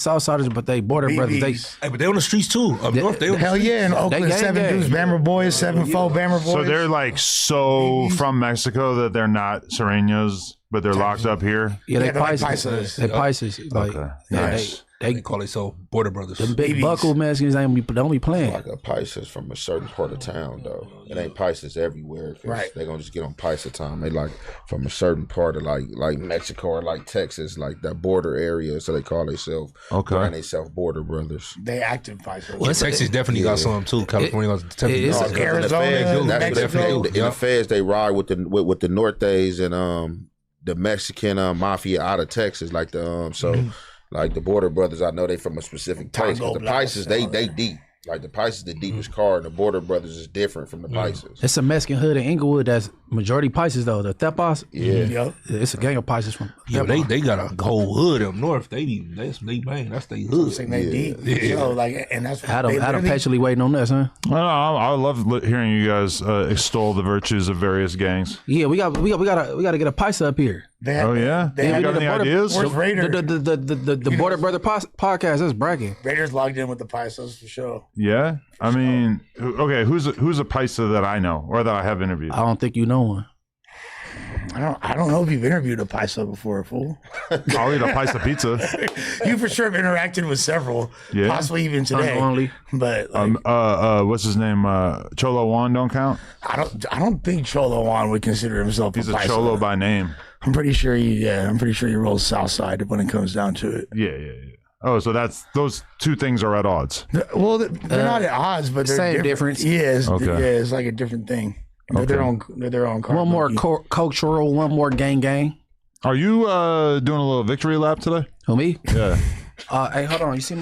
Southsiders, but they border brothers. But they on the streets too. Up north, they on Hell the streets. yeah, in Oakland, 7 dudes, Bammer Boys, 7-4 Bammer Boys. So they're like from Mexico that they're not Sureños, but they're locked up here? Yeah, they like Paisas. They Paisas. Like, Okay. nice. They call themselves border brothers. Them big buckle Mexicans don't be playing. Like a Paisas from a certain part of town, though. It ain't Paisas everywhere. Right. They're gonna just get on Paisa time. They like from a certain part of like Mexico or like Texas, like that border area. So they call themselves border brothers. They active Paisas. Well, Texas definitely got some too. California got definitely. Arizona, Mexico. In the feds, they ride with the Nortes and the Mexican mafia out of Texas, like the like the border brothers. I know they from a specific place. But the Paisas, they deep. Like the Paisas, the deepest car, and the border brothers is different from the Paisas. It's a Mexican hood in Inglewood that's majority Paisas though. The Tepas, Yeah. it's a gang of Paisas from. Yeah, they got a whole hood up north. That's they that's their hood. They deep. So like, and that's Adam patiently waiting on us, huh? I love hearing you guys extol the virtues of various gangs. Yeah, we gotta get a Paisa up here. Oh yeah, They you got any ideas? Where's Raider? The Border Brother podcast is bragging. Raiders logged in with the Paisas for sure. Yeah, I mean, okay, who's a Paisa that I know or that I have interviewed? I don't think you know one. I don't know if you've interviewed a Paisa before, fool. I'll eat a Paisa pizza. You for sure have interacted with several, possibly even today. Only. But like, what's his name? Cholo Juan don't count. I don't think Cholo Juan would consider himself He's a a Paisa. Cholo by name. I'm pretty sure he rolls South Side when it comes down to it. Yeah. Oh, so those two things are at odds. Well, they're not at odds, but they're same difference. Yeah, Okay. It's like a different thing. They're their own car. One more cultural, one more gang. Are you doing a little victory lap today? Who, me? Yeah. Hey, hold on. You see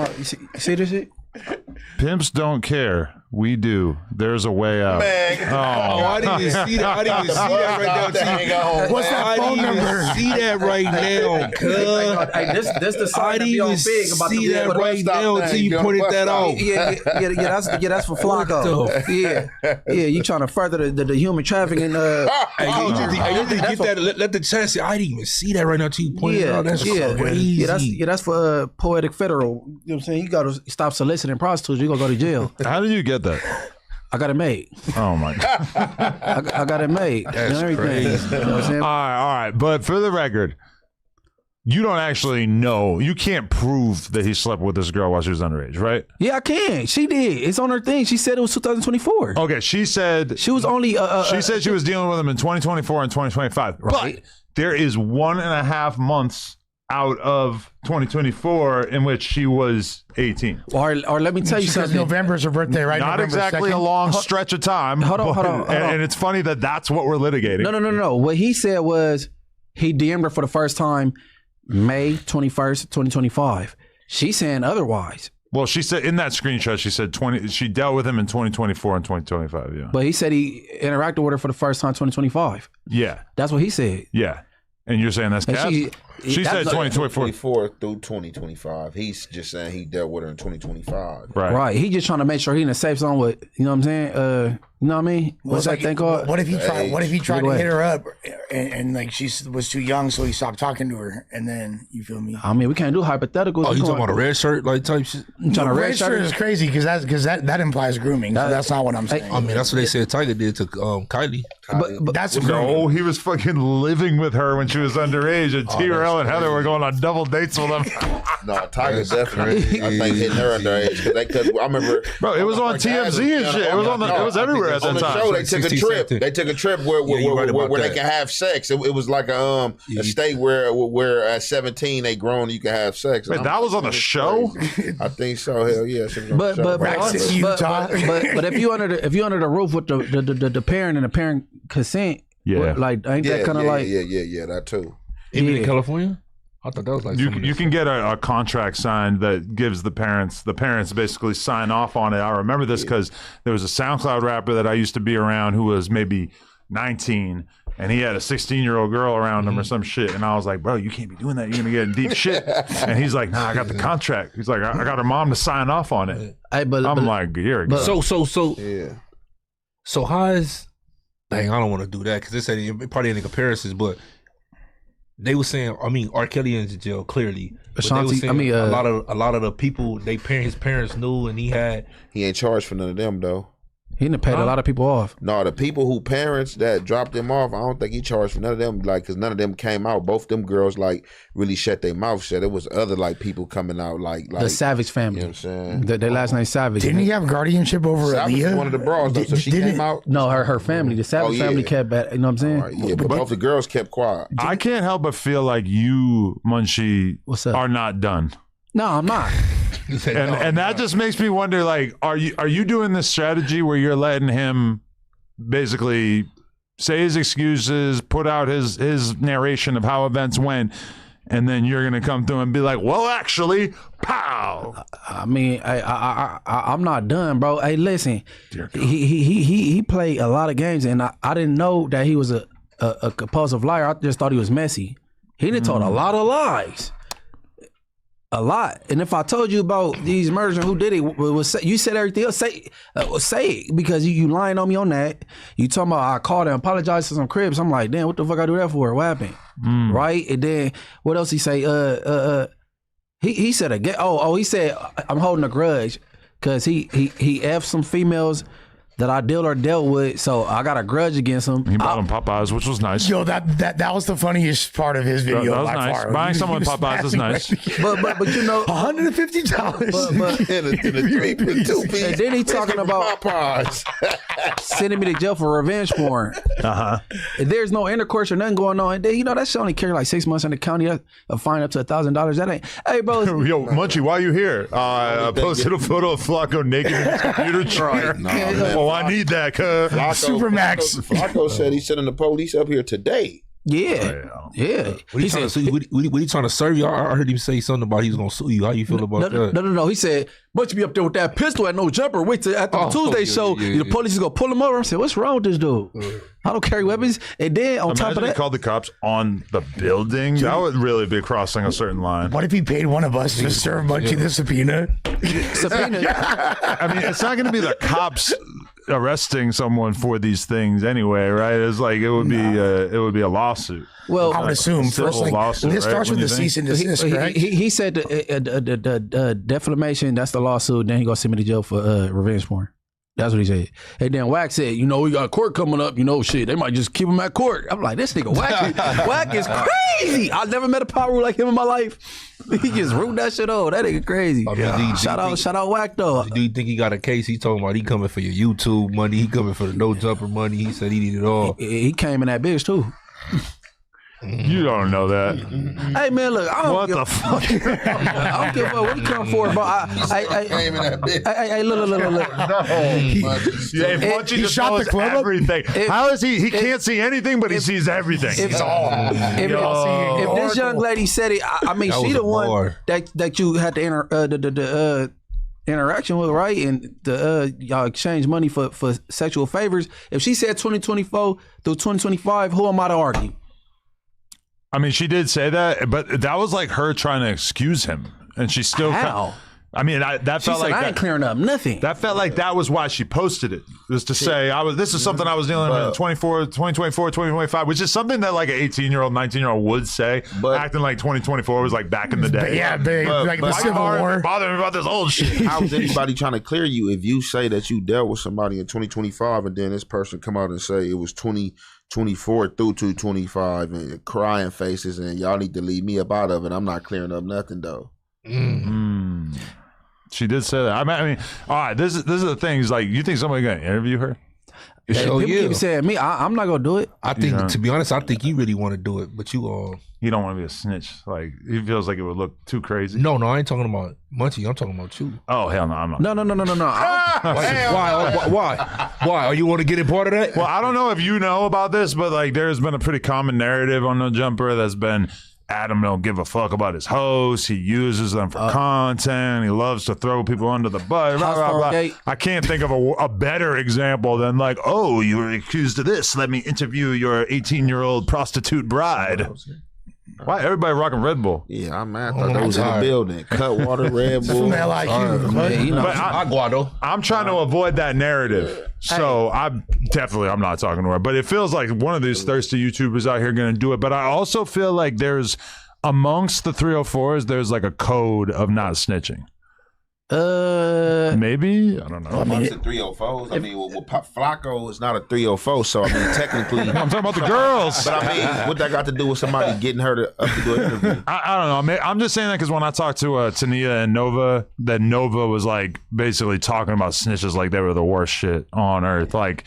this shit? Pimps don't care. We do. There's a way out. Man, I didn't even see that. I didn't even see that right now. What's that phone number? See that right now, cuz. Hey, this the I side didn't even see that right now until you pointed that out. Yeah, that's for Flakko. Yeah, you trying to further the human trafficking. Hey, you need to get that. Let the chat see. I didn't even see that right now until you pointed it out. That's crazy. That's for poetic federal. You know what I'm saying? You got to stop soliciting prostitutes. You gonna go to jail. How did you get that? I got it made. Oh my God. I got it made. That's everything. crazy. You know what I'm saying? All right. But for the record, you don't actually know. You can't prove that he slept with this girl while she was underage, right? Yeah, I can. She did. It's on her thing. She said it was 2024. Okay, she said She was only. she said she was dealing with him in 2024 and 2025. Right. But there is 1.5 months out of 2024 in which she was 18. Or let me tell you something. November's her birthday, right? Not November exactly 2nd. a long stretch of time. Hold on. And it's funny that that's what we're litigating. No. What he said was he DM'd her for the first time May 21st, 2025. She's saying otherwise. Well, she said in that screenshot, she said she dealt with him in 2024 and 2025. Yeah. But he said he interacted with her for the first time 2025. Yeah. That's what he said. Yeah. And you're saying that's And cap? She said 2024 through 2025. He's just saying he dealt with her in 2025. Right. He just trying to make sure he in a safe zone with, you know what I'm saying? You know what I mean? What's that thing called? What if he tried to hit her up and like she was too young, so he stopped talking to her, and then you feel me? I mean, we can't do hypotheticals. Oh, you talking about a red shirt like type shit? Red shirt is crazy because that implies grooming. So that's not what I'm saying. I mean, that's what they said Tiger did to Kylie. But that's No, he was fucking living with her when she was underage, and TRL and Heather were going on double dates with him. No, Tiger definitely. I think hitting her underage because I remember. Bro, it was on TMZ and shit. It was everywhere at On that the time. show, they took a trip. 16, They took a trip where they can have sex. It was like a state where at 17 they grown, you can have sex. Wait, that was on the show? I think so. Hell yeah. But if you under the roof with the parent and the parent consent, Yeah. like ain't that kind of like yeah, that too. Even in California? I thought that was like You can get a contract signed that gives the parents basically sign off on it. I remember this because there was a SoundCloud rapper that I used to be around who was maybe 19 and he had a 16-year-old girl around him or some shit, and I was like, bro, you can't be doing that, you're gonna get in deep shit. And he's like, nah, I got the contract. He's like, I got her mom to sign off on it. I'm like, here it goes. So how is, dang, I don't want to do that because this ain't probably any comparisons, but They were saying, I mean, R. Kelly in jail clearly. But they were Ashanti, saying a lot of the people, his parents knew, and he ain't charged for none of them though. He done paid a lot of people off. No, the people who parents that dropped them off, I don't think he charged for none of them. Like, cause none of them came out. Both them girls like really shut their mouth shut. It was other like people coming out like the Savage family. You know what I'm saying? Their last name Savage. Didn't he have guardianship over Savage Aaliyah? was one of the bras though, so she came out. No, her family. The Savage family kept back. You know what I'm saying? Right, yeah, but both the girls kept quiet. I can't help but feel like you, Munchie, are not done. No, I'm not. And that just makes me wonder, like, are you doing this strategy where you're letting him basically say his excuses, put out his narration of how events went, and then you're gonna come through and be like, well, actually, pow. I mean, I'm not done, bro. Hey, listen, he played a lot of games, and I didn't know that he was a compulsive liar. I just thought he was messy. He done told a lot of lies. A lot. And if I told you about these murders and who did it, you said everything else. Say it, because you lying on me on that. You talking about I called and apologized to some cribs. I'm like, damn, what the fuck I do that for? What happened? Right? And then what else he say? He said he said I'm holding a grudge because he F'd some females that I dealt with, so I got a grudge against him. He bought him Popeyes, which was nice. Yo, that was the funniest part of his video. That was by nice. far. Buying someone Popeyes is nice. But you know, $150. But In a 3-2-piece. and then he talking about Popeyes. sending me to jail for revenge porn. There's no intercourse or nothing going on. And then, you know, that shit only carry like 6 months in the county. A fine up to $1,000. That ain't. Hey, bro. Yo, Munchie, why are you here? I posted a photo of Flakko naked in his computer chair. Oh, I need that, cuz. Supermax. Flakko said he's sending the police up here today. Yeah. What he trying to serve you? I heard him say something about he was gonna sue you. How you feel about that? No. He said, "Bunch be up there with that pistol at no jumper. Wait till after the Tuesday show. The police is gonna pull him over." I said, "What's wrong with this dude? I don't carry weapons." And then on top of that, he called the cops on the building. That would really be crossing a certain line. What if he paid one of us to serve Munchie the subpoena? I mean, it's not going to be the cops arresting someone for these things anyway, right? It's like it would be a lawsuit. Well, I would assume first thing, lawsuit, this starts with the cease and desist, correct? he said the defamation, that's the lawsuit. Then he gonna send me to jail for revenge porn. That's what he said. And then Wack said, you know, we got court coming up. You know, shit, they might just keep him at court. I'm like, this nigga Wack is crazy. I never met a power like him in my life. He just ruled that shit off. That nigga crazy. I mean, shout out Wack though. Do you think he got a case? He talking about he coming for your YouTube money. He coming for the no jumper money. He said he needed it all. He came in that bitch too. You don't know that. Hey man, look, I don't What the fuck? I don't give a fuck what he come for, bro. Hey, look. He shot the club everything. How is he? He can't see anything, but he sees everything. If this young lady said it, I mean, she the one that you had the interaction with, right? And y'all exchange money for sexual favors. If she said 2024 through 2025, who am I to argue? I mean, she did say that, but that was like her trying to excuse him, and she still. How? I mean, that felt like I ain't clearing up nothing. That felt like that was why she posted it. Was to say this is something I was dealing with in 2024, 2025, which is something that like an 18-year-old, 19-year-old would say, acting like 2024 was like back in the day. Yeah, like the Civil War. Bothering me about this old shit. How is anybody trying to clear you if you say that you dealt with somebody in 2025 and then this person come out and say it was 2024 through 225 and crying faces and y'all need to leave me up out of it. I'm not clearing up nothing though. She did say that. I mean, all right. This is the thing. Is like, you think somebody gonna interview her? People keep saying me. I'm not gonna do it. I think, to be honest, I think you really want to do it, but you don't want to be a snitch. Like, he feels like it would look too crazy. No, I ain't talking about Munchie. I'm talking about you. Oh hell no, I'm not. No. Why? Are you want to get in part of that? Well, I don't know if you know about this, but like, there's been a pretty common narrative on No Jumper that's been Adam don't give a fuck about his hosts. He uses them for content. He loves to throw people under the bus. Blah, blah, blah. I can't think of a better example than like, oh, you were accused of this. Let me interview your 18-year-old prostitute bride. Why everybody rocking Red Bull? Yeah, I thought that was in the building. Cutwater, Red Bull. From LIQ. Man, you know, But Aguado. I'm trying to avoid that narrative. So I'm not talking to her. But it feels like one of these thirsty YouTubers out here going to do it. But I also feel like there's, amongst the 304s, there's like a code of not snitching. Maybe? I don't know. Amongst the 304s, Flakko is not a 304, so I mean, technically. I'm talking about the girls. But I mean, what that got to do with somebody getting her to do an interview? I don't know. I'm just saying that because when I talked to Tania and Nova, that Nova was like basically talking about snitches like they were the worst shit on earth. Like,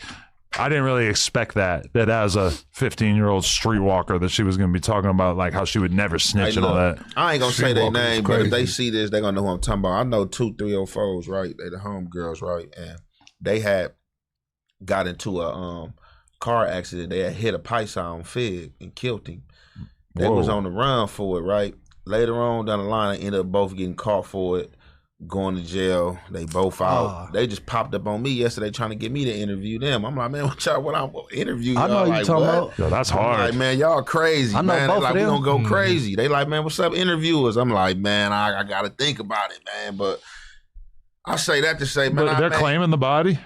I didn't really expect that as a 15-year-old streetwalker that she was going to be talking about like how she would never snitch and all that. I ain't going to say their name, but if they see this, they're going to know who I'm talking about. I know 2 304s, right? They the homegirls, right? And they had got into a car accident. They had hit a Python on Fig and killed him. They was on the run for it, right? Later on down the line, they ended up both getting caught for it. Going to jail, they both out. They just popped up on me yesterday trying to get me to interview them. I'm like, man, what I'm interview y'all? I know like, you talking what? about. Yo, that's hard. I'm like, man, y'all crazy. I know man. both They like, of we them. gonna go crazy. They like, man, what's up, interviewers? I'm like, man, I gotta think about it, man. But I say that to say, man, But they're claiming the body.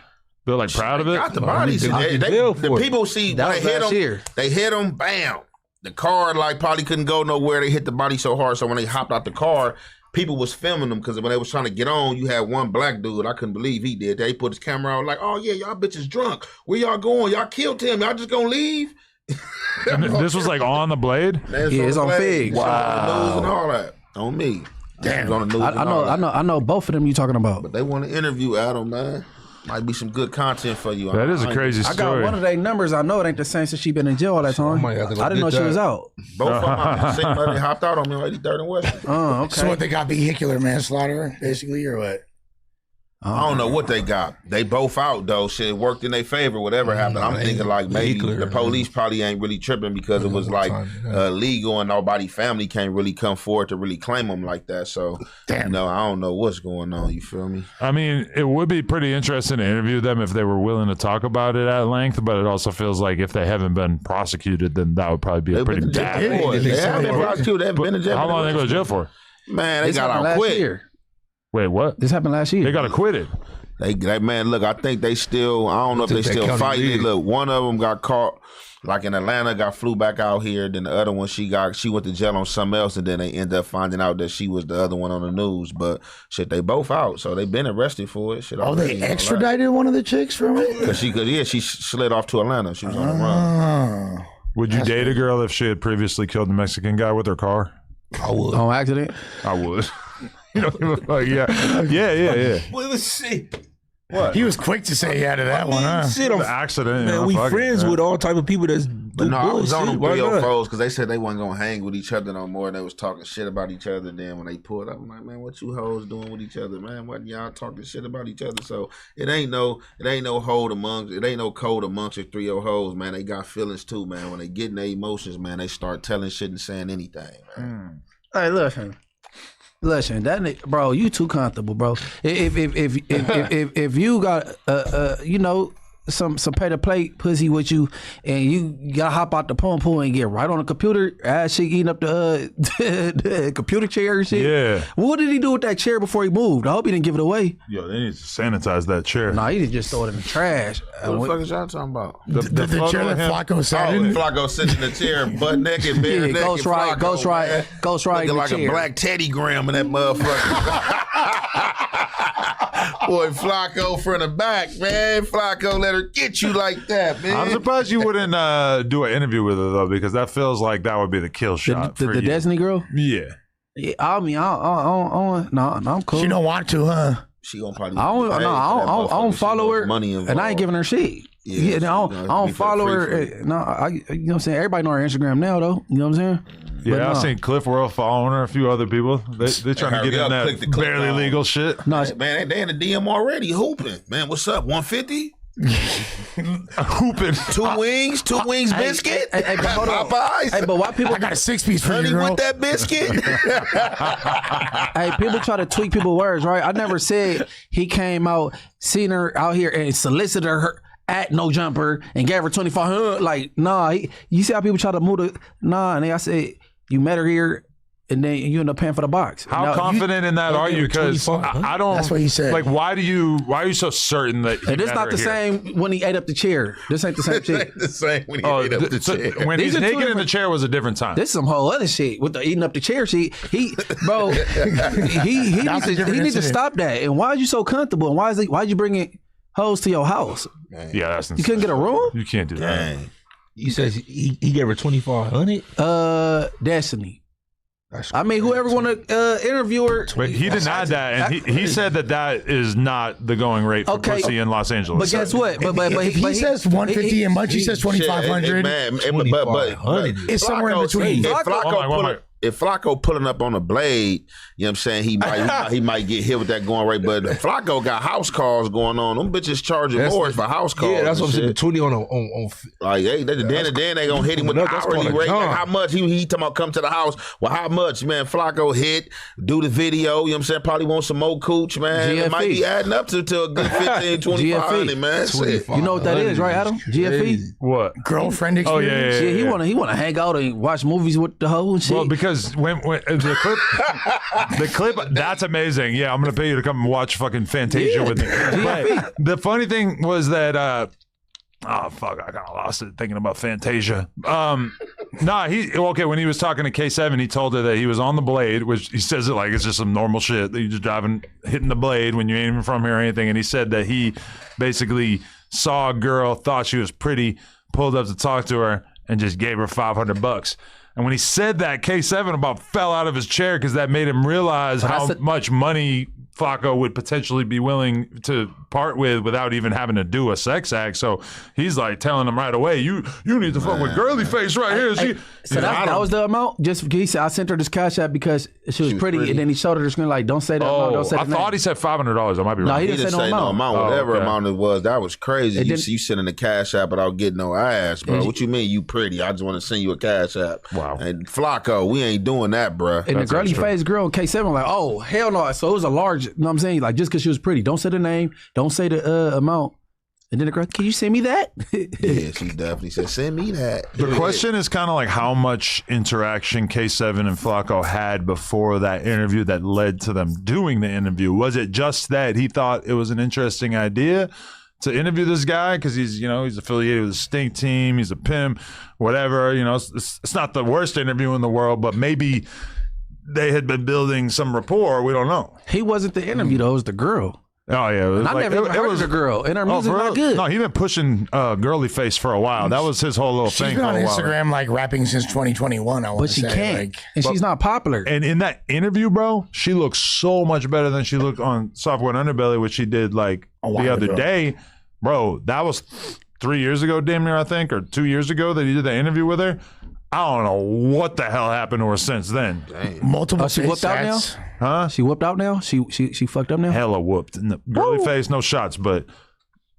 They're like proud of it. Got the bodies. The people see That when was they hit last them. year. They hit them, bam. The car like probably couldn't go nowhere. They hit the body so hard, so when they hopped out the car, people was filming them because when they was trying to get on, you had one black dude. I couldn't believe he did. They put his camera out like, oh yeah, y'all bitches drunk. Where y'all going? Y'all killed him. Y'all just gonna leave? And this was like on the blade. Yeah, it's on Fig. Wow. On the news and all that. On me. Damn. On the news I know both of them you talking about. But they want to interview Adam, man. Might be some good content for you. That is a crazy I story. got one of their numbers. I know it ain't the same since she been in jail all that time. might have to go I didn't know get she that. was out. Both of them, same way they hopped out on me on 83rd and West. Oh, okay. So what, they got vehicular manslaughter, basically, or what? I don't know what they got. They both out though. Shit worked in their favor. Whatever happened, I'm thinking like maybe the police probably ain't really tripping because it was like legal and nobody family can't really come forward to really claim them like that. So you know, I don't know what's going on. You feel me? I mean, it would be pretty interesting to interview them if they were willing to talk about it at length, but it also feels like if they haven't been prosecuted, then that would probably be a pretty bad. They haven't been prosecuted. They haven't been in jail. How long they go to jail for? Man, they This got happened out last quick. year. Wait, what? This happened last year. They got acquitted. They man, look, I think they still. I don't know if they still county fighting. league. Look, one of them got caught, like in Atlanta, flew back out here. Then the other one, she went to jail on something else, and then they ended up finding out that she was the other one on the news. But shit, they both out, so they been arrested for it. Shit, Oh, they extradited one of the chicks from it? Cause she slid off to Atlanta. She was on the run. Oh. Would you date a girl if she had previously killed the Mexican guy with her car? I would. On accident? I would. You don't give a fuck. Yeah. Well, let's see. What? He was quick to say yeah to that one, huh? Shit, The accident. you man, know, we fuck it, friends man. with all type of people that's But no, I was on them Why not? 304s because they said they wasn't gonna hang with each other no more. And they was talking shit about each other. Then when they pulled up, I'm like, man, what you hoes doing with each other, man? What y'all talking shit about each other? So it ain't no code amongst the 30 hoes, man. They got feelings too, man. When they get in their emotions, man, they start telling shit and saying anything, man. Hey, listen, that nigga, bro, you too comfortable, bro. If you got you know, some pay to play pussy with you, and you gotta hop out the pump pool and get right on the computer, ass cheek eating up the computer chair and shit. Yeah. What did he do with that chair before he moved? I hope he didn't give it away. Yo, they need to sanitize that chair. Nah, he just throw it in the trash. What the fuck is y'all talking about? The chair that Flakko sat in? Flacco sitting in the chair, butt naked, bare Yeah, naked. Ghost Ride Looking in the like chair. a black Teddy Graham in that motherfucker. Boy, Flacco from the back, man. Flacco let her get you like that, man. I'm surprised you wouldn't do an interview with her though, because that feels like that would be the kill shot for The you. Destiny girl? Yeah. Yeah, I mean, I'm cool. She don't want to, huh? She gonna probably. I don't follow her, Money involved. and I ain't giving her shit. Yeah, I don't follow her. You know what I'm saying? Everybody know her Instagram now, though. You know what I'm saying? Yeah, But I've nah. seen Cliff World following her, a few other people. They're trying to hurry get in up, click the that click barely on. legal shit. No, Man, they in the DM already hooping. Man, what's up? 150? Hooping. Two wings biscuit? hey, but hold on. Popeyes? Hey, but why people? I got a 6-piece for Honey you, girl. with that biscuit? Hey, people try to tweak people's words, right? I never said he came out, seen her out here, and solicited her at No Jumper and gave her $2,500. Like, nah. You see how people try to move the nah? And I said, You met her here. And then you end up paying for the box. How confident in that are you? Because I don't. That's what he said. Like, why are you so certain that? And it's not the same when he ate up the chair. This ain't the same shit. The same when he ate up the chair. When he's naked in the chair was a different time. This is some whole other shit with the eating up the chair shit. He needs to stop that. And why are you so comfortable? And why'd you bring it hoes to your house? Yeah, that's insane. You couldn't get a room. You can't do that. You said he gave her $2,400. Destiny. I mean, whoever want to interview her. But he denied that, and he said that is not the going rate for pussy in Los Angeles. But guess what? But he says $150 a month. She says $2,500. But it's somewhere in between. If Flakko pulling up on a blade, you know what I'm saying, he might get hit with that going rate. But Flakko got house calls going on. Them bitches charging more for house calls. Yeah, that's what I'm saying. 20 on like then they gonna hit him with the hourly rate. Like how much he talking about come to the house? Well, how much, man? Flakko hit, do the video. You know what I'm saying? Probably want some more cooch, man. GFE. It might be adding up to a good 15, 25, man. You know what that is, right, Adam? GFE. What? Girlfriend experience. Oh yeah. He want to hang out and watch movies with the hoe and shit. Well, because when the clip, that's amazing. Yeah, I'm gonna pay you to come and watch fucking Fantasia with me. But the funny thing was that, oh fuck, I kind of lost it thinking about Fantasia. When he was talking to K7, he told her that he was on the blade, which he says it like it's just some normal shit that you just hitting the blade when you ain't even from here or anything. And he said that he basically saw a girl, thought she was pretty, pulled up to talk to her, and just gave her $500. And when he said that, K7 about fell out of his chair because that made him realize how much money Flakko would potentially be willing to part with without even having to do a sex act. So he's like telling him right away, you need to fuck with girly face right here. So that was the amount? Just he said, I sent her this cash app because she was pretty, and then he showed her the screen like, don't say that amount, don't say the I thought he said $500. I might be wrong. No, he didn't say no amount. Whatever amount it was, that was crazy. You sending a cash app without getting no ass, bro. What you mean you pretty? I just want to send you a cash app. Wow. And Flakko, we ain't doing that, bro. And the girly face girl, K7, like, oh, hell no. So it was a large, you know what I'm saying? Like, just because she was pretty. Don't say the name. Don't say the amount. And then the girl, can you send me that? Yeah, she definitely said, send me that. The question is kind of like how much interaction K7 and Flakko had before that interview that led to them doing the interview. Was it just that he thought it was an interesting idea to interview this guy because he's affiliated with the Stink Team, he's a pimp, whatever. It's not the worst interview in the world, but maybe they had been building some rapport. We don't know. He wasn't the interview though; it was the girl. Oh yeah, I never even heard of the girl, and her music's not good. No, he been pushing girly face for a while. That was his whole little thing. She's been on Instagram like rapping since 2021. But she can't, and she's not popular. And in that interview, bro, she looks so much better than she looked on Software and Underbelly, which she did like the other day, bro. That was 3 years ago, damn near, I think, or 2 years ago that he did that interview with her. I don't know what the hell happened to her since then. Damn. Multiple she whooped out now? Huh? She whooped out now? She fucked up now? Hella whooped. Girly face, no shots, but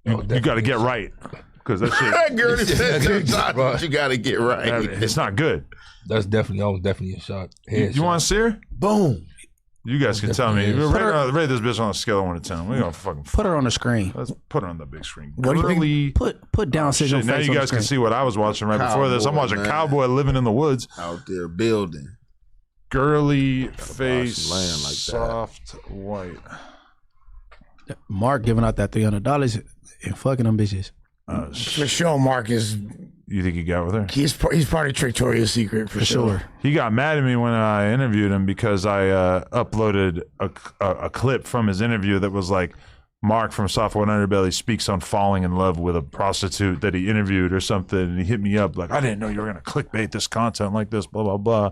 you got to get right. Because that shit. Girly face, no shots, you got to get right. It's not good. That was definitely a shot. You want to see her? Boom. You guys can tell me. Rate this bitch on a scale of 1 to 10. We're gonna fucking put her on the screen. Let's put her on the big screen. What do you think? Put down signal. Now you guys can see what I was watching right before this. I'm watching Cowboy Living in the Woods. Out there building. Girly face, like soft white. Mark giving out that $300 and fucking them bitches. For sure, Mark is. You think he got with her? He's part of Victoria's Secret for sure. He got mad at me when I interviewed him because I uploaded a clip from his interview that was like, Mark from Software and Underbelly speaks on falling in love with a prostitute that he interviewed or something, and he hit me up like, I didn't know you were going to clickbait this content like this, blah, blah, blah.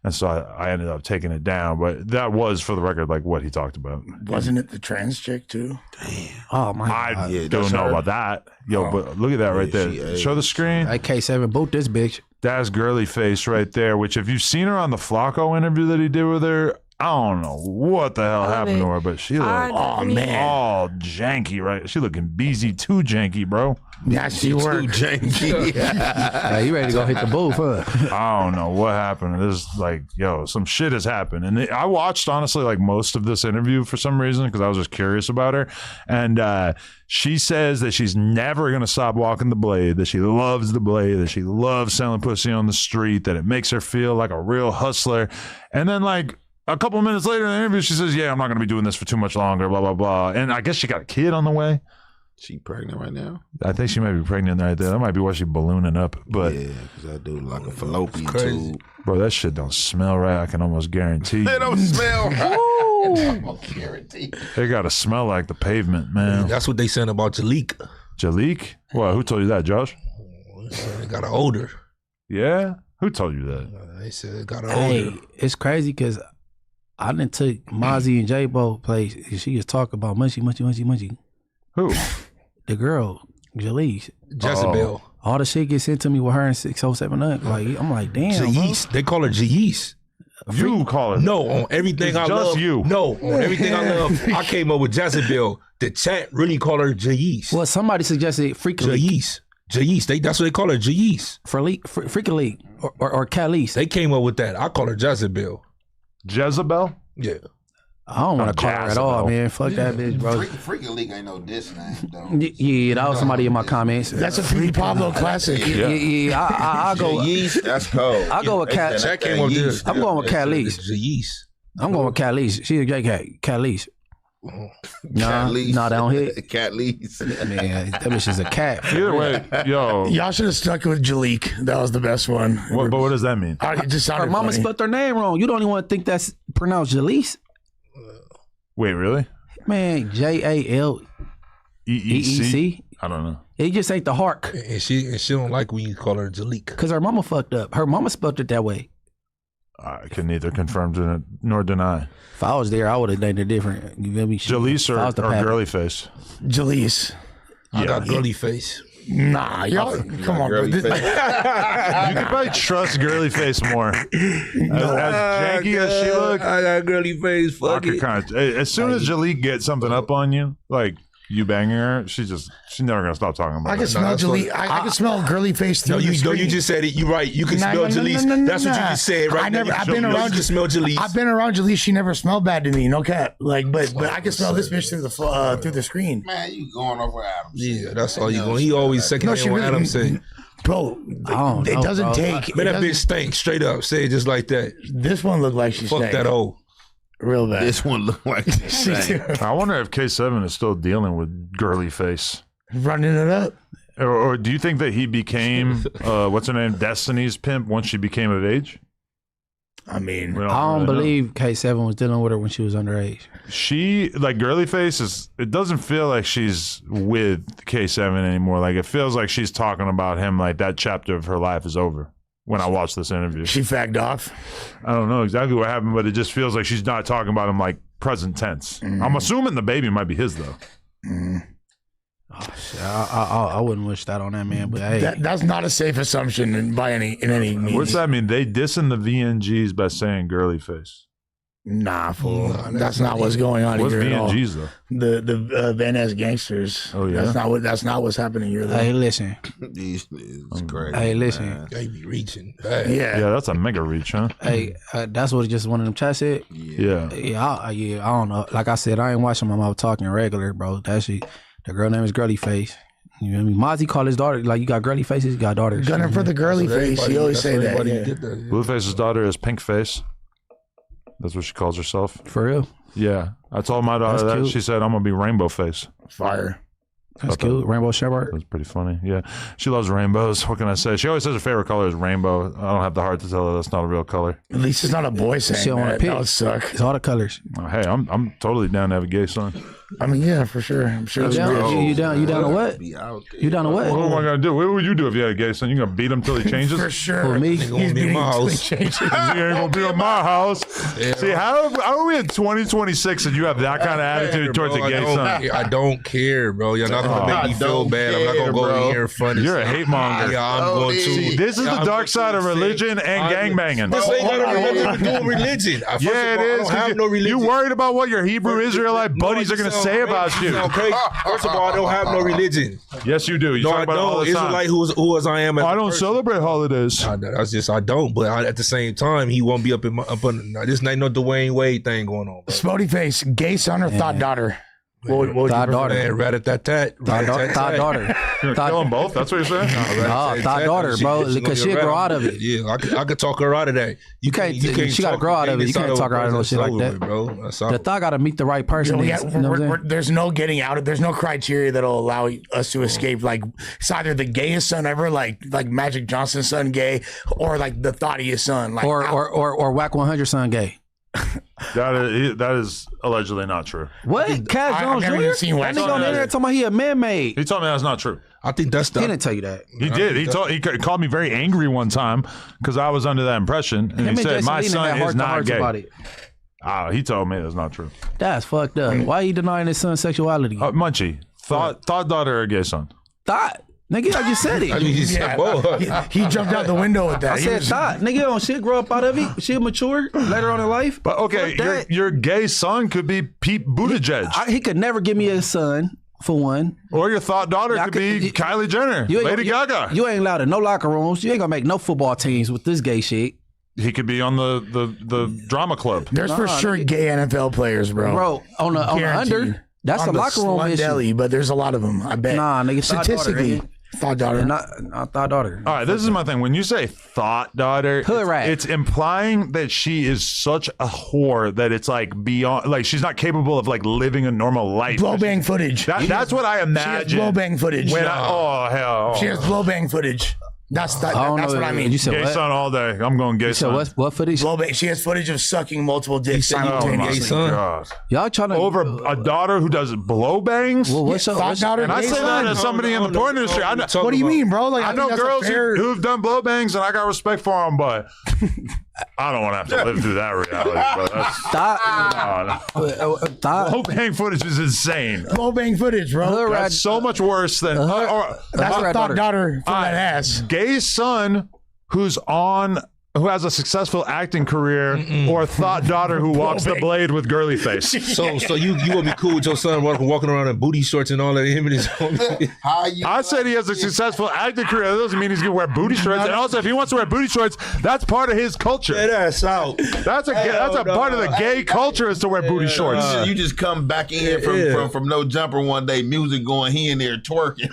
And so I ended up taking it down. But that was, for the record, like what he talked about. Wasn't it the trans chick, too? Damn. Oh, my God. I don't know about that. Yo, but look at that right there. Show the screen. AK7, boot this bitch. That's girly face right there, which if you've seen her on the Flakko interview that he did with her, I don't know what the hell happened to her, but she looked all janky, right? She looking BZ too janky, bro. Yeah, she worked. Janky. Yeah, you ready to go hit the booth, huh? I don't know what happened. There's like, some shit has happened. And I watched, honestly, like most of this interview for some reason because I was just curious about her. And she says that she's never going to stop walking the blade, that she loves the blade, that she loves selling pussy on the street, that it makes her feel like a real hustler. And then like a couple of minutes later in the interview, she says, yeah, I'm not going to be doing this for too much longer, blah, blah, blah. And I guess she got a kid on the way. She pregnant right now? I think she might be pregnant right there. That might be why she ballooning up. But yeah, because I do like a fallopian tube. Bro, that shit don't smell right. I can almost guarantee. It don't smell right. I guarantee. It got to smell like the pavement, man. That's what they saying about Jalik. Jalik? Well, who told you that, Josh? They got an odor. Yeah? Who told you that? They said it got an Hey, odor. it's crazy because I done took Mozzie and J-Bo place and she was talking about munchy. Who? The girl, Jalise. Jezebel. All the shit gets sent to me with her and 607 up. Like, I'm like, damn. Jais. They call her Jais. You call it. No, on everything It's I just love. you. No, on everything I love. I came up with Jezebel. The chat really call her Jais. Well, somebody suggested Freak League. Jais. That's what they call her, Jais. Freak League or Calise. They came up with that. I call her Jezebel. Jezebel? Yeah. I don't want to call her at all, man. Fuck that bitch, bro. Freaking League ain't no diss name, though. Yeah, that was somebody in my comments. That's a Free Pablo classic. Yeah. I'll go. Yeast, that's cold. I'll go with Cat. Chat came up there. I'm going with Calise. Jais. I'm going with Calise. She's a JK. Calise. Nah, they don't hit. Cat leaves. Man, that bitch is a cat. Either way, yo. Y'all should have stuck with Jalik. That was the best one. But what does that mean? It just sounded Her mama funny. spelled her name wrong. You don't even want to think that's pronounced Jalise. Wait, really? Man, JALEEC. I don't know. It just ain't the Hark. And she don't like when you call her Jalik. Because her mama fucked up. Her mama spelled it that way. I can neither confirm nor deny. If I was there, I would have done it different. You feel me? Jalise If I was or the pappy. girly face? Jalise. I got girly face. Nah, y'all. Come on, bro. Girly face. You could probably trust girly face more. As janky as she looked, I got girly face. I Fuck could it. kind of. As soon as Jalik gets something up on you, like you banging her, she's never gonna stop talking about I it. can smell Jalik. I can smell girly face through the You screen. just said it. You're right. You can smell Jaleese. That's what you just said, right? I've been around. You can smell Jaleese. I've been around Jaleese. She never smelled bad to me. No cap. Like, but I can smell this bitch through the screen. Man, you going over Adams. Yeah, that's all you going. He always second No, hand she what really. Adam say. Bro, don't it know, doesn't bro. take. Man, it that bitch doesn't- stank. Straight up. Say it just like that. This one looked like she Fuck stank. that hoe. Real bad. This one look like I wonder if K7 is still dealing with girly face. Running it up. Or do you think that he became, what's her name, Destiny's pimp once she became of age? I mean, We I don't really know. believe K7 was dealing with her when she was underage. She, like, girly face it doesn't feel like she's with K7 anymore. Like, it feels like she's talking about him like that chapter of her life is over when I watched this interview. she fagged off. I don't know exactly what happened, but it just feels like she's not talking about him like present tense. I'm assuming the baby might be his, though. I wouldn't wish that on that man, but hey. That's not a safe assumption in any means. What's that mean? They dissing the VNGs by saying girly face. Nah, fool. Nah, that's not what's going on What's here at all. VNGs, though? The Van Ness gangsters. Oh, yeah? That's not what's happening here. Though. Hey, listen. These is crazy. Hey, listen. man. They be reaching. Hey. Yeah. Yeah, that's a mega reach, huh? Hey, that's what just one of them chats said. Yeah. I don't know. Like I said, I ain't watching my mouth talking regular, bro. That shit. The girl name is Girly Face. You know what I mean? Mozzie called his daughter, like, you got girly faces, you got daughters. Gunning for the girly face. He always say that. Yeah. Blueface's daughter is Pink Face. That's what she calls herself. For real. Yeah. I told my daughter That's that. cute. She said, I'm going to be Rainbow Face. Fire. That's cute. Rainbow Shepherd. That's pretty funny. Yeah. She loves rainbows. What can I say? She always says her favorite color is rainbow. I don't have the heart to tell her that's not a real color. At least it's not a boy saying She don't want that. to pick. That would suck. It's all the colors. Hey, I'm totally down to have a gay son. I mean, yeah, for sure. I'm sure. You down to what? You down to what? What am I gonna do? What would you do if you had a gay son? You gonna beat him till he changes? For sure. For me, He's beating in my until he house. changes. He ain't gonna be in my house. Yeah. See, how are we in 2026 and you have that kind of attitude towards a gay son? I don't care, bro. You're not gonna make me feel bad. I'm not gonna go in here funny. You're a hate monger. Yeah, I'm going to. See, this is the dark side of religion and gangbanging. This ain't got nothing to do with religion. Yeah, it is. I don't have no religion. You worried about what your Hebrew Israelite buddies are going to say about you. Okay. First of all, I don't have no religion. Yes, you do. You No, talk I about it all don't. the time. Israelite who as I am. As I a don't person. celebrate holidays. That's just I don't. But at the same time, he won't be up in my. This ain't no Dwayne Wade thing going on. Bro. Spody face, gay son or thought daughter? What would Thought you daughter. prefer? Rat-a-tat-tat. thought daughter. You're gonna kill them both? That's what you're saying? No, thought daughter, bro, because she'll grow out of it. Yeah, I could talk her out of that. You can't. She got to grow out of it. You can't talk her out of no shit like that, bro. That's all. The thought got to meet the right person. We You got- know what I'm saying? there's no getting out of. There's no criteria that'll allow us to escape. Like it's either the gayest son ever, like Magic Johnson's son, gay, or like the thoughtiest son, like or Whack 100 son gay. That is allegedly not true. What? Cash I've Jones never Jr.? even seen That Whack nigga on the internet talking about he a man-made. He told me that's not true. I think that's He the. didn't tell you that. He did. He called me very angry one time because I was under that impression, and Him he said Jason my Lee done son had is heart-to-hearts not gay. about it. He told me that's not true. That's fucked up. Why he denying his son's sexuality? Munchie, thought daughter or gay son? Thought. Nigga, I just said it. I mean, he said both. he jumped out the window with that. I said thought. Nigga don't shit grow up out of it. Shit mature later on in life. But okay, Fuck that. your gay son could be Pete Buttigieg, He could never give me a son, for one. or your thought daughter I could be could- Kylie Jenner, Lady Gaga. You ain't allowed in no locker rooms. You ain't gonna make no football teams with this gay shit. He could be on the drama club. There's for sure gay NFL players, bro. Bro, on the Guaranteed. under, that's On the locker room Slut issue. Deli, but there's a lot of them. I bet. Nah, nigga, thought daughter, statistically, nigga. thought daughter. Not thought daughter. All right, this is my thing. When you say thought daughter, Hood rat. it's implying that she is such a whore that it's like beyond, like she's not capable of like living a normal life. blow bang footage. That's what I She has imagine. blow bang footage. When hell. She has blow bang footage. That's I don't that's know. what I mean. You said Gay what? son all day. I'm going gay You said son. what footage? Blow bang. She has footage of sucking multiple dicks said he was simultaneously. gay son. God. Y'all trying to Over a daughter who does blow bangs? Well, what's up? Thought daughter, And I gay say that son. as somebody in the porn industry. I know, What do you mean, bro? Like I think know that's a girls fair- who've done blow bangs, and I got respect for them, but I don't want to have to live through that reality. Bro. That's, Thought blow bang footage is insane. blow bang footage, bro. Hood rat. That's so much worse than That's Hood a rat thought daughter. daughter for that ass. gay son who has a successful acting career, or thought daughter who walks the blade with girly face. So you gonna be cool with your son walking around in booty shorts and all that? Him and his I said he has a successful acting career. That doesn't mean he's gonna wear booty shorts. And also, if he wants to wear booty shorts, that's part of his culture. That ass out. That's a part of the gay culture is to wear booty shorts. You just come back in from no jumper one day, music going, he in there twerking.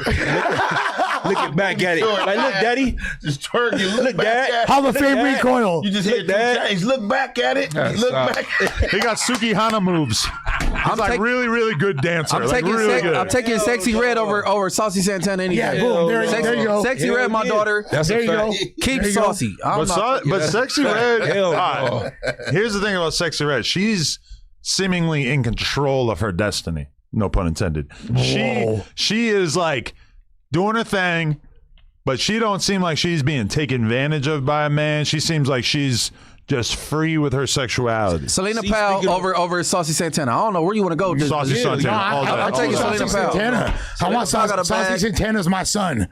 Looking back at it. Like, look, daddy. Just twerking. Look back Dad. at it. Hall of Fame recoil. You just hear James. Look back at it. Look back at it. He got Suki Hana moves. He's like really good dancer. I'm like taking really good. I'm taking Sexy Red over Saucy Santana any Yeah, day. boom. There you go. Sexy Red, my daughter. That's There a you go. fact. Keep There you go. saucy. I'm not- But Sexy Red, Hell all right, here's the thing about Sexy Red. She's seemingly in control of her destiny. No pun intended. She is like doing her thing, but she don't seem like she's being taken advantage of by a man. She seems like she's just free with her sexuality. Selena Powell over Saucy Santana. I don't know where you want to go. with this, Saucy but- Santana No, all day. I'm taking all day. Selena Powell. Santana. I want Powell got a Saucy bag. Santana's my son.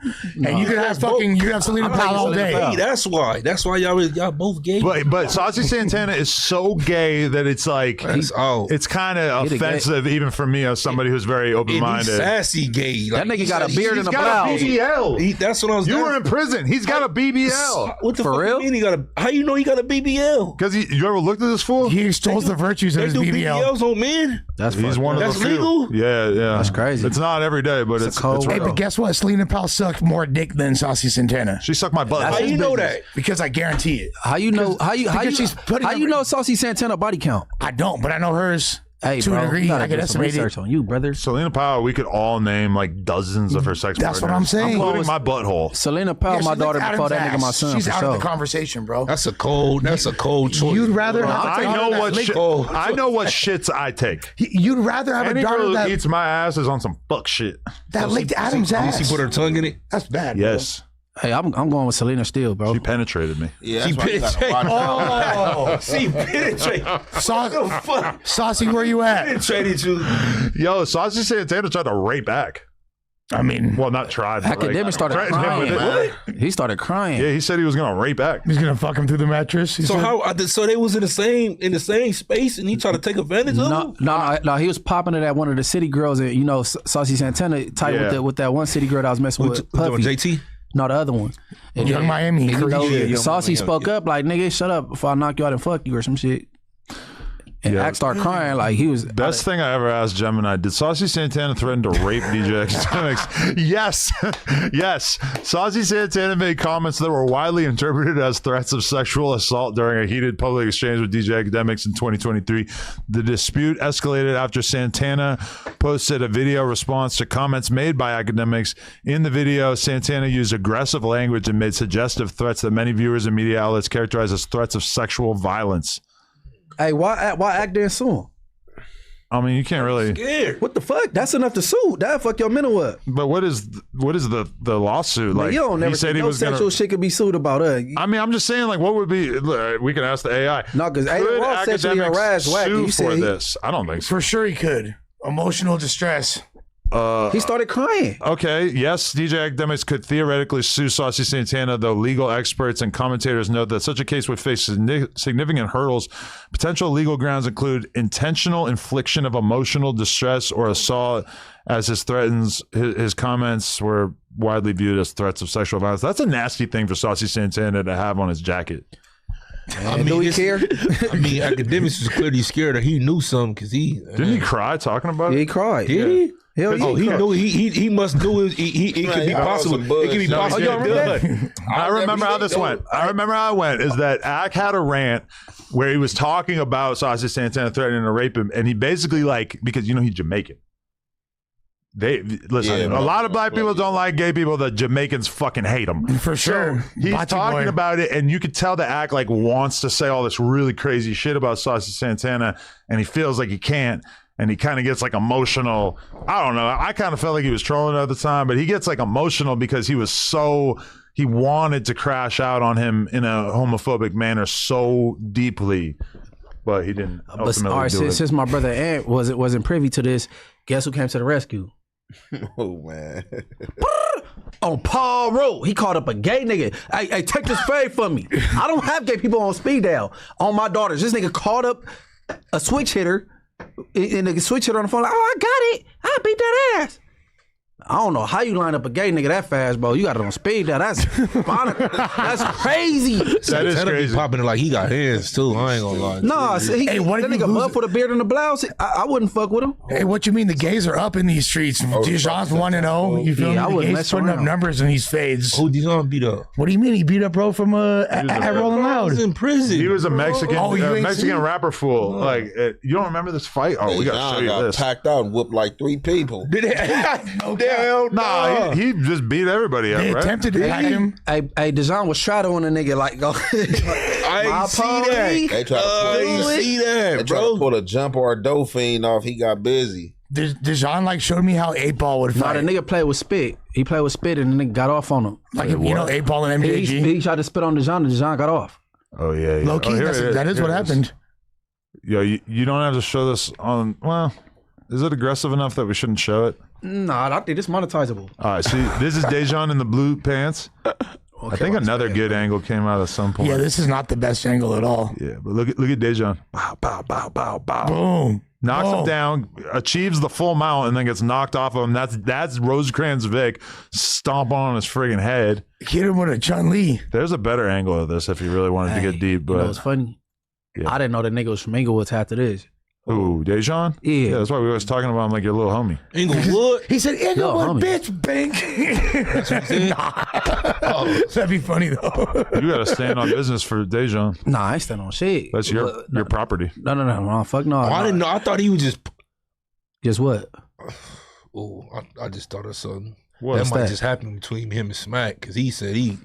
And you can have Selena Powell all Selena day. Powell. Hey, that's why y'all both gay. But Saucy Santana is so gay that it's like That's out. it's kind of He the offensive even for me as somebody who's very And open-minded. he's sassy gay. That nigga got a beard and a He's got blouse. a BBL. That's what I was. You were in prison. He's got a BBL. What the For fuck real? You mean he got a? How you know he got a BBL? Because you ever looked at this fool? He extols the virtues of They his do BBL. BBLs on men. That's He's fucked one up. of That's the few. legal? Yeah. That's crazy. It's not every day, but it's cold- Hey, real. but guess what? Selena Powell sucked more dick than Saucy Santana. She sucked my butt. That's How his you know business. that? Because I guarantee it. How you know? How because she's putting how her- you know Saucy Santana body count? I don't, but I know hers. Hey, To a bro, degree, you gotta I can do some estimate it. research on you, brother. Selena Powell, we could all name like dozens of her sex That's what partners, I'm saying. including my butthole. Selena Powell, Yeah, my she daughter licked before that Adam's nigga, my ass. son, She's for out sure. of the conversation, bro. That's a cold choice. You'd rather have a I daughter know that what licked- I know what shits I take. You'd rather have Any a daughter girl who that, eats my ass is on some fuck shit. that licked Adam's ass. She put her tongue in it. That's bad. Yes, Hey, I'm going with Selena still, bro. she penetrated me. Yeah, She that's why you gotta penetrated. watch Bro. She penetrated. Oh, Saucy, where you at? Penetrated you. Yo, Saucy Santana tried to rape back. I mean, Well, not tried. but, Academic started threatened him with crying. it. He started crying. Yeah, he said he was gonna rape back. he's gonna fuck him through the mattress. He So said. so they was in the same space, and he tried to take advantage of him. No. He was popping it at one of the city girls, and Saucy Santana tight Yeah. with that one city girl that was messing with Puffy. JT. No, the other one. And Young Miami. Saucy spoke up like, nigga, shut up before I knock you out and fuck you or some shit. And Yeah. Act started crying like he was. Best thing I ever asked Gemini, did Saucy Santana threaten to rape DJ Academics? Yes. Yes. Saucy Santana made comments that were widely interpreted as threats of sexual assault during a heated public exchange with DJ Academics in 2023. The dispute escalated after Santana posted a video response to comments made by Academics. In the video, Santana used aggressive language and made suggestive threats that many viewers and media outlets characterize as threats of sexual violence. Hey, why act there and sue him? I mean, you can't really. Scared. What the fuck? That's enough to sue. That fuck your mental up. But what is the lawsuit? Man, Like you don't never he said think he no was sexual gonna. shit could be sued about us. I mean, I'm just saying, like, what would be? Look, we can ask the AI. No, because Could Aiden Ross sexually academics harassed Wacky. sue He said for he- this? I don't think so. For sure he could. Emotional distress. He started crying. Okay, yes, DJ Academics could theoretically sue Saucy Santana, though legal experts and commentators note that such a case would face significant hurdles. Potential legal grounds include intentional infliction of emotional distress or assault, as his comments were widely viewed as threats of sexual violence. That's a nasty thing for Saucy Santana to have on his jacket. Do we care? I mean, Academics was clearly scared that he knew something because he Didn't he cry talking about Yeah, it? he cried. did he? Hell yeah. Oh, he knew he must know it. It could be Man, possible. some bugs. It could be No, possible. you don't remember done. I remember how this went. I remember how it went. Is that Ack had a rant where he was talking about Saucy Santana threatening to rape him, and he basically because he's Jamaican. They listen. Yeah, a lot of black people don't like gay people. The Jamaicans fucking hate them. For sure. He's Bachi talking boy. about it, and you could tell that Ack wants to say all this really crazy shit about Saucy Santana, and he feels like he can't. And he kind of gets emotional. I don't know. I kind of felt like he was trolling at the time, but he gets emotional because he wanted to crash out on him in a homophobic manner so deeply, but he didn't ultimately All right, do it. since my brother Ant wasn't privy to this, guess who came to the rescue? Oh man. On Paul Road, he called up a gay nigga. Hey, take this fade from me. I don't have gay people on speed dial on my daughters. This nigga called up a switch hitter, and the switch hitter on the phone like, oh, I got it. I beat that ass. I don't know how you line up a gay nigga that fast, bro. You got it on speed dial. That's crazy. That is Be crazy. popping it like he got hands too. I ain't gonna lie. Nah, Hey, what that if you nigga lose buff it? with a beard and a blouse. I wouldn't fuck with him. Hey, what you mean? The gays are up in these streets. Dijon's 1-0. You feel Yeah, I me? The wouldn't gays mess putting up around. numbers in these fades. Who these gonna beat up? What do you mean? He beat up bro from at Rolling I was Loud. in prison. He was a Mexican, Oh, you ain't Mexican seen? rapper fool. You don't remember this fight? Oh, we gotta show John you got this. packed out and whooped like 3 people. Did it? Hell Nah, he just beat everybody up, They right? attempted to hack him. Hey, Dijon was shadowing a nigga like, go. I ain't see that. They tried to I pull, ain't see they that, tried to bro. pull a jump or a Dauphine off. He got busy. Dijon showed me how 8-Ball would Nah, fight. the nigga played with spit. He played with spit and the nigga got off on him. 8-Ball and MJG. He tried to spit on Dijon and Dijon got off. Oh yeah, Low key, that is what happened. Yo, you don't have to show this on. Well, is it aggressive enough that we shouldn't show it? Nah, I think it's monetizable. All right, see, this is Dejan in the blue pants. I think another good angle came out at some point. Yeah, this is not the best angle at all. Yeah, but look at Dejan. Bow, bow, bow, bow, bow. Boom. Knocks him Boom. down, achieves the full mount, and then gets knocked off of him. That's Rosecrans Vic stomping on his friggin' head. Hit him with a Chun-Li. There's a better angle of this if you really wanted to get deep, You know but what's funny? Yeah. I didn't know the nigga was from Inglewood after this. ooh, Dejan? Yeah. That's why we always talking about him like your little homie. Inglewood. He said, Yo, Inglewood, homie. bitch, bank. That'd be funny though. You got to stand on business for Dejan. Nah, I ain't stand on shit. That's your property. No, fuck no. I didn't know. I thought he was just. Just what? Oh, I just thought of something. What's that might that? just happen between him and Smack because he said he.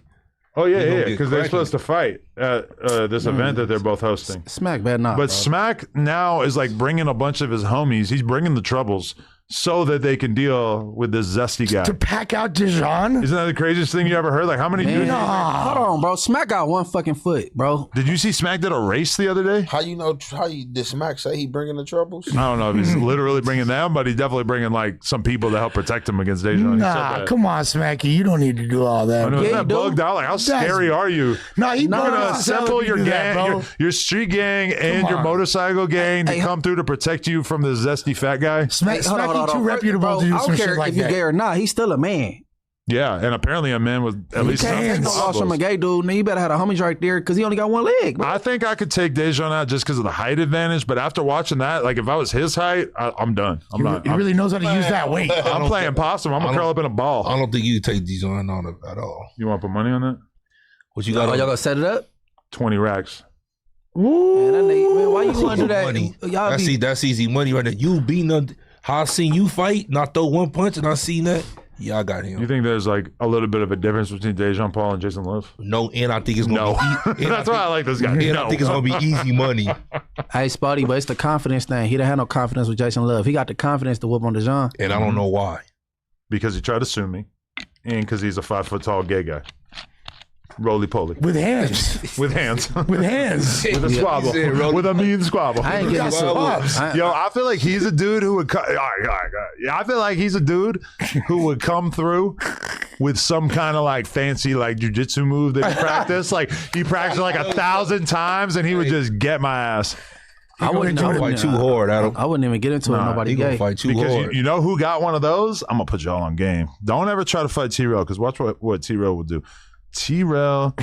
Oh He yeah, gonna yeah, get because they're cracking. supposed to fight at this event that they're both hosting. Smack bad not. But bro. Smack now is like bringing a bunch of his homies. He's bringing the troubles so that they can deal with this zesty guy. To pack out Dijon? Isn't that the craziest thing you ever heard? Like how many Man, dudes? hold on, bro. Smack got one fucking foot, bro. Did you see Smack did a race the other day? How you know? Did Smack say he bringing the troubles? I don't know if he's literally bringing them, but he's definitely bringing like some people to help protect him against Dejan. Nah, come on, Smacky. You don't need to do all that. I know, Yeah, isn't you that do. bugged out? Like, how scary are you? No, he You're don't gonna necessarily assemble need your to do that, gang, bro. your street gang, and your on. motorcycle gang to Hey, come through to protect you from the zesty fat guy. Smacky too reputable Bro, to do I some don't shit care like if you that. gay or not. He's still a man. Yeah, and apparently a man with at least Can't take no some loss from a problems. gay dude. Now you better have the homies right there because he only got one leg. Bro. I think I could take Dejan out just because of the height advantage, but after watching that, like if I was his height, I'm done. I'm not. He really knows how to use that weight. I'm playing possum. I'm gonna curl up in a I ball. don't think you take Dijon on it at all. You want to put money on that? What you Oh, got? y'all gonna set it up? 20 racks. Man, that nigga, man, why you want to do that? Money. Y'all That's easy money right there. You beating up. How I seen you fight, not throw one punch, and I seen that. Yeah, I got him. You think there's like a little bit of a difference between Dejan Paul and Jason Love? No, and I think it's gonna No. be. That's why I like this guy. And No. I think it's gonna be easy money. Hey, Spotty, but it's the confidence thing. He didn't have no confidence with Jason Love. He got the confidence to whoop on Dejan. And I don't know why. Because he tried to sue me, and because he's a 5 foot tall gay guy. Roly poly. With hands. With hands. With hands. With a squabble. said roly- With a mean squabble. I ain't getting got sued. some pops. Yo, I feel like he's a dude who would yeah, I feel like he's a dude who would come through with some kind of like fancy like jujitsu move that he practiced. Like he practiced like 1,000 times and he would just get my ass. I wouldn't Fight too hard, Adam. I wouldn't even get into it. Nah, Nobody He gonna gay. fight too Because hard. you know who got one of those? I'm gonna put y'all on game. Don't ever try to fight T-Rail because watch what T-Rail will do. T-Rail,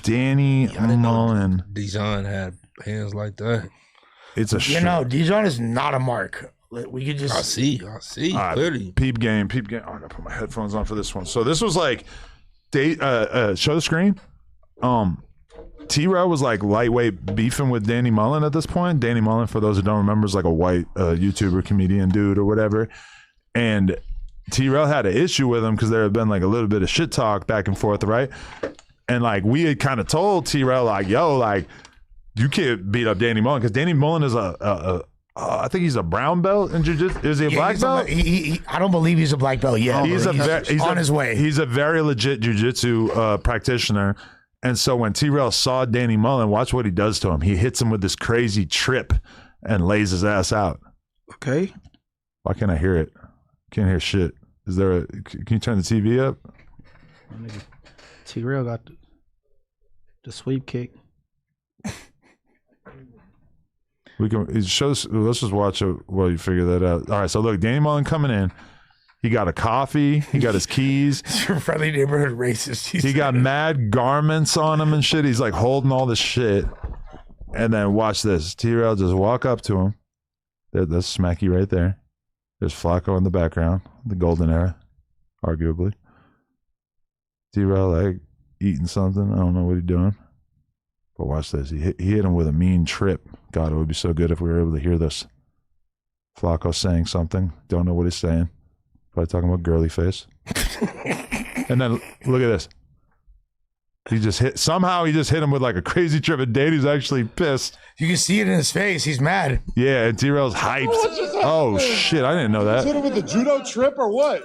Danny Mullen. Dijon had hands like that. It's a You shit. know, Dijon is not a mark. We could just. I see, All right, clearly. Peep game. Oh, I gotta put my headphones on for this one. So this was like, show the screen. T-Rail was like lightweight beefing with Danny Mullen at this point. Danny Mullen, for those who don't remember, is like a white YouTuber, comedian dude or whatever. And T-Rail had an issue with him because there had been like a little bit of shit talk back and forth, right? And like we had kind of told T-Rail like, yo, like you can't beat up Danny Mullen because Danny Mullen is I think he's a brown belt in jiu-jitsu. Is he a black belt? I don't believe he's a black belt yet. He's on his way. He's a very legit jiu-jitsu practitioner. And so when T-Rail saw Danny Mullen, watch what he does to him. He hits him with this crazy trip and lays his ass out. Okay. Why can't I hear it? Can't hear shit. Is there can you turn the TV up? T-Rail got the sweep kick. We can it shows. Let's just watch it while you figure that out. All right, so look, Danny Mullen coming in. He got a coffee. He got his keys. Your friendly neighborhood racist. He got mad garments on him and shit. He's like holding all this shit. And then watch this. T-Rail just walk up to him. That's Smacky right there. There's Flakko in the background. The golden era, arguably. T-Rail like eating something. I don't know what he's doing. But watch this. He hit him with a mean trip. God, it would be so good if we were able to hear this. Flakko saying something. Don't know what he's saying. Probably talking about girly face. And then look at this. He just hit him with like a crazy trip, and Danny's actually pissed. You can see it in his face. He's mad. Yeah, and T-Rail's hyped. Oh shit, I didn't know that. Hit him with the judo trip or what?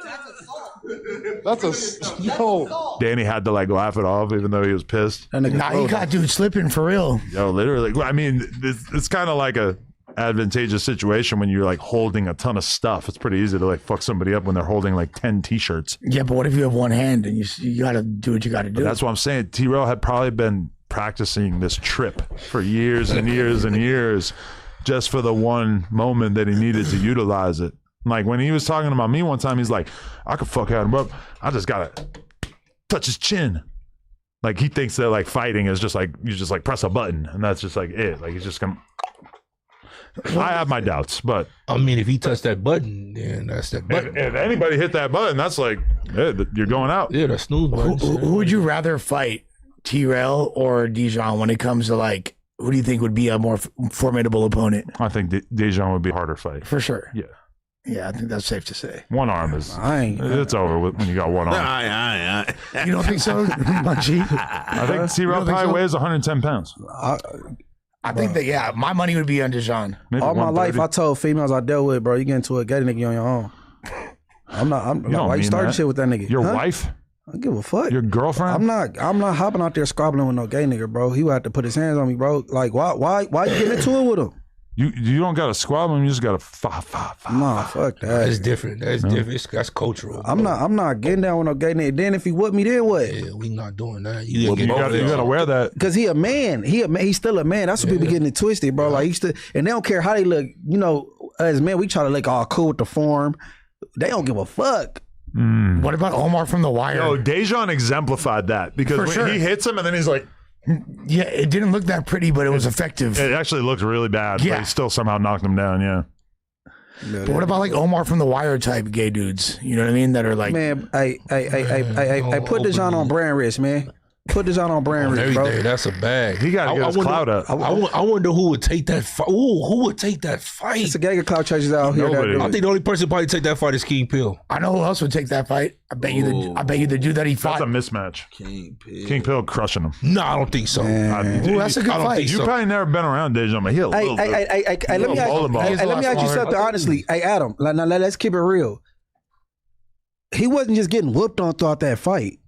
That's yo. Danny had to like laugh it off, even though he was pissed. Nah, he got dude slipping for real. Yo, literally. I mean, it's kind of like a advantageous situation when you're like holding a ton of stuff. It's pretty easy to like fuck somebody up when they're holding like 10 t-shirts. Yeah, but what if you have one hand and you got to do what you got to do? That's what I'm saying. T-Rail had probably been practicing this trip for years and years and years just for the one moment that he needed to utilize it. Like when he was talking about me one time, he's like, I could fuck out him up. I just gotta touch his chin. Like he thinks that like fighting is just like you just like press a button and that's just like it. Like he's just gonna. I have my doubts, but I mean, if he touched that button, then that's that button. if anybody hit that button, that's like, hey, you're going out. Yeah, that's snooze button. Who would you rather fight, T-Rail or Dijon, when it comes to like, who do you think would be a more formidable opponent? I think Dejan would be a harder fight. For sure. Yeah. Yeah, I think that's safe to say. One arm is, I it's over when you got one arm. You don't think so, Munchie? I think T-Rail probably weighs 110 pounds. I think that, yeah, my money would be on Dijon. Maybe all my life, 130. I told females I dealt with, bro, you get into a gay nigga on your own. I'm don't why you mean starting that. shit with that nigga? Your Huh? wife? I don't give a fuck. Your girlfriend? I'm not hopping out there squabbling with no gay nigga, bro. He would have to put his hands on me, bro. Like, why you getting into it with him? You don't got to squabble, you just got to Nah, fuck that. That's different. That's different. That's cultural. I'm not getting down with no gay nigga. Then if he with me, then what? Yeah, we not doing that. You got to wear that. Cause he a man. He's still a man. That's what people getting it twisted, bro. Like and they don't care how they look. You know, as men, we try to look all cool with the form. They don't give a fuck. What about Omar from The Wire? No, Dejan exemplified that because For when sure. he hits him and then he's like, Yeah, it didn't look that pretty, but it was effective. it actually looked really bad, Yeah. but he still somehow knocked him down, yeah. But what about like Omar from The Wire type gay dudes? You know what I mean? That are like, Man, I put this on brand risk, man. Put this on brand risk, every bro. day. That's a bag. He got to get his clout up. I wonder who would take that fight. Who would take that fight? It's a gang of clout chasers out here. Nobody. That I do it. think the only person probably take that fight is King Pill. I know who else would take that fight. I bet you the dude that he That's fought. a mismatch. King Pill crushing him. No, I don't think so. Ooh, that's a good I don't fight. think You so. probably never been around Dejan, but he a little bit. Hey, let me ask you something honestly. Hey, Adam, now let's keep it real. He wasn't just getting whooped on throughout that fight.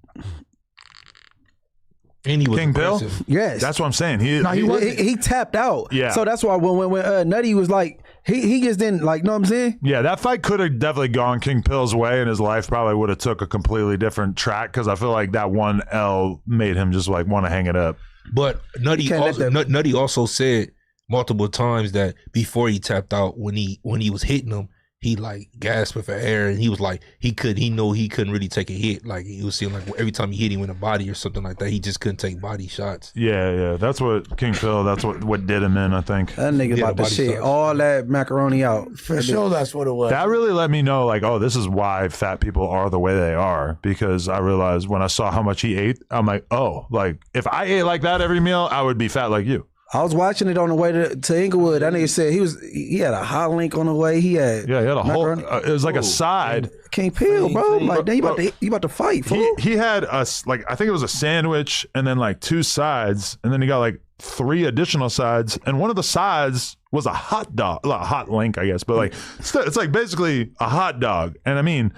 And he was King Pill? aggressive. Yes. That's what I'm saying. He tapped out. Yeah. So that's why when Nutty was like, he just didn't like, know what I'm saying? Yeah, that fight could have definitely gone King Pill's way, and his life probably would have took a completely different track because I feel like that one L made him just like want to hang it up. But Nutty also said multiple times that before he tapped out, when he was hitting him, he like gasped for air, and he was like he couldn't really take a hit. Like he was seeing like every time he hit him in the body or something like that, he just couldn't take body shots. Yeah, that's what King Pill. That's what did him in. I think That nigga about to body shit shots. all that macaroni out. For sure, that's what it was. that really let me know like, oh, this is why fat people are the way they are. Because I realized when I saw how much he ate, I'm like, oh, like if I ate like that every meal, I would be fat like you. I was watching it on the way to Inglewood. That nigga said he had a hot link on the way. He had He had a whole. macaroni. It was like a side. King Pill, bro. Like, then you about to fight, fool. He had I think it was a sandwich and then like 2 sides, and then he got like 3 additional sides, and one of the sides was a hot dog, a hot link, I guess, but like it's like basically a hot dog. And I mean,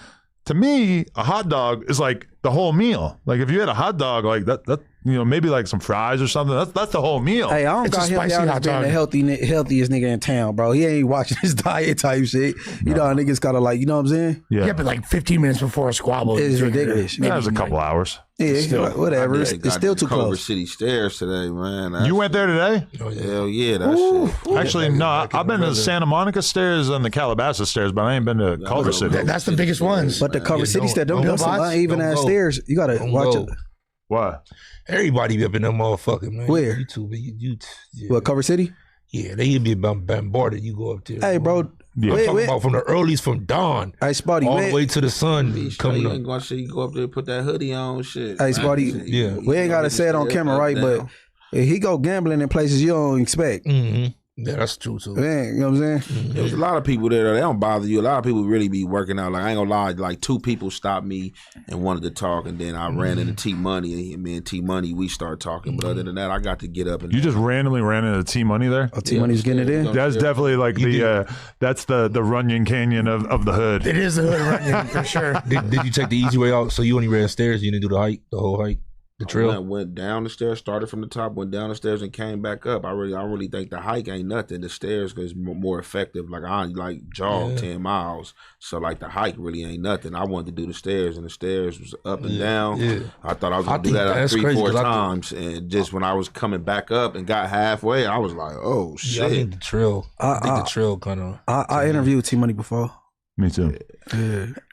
to me, a hot dog is like the whole meal. Like if you had a hot dog, like that maybe like some fries or something. That's the whole meal. Hey, I don't It's a got him spicy down as hot being dog. the healthiest nigga in town, bro. He ain't watching his diet type shit. You know, niggas gotta like, you know what I'm saying? Yeah, but like 15 minutes before a squabble. It's you're drinking ridiculous. That was a couple hours. Yeah, whatever. They It's got still the too Culver close. City stairs today, man. That You went there today? Hell yeah, that shit. Actually, no. I've been to the Santa Monica stairs and the Calabasas stairs, but I ain't been to Culver City. That's the biggest ones. But the Culver City step, them don't some go. uneven Don't ass go. stairs. You gotta Don't watch go. it. What? Everybody be up in that motherfucker, man. Where? You too, but you yeah. What, Culver City? Yeah, they be bombarded. You go up there. Hey, bro. Yeah. I'm Wait, talking wait. about from the earlies, from dawn Hey, Spotty, all wait. the way to the sun coming You up. ain't gonna say you go up there, put that hoodie on, shit. Hey, Spotty, Yeah. we ain't gotta say it on camera, right? But he go gambling in places you don't expect. Mm-hmm. Yeah, that's true too. Man, you know what I'm saying? There's a lot of people there. They don't bother you. A lot of people really be working out. Like I ain't gonna lie. Like 2 people stopped me and wanted to talk, and then I ran into T Money, and me and T Money we start talking. But other than that, I got to get up and You just randomly ran into T Money there? Oh, T Money's getting it in. That's definitely like that's the Runyon Canyon of the hood. It is the hood running for sure. Did you take the easy way out? So you only ran stairs. You didn't do the hike, the whole hike, the trail. I went down the stairs, started from the top, went down the stairs, and came back up. I really think the hike ain't nothing. The stairs is more effective. Like I jogged 10 miles, so like the hike really ain't nothing. I wanted to do the stairs, and the stairs was up and down. Yeah. I thought I was gonna do think that like that's 3-4 crazy, 'cause times, and just when I was coming back up and got halfway, I was like, oh Yeah, shit. I think the trail. I think the trail kind of. I interviewed T Money before. Me too.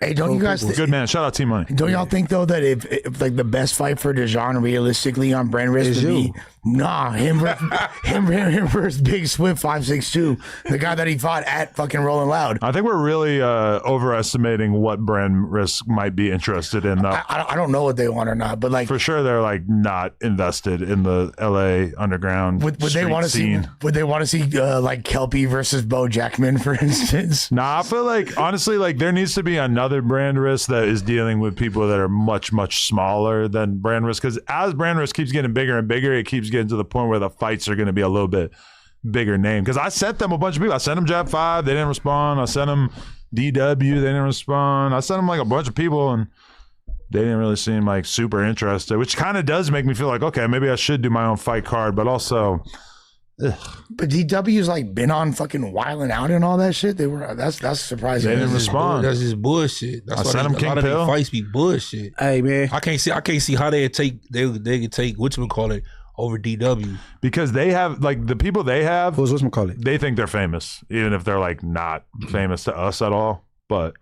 Hey, don't you guys Good man. Shout out T Money. don't y'all think though that if like the best fight for Dejan realistically on brand risk Is would be you. Nah, him versus Big Swift 562, the guy that he fought at fucking Rolling Loud. I think we're really overestimating what brand risk might be interested in. I don't know what they want or not, but like for sure they're like not invested in the LA underground. Would they want to see? Would they want to see like Kelpie versus Bo Jackman, for instance? Nah, I feel like honestly, like there needs to be another brand risk that is dealing with people that are much smaller than brand risk, because as brand risk keeps getting bigger and bigger, it keeps getting to the point where the fights are going to be a little bit bigger name. Because I sent them a bunch of people. I sent them Jab 5, they didn't respond. I sent them DW, they didn't respond. I sent them like a bunch of people and they didn't really seem like super interested, which kind of does make me feel like, okay, maybe I should do my own fight card, but also but DW's like been on fucking Wildin' Out and all that shit. That's surprising. They didn't respond. That's just bullshit. That's why a lot of their fights be bullshit. Hey man, I can't see how they could take whatchamacallit over DW, because they have like the people they have. who's whatchamacallit? They think they're famous, even if they're like not famous to us at all. But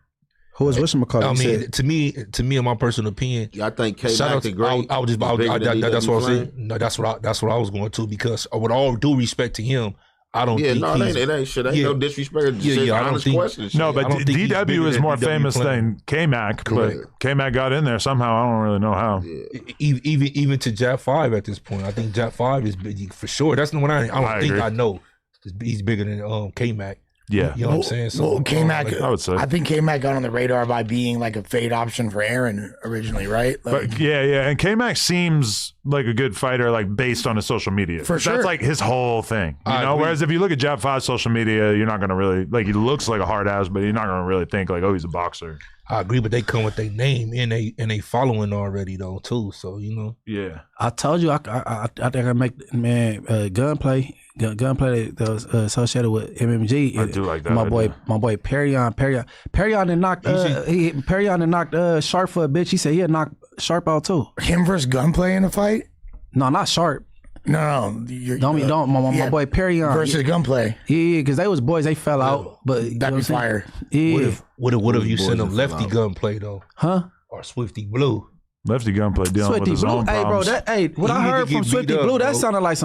Who is whatchamacallit? I mean, to me, in my personal opinion, I think shout out K-Mac the great. that's what I was saying. No, that's what I was going to, because with all due respect to him, I don't think it ain't shit. Ain't no disrespect. I don't think questions. no, but DW is more famous than K-Mac, Correct. but K-Mac got in there somehow. I don't really know how. even to Jab 5 at this point, I think Jab 5 is big for sure. That's the one I don't think agree. I know. He's bigger than K-Mac. Yeah. You know what I'm saying? So K-Mac, I would say. I think K-Mac got on the radar by being like a fade option for Aaron originally, right? Like, But yeah, and K-Mac seems like a good fighter, like based on his social media. For sure. That's like his whole thing. You know, agree. whereas if you look at Jab 5 social media, you're not gonna really like, he looks like a hard ass, but you're not gonna really think like, oh, he's a boxer. I agree, but they come with their name and they following already though too. So you know, Yeah. I told you I think I make gunplay that was associated with MMG. I do like that My idea. boy Perrion had knocked Perrion had knocked Sharp for a bitch. He said he had knocked Sharp out too. him versus Gunplay in a fight? No, not Sharp. No. My boy Perrion versus Gunplay. Yeah, because they was boys. They fell out, but you know That'd what be I'm saying? fire. Yeah, what if you boys send them that lefty fell out. gunplay though, huh? or Swifty Blue? Lefty gunplay dealing with Swifty his Blue. own Hey, bro, problems. what I He need heard to from get Swifty beat up, Blue, that bro. sounded like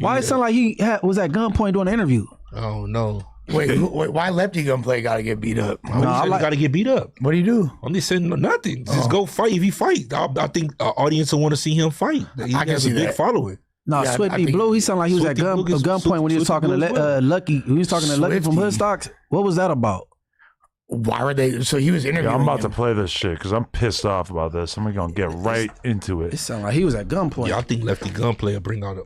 why it sound like he was at gunpoint doing an interview? I don't know. Wait, why Lefty Gunplay got to get beat up? You got to get beat up. What do you do? I'm just saying nothing. Just go fight. If he fight, I think our audience will want to see him fight. He I can has see a big that. following. No, Yeah, I Swifty think- Blue, he sounded like he was at Swifty Blue is- gunpoint when he was Swifty talking to Blue as well. Lucky. He was talking to Lucky from Swifty. Hood Stocks. What was that about? Why were they? So he was interviewing. Yeah, I'm about to him. play this shit because I'm pissed off about this. I'm gonna get right into It it. sounded like he was at gunpoint. Yeah, I think lefty gunplay will bring out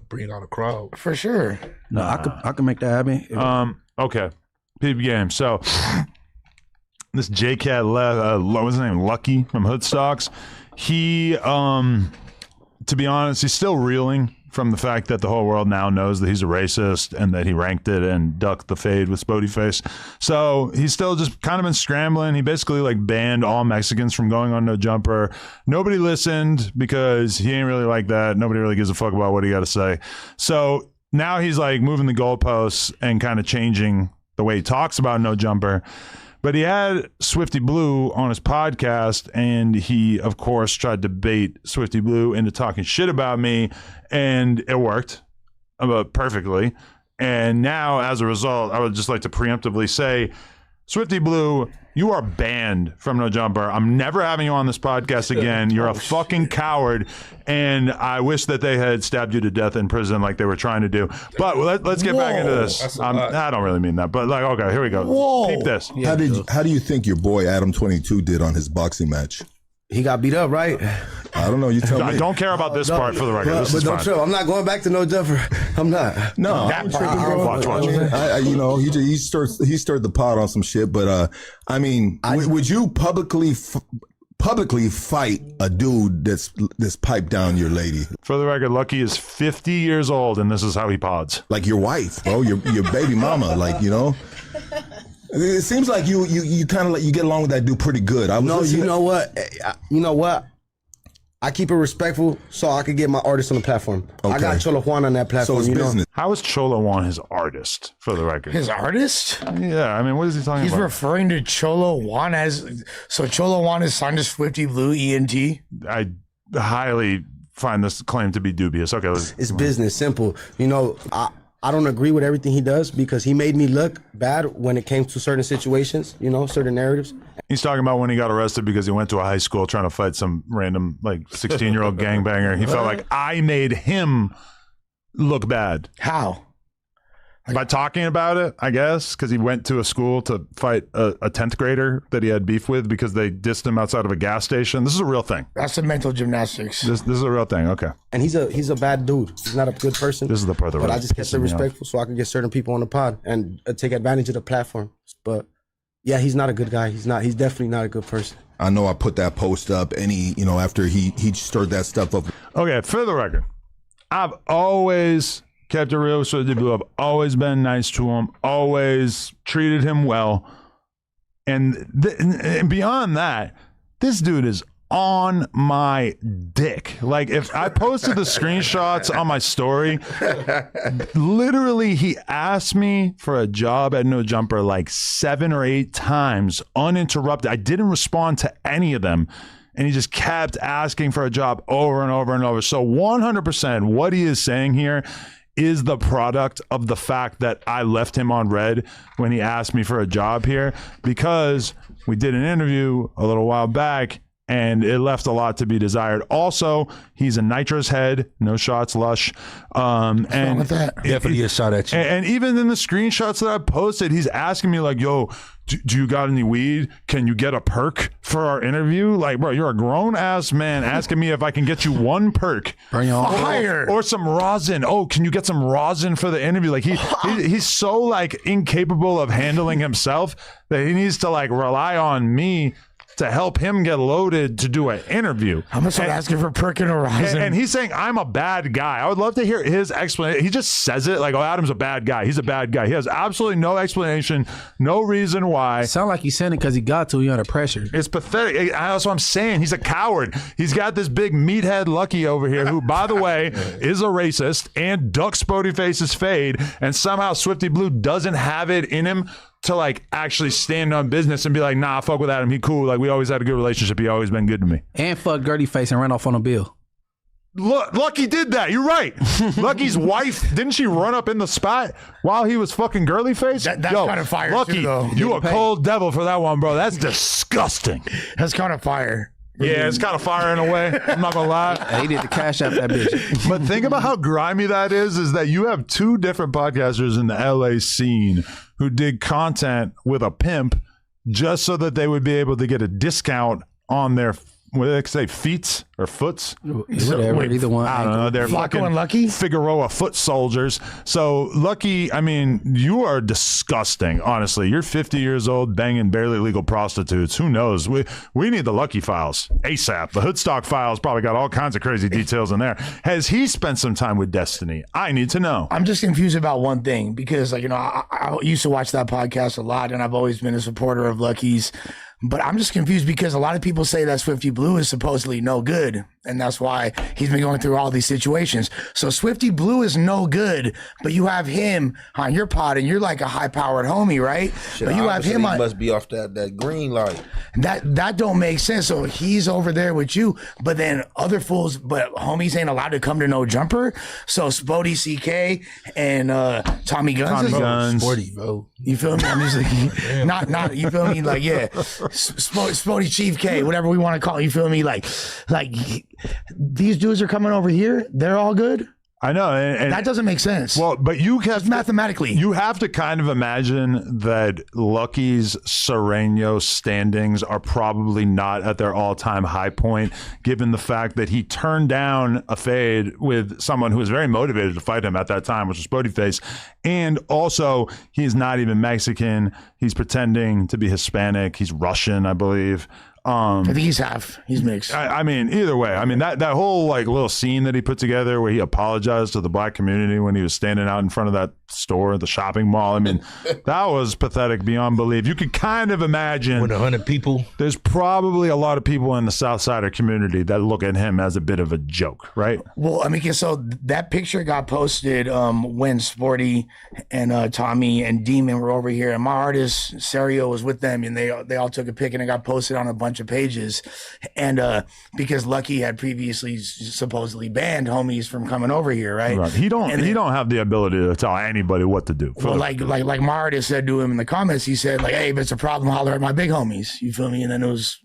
a crowd. For sure. No, I could make that happen. Okay. Peep game. So this J-Cat what was his name? Lucky from Hood Stocks. He to be honest, he's still reeling from the fact that the whole world now knows that he's a racist and that he ranked it and ducked the fade with Spody Face. So he's still just kind of been scrambling. He basically like banned all Mexicans from going on No Jumper. Nobody listened because he ain't really like that. Nobody really gives a fuck about what he got to say. So now he's like moving the goalposts and kind of changing the way he talks about No Jumper. But he had Swifty Blue on his podcast, and he, of course, tried to bait Swifty Blue into talking shit about me, and it worked perfectly. And now, as a result, I would just like to preemptively say, Swifty Blue, you are banned from No Jumper. I'm never having you on this podcast again. You're a fucking coward, and I wish that they had stabbed you to death in prison like they were trying to do. But let's get back into this. I don't really mean that, but like, okay, here we go. Keep this. How do you think your boy Adam 22 did on his boxing match? He got beat up, right? I don't know. You tell I me. don't care about this part for the record. This But is don't fine. trip. I'm not going back to No Jumper. I'm not. No, That I'm part- tripping, bro. Watch. He stirred the pot on some shit. But I mean, would you publicly fight a dude that's piped down your lady, For the record, Lucky is 50 years old, and this is how he pods. like your wife, bro, your baby mama, like, you know? It seems like you kind of like you get along with that dude pretty good. No, you know what? I keep it respectful so I could get my artists on the platform. I got Cholo Juan on that So platform. it's you know? business. How is Cholo Juan his artist, for the record? His artist? Yeah, I mean, what is he talking He's about? referring to Cholo Juan as. So Cholo Juan is signed to Swifty Blue ENT. I highly find this claim to be dubious. Okay, it's business, simple. You know, I don't agree with everything he does because he made me look bad when it came to certain situations, you know, certain narratives. He's talking about when he got arrested because he went to a high school trying to fight some random 16-year-old gangbanger. He felt like I made him look bad. How? By talking about it, I guess, because he went to a school to fight a 10th grader that he had beef with because they dissed him outside of a gas station. This is a real thing. That's the mental gymnastics. This is a real thing. Okay. And he's a bad dude. He's not a good person. This is the part that But really I just kept it respectful so I can get certain people on the pod and take advantage of the platform. But yeah, he's not a good guy. He's definitely not a good person. I know I put that post up and after he stirred that stuff up. Okay, for the record, I've always kept it real with Swifty Blue. I've always been nice to him, always treated him well. And beyond that, this dude is on my dick. Like, if I posted the screenshots on my story, literally he asked me for a job at No Jumper like 7 or 8 times uninterrupted. I didn't respond to any of them. And he just kept asking for a job over and over and over. So 100% what he is saying here is the product of the fact that I left him on red when he asked me for a job here, because we did an interview a little while back and it left a lot to be desired. Also, he's a nitrous head, no shots, Lush. And wrong with that? Definitely a shot at you. And even in the screenshots that I posted, he's asking me like, yo, do you got any weed? Can you get a perk for our interview? Like, bro, you're a grown ass man asking me if I can get you one perk. Bring your own Fire. Or some rosin. Oh, can you get some rosin for the interview? Like he's so like incapable of handling himself that he needs to like rely on me to help him get loaded to do an interview. I'm gonna start asking for perk and horizon. And he's saying I'm a bad guy. I would love to hear his explanation. He just says it like, oh, Adam's a bad guy. He's a bad guy. He has absolutely no explanation, no reason why. Sound like he's saying it because he got to. He under pressure. It's pathetic. That's what I'm saying. He's a coward. He's got this big meathead Lucky over here who, by the way, is a racist and ducks Spodyface's fade, and somehow Swifty Blue doesn't have it in him to like actually stand on business and be like, nah, fuck with Adam. He cool. Like, we always had a good relationship. He always been good to me. And fuck Gertie Face and ran off on a bill. Lucky did that. You're right. Lucky's wife, didn't she run up in the spot while he was fucking girly face? That's kind of fire, Lucky, too, though. you a cold devil for that one, bro. That's disgusting. That's kind of fire. Yeah, it's kind of fire in a way. I'm not gonna lie. He did the cash out that bitch. But think about how grimy that is that you have 2 different podcasters in the LA scene who did content with a pimp just so that they would be able to get a discount on their, what do they say, feets or foots? Whatever, either one. I don't know. They're Flakko fucking and Lucky? Figueroa foot soldiers. So Lucky, I mean, you are disgusting. Honestly, you're 50 years old, banging barely legal prostitutes. Who knows? We need the Lucky files ASAP. The Hoodstock files probably got all kinds of crazy details in there. Has he spent some time with Destiny? I need to know. I'm just confused about one thing because, like, you know, I used to watch that podcast a lot, and I've always been a supporter of Lucky's. But I'm just confused because a lot of people say that Swifty Blue is supposedly no good. And that's why he's been going through all these situations. So Swifty Blue is no good, but you have him on your pod and you're like a high powered homie, right? Shit, but you have him on. Must be off that green light. That don't make sense. So he's over there with you, but then other fools, but homies ain't allowed to come to No Jumper. So Spody CK and Tommy Guns. Sporty, bro. You feel me? I'm just like, not you feel me? Like, yeah, Spody Chief K, whatever we want to call it. You feel me? Like these dudes are coming over here. They're all good. I know, and that doesn't make sense. Well, but you have mathematically, you have to kind of imagine that Lucky's Sereno standings are probably not at their all-time high point, given the fact that he turned down a fade with someone who was very motivated to fight him at that time, which was Spodyface, and also he's not even Mexican. He's pretending to be Hispanic. He's Russian, I believe. I think he's half. He's mixed. I mean, either way. I mean, that whole like little scene that he put together where he apologized to the black community when he was standing out in front of that store, the shopping mall. I mean, that was pathetic beyond belief. You could kind of imagine with 100 people. There's probably a lot of people in the Southsider community that look at him as a bit of a joke, right? Well, I mean, so that picture got posted when Sporty and Tommy and Demon were over here, and my artist Serio was with them, and they all took a pic, and it got posted on a bunch of pages. And because Lucky had previously supposedly banned homies from coming over here, right? He don't have the ability to tell anybody what to do. Well, like my artist said to him in the comments, he said like, "Hey, if it's a problem, holler at my big homies." You feel me? And then it was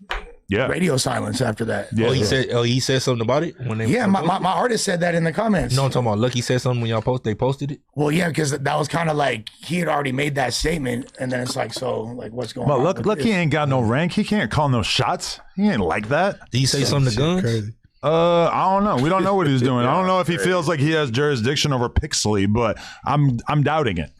radio silence after that. Yeah, he said something about it when they. Yeah, my artist said that in the comments. No, I'm talking about Lucky said something when they posted it. Well, yeah, because that was kind of like he had already made that statement, and then it's like, so like, what's going on? But Lucky ain't got no rank. He can't call no shots. He ain't like that. Did he say something to Guns? Crazy. I don't know. We don't know what he's doing. I don't know if he feels like he has jurisdiction over Pixley, but I'm doubting it.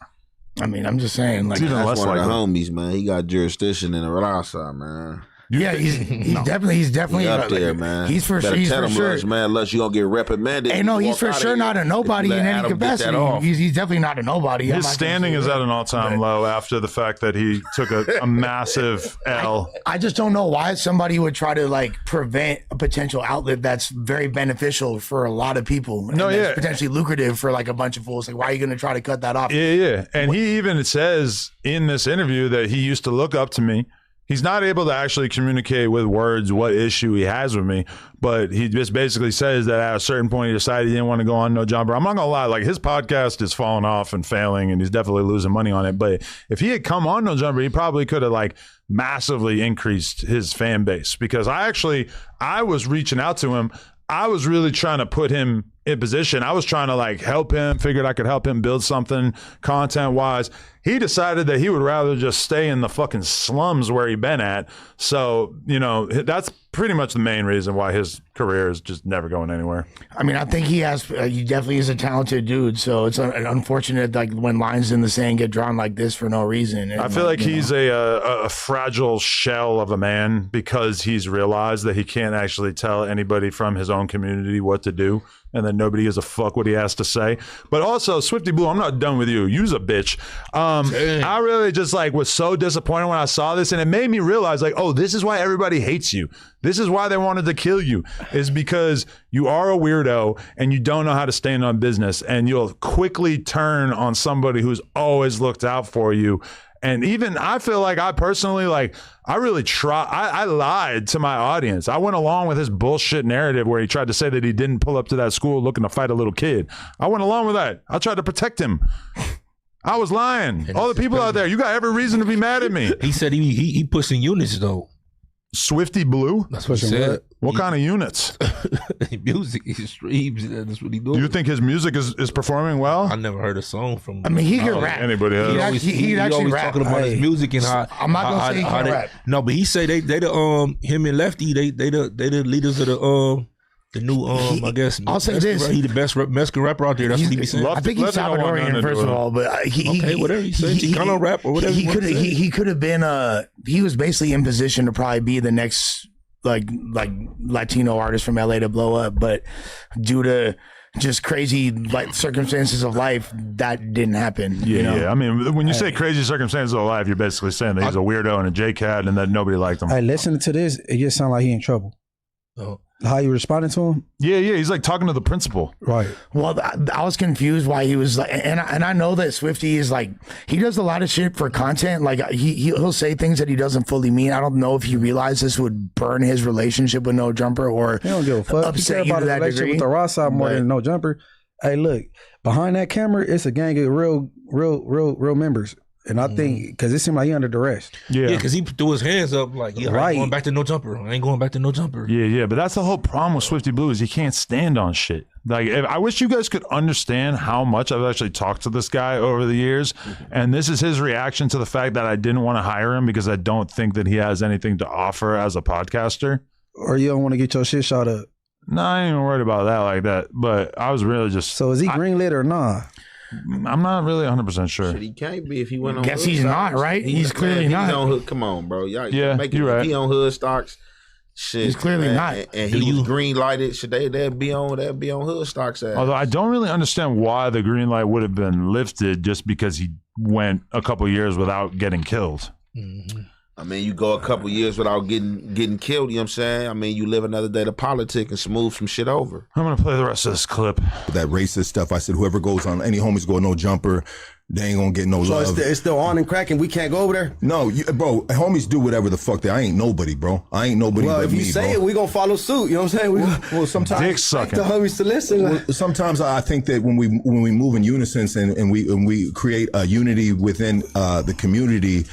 I mean, I'm just saying, like, that's one of the homies, man. He got jurisdiction in the Rasa, man. Yeah, he's definitely up there, man. He's for sure. Less, man, unless you gonna get reprimanded. Hey, no, he's for sure not a nobody in any capacity. He's definitely not a nobody. His standing is at an all-time low after the fact that he took a massive L. I just don't know why somebody would try to like prevent a potential outlet that's very beneficial for a lot of people. And that's potentially lucrative for like a bunch of fools. Like, why are you going to try to cut that off? Yeah. And he even says in this interview that he used to look up to me. He's not able to actually communicate with words what issue he has with me, but he just basically says that at a certain point he decided he didn't want to go on No Jumper. I'm not gonna lie, like his podcast is falling off and failing, and he's definitely losing money on it. But if he had come on No Jumper, he probably could have like massively increased his fan base, because I was reaching out to him. I was really trying to put him in position. I was trying to like help him, figured I could help him build something content wise. He decided that he would rather just stay in the fucking slums where he'd been at. So, that's pretty much the main reason why his career is just never going anywhere. I mean, I think he definitely is a talented dude. So it's unfortunate like when lines in the sand get drawn like this for no reason. And I feel like he's a fragile shell of a man because he's realized that he can't actually tell anybody from his own community what to do, and then nobody gives a fuck what he has to say. But also, Swifty Blue, I'm not done with you. You's a bitch. I really just like was so disappointed when I saw this, and it made me realize like, oh, this is why everybody hates you. This is why they wanted to kill you, is because you are a weirdo and you don't know how to stand on business, and you'll quickly turn on somebody who's always looked out for you. And even I feel like I personally, like, I really I lied to my audience. I went along with his bullshit narrative where he tried to say that he didn't pull up to that school looking to fight a little kid. I went along with that. I tried to protect him. I was lying. And all the people out there, you got every reason to be mad at me. He said he pushing units though. Swifty Blue? That's what he said. What kind of units? Music, he streams, that's what he doing. Do you think his music is performing well? I never heard a song from him. I mean, he can rap. Anybody else? He actually rap. Talking about his music and how I'm not gonna say he can rap. No, but he say they the him and Lefty they the leaders of the new I guess I'll say this: he the best Mexican rapper out there. That's what he be saying. I think he's Salvadorian first of all, but whatever he said, Chicano rap or whatever. He could have been he was basically in position to probably be the next like Latino artist from LA to blow up, but due to just crazy like circumstances of life, that didn't happen. Yeah. I mean, when you say crazy circumstances of life, you're basically saying that he's a weirdo and a J-Cat and that nobody liked him. Hey, listening to this, it just sounds like he in trouble. Oh. How you responding to him? Yeah. He's like talking to the principal. Right. Well, I was confused why he was like, and I know that Swifty is like, he does a lot of shit for content. Like he'll say things that he doesn't fully mean. I don't know if he realized this would burn his relationship with No Jumper or he don't give a fuck. Upset he care about you to that relationship degree. with the Ross side more than No Jumper. Hey, look, behind that camera, it's a gang of real members. And I think, because it seemed like he under duress. Yeah, because he threw his hands up like, I ain't going back to No Jumper. I ain't going back to No Jumper. Yeah, but that's the whole problem with Swifty Blue is he can't stand on shit. Like, I wish you guys could understand how much I've actually talked to this guy over the years. And this is his reaction to the fact that I didn't want to hire him because I don't think that he has anything to offer as a podcaster. Or you don't want to get your shit shot up. No, I ain't even worried about that like that. But I was really just... So is he greenlit or not? I'm not really 100% sure. Shit, he can't be if he went on. Guess he's not, right? He's clearly not. On hood. Come on, bro. You're right. He on hood stocks. Shit, He's clearly not. And he was green lighted. Should they'd be on Hood Stock's ass. Although I don't really understand why the green light would have been lifted just because he went a couple years without getting killed. Mm-hmm. I mean, you go a couple years without getting killed, you know what I'm saying? I mean, you live another day to politic and smooth some shit over. I'm going to play the rest of this clip. That racist stuff, I said, whoever goes on, any homies go no jumper, they ain't gonna get no love. So it's still on and cracking. We can't go over there. No, bro. Homies do whatever the fuck they. I ain't nobody, bro. I ain't nobody. Well, but if you me, say bro. it, we gonna follow suit. You know what I'm saying? Well, sometimes dick sucking. The homies to listen. Well, sometimes I think that when we move in unison and we create a unity within the community,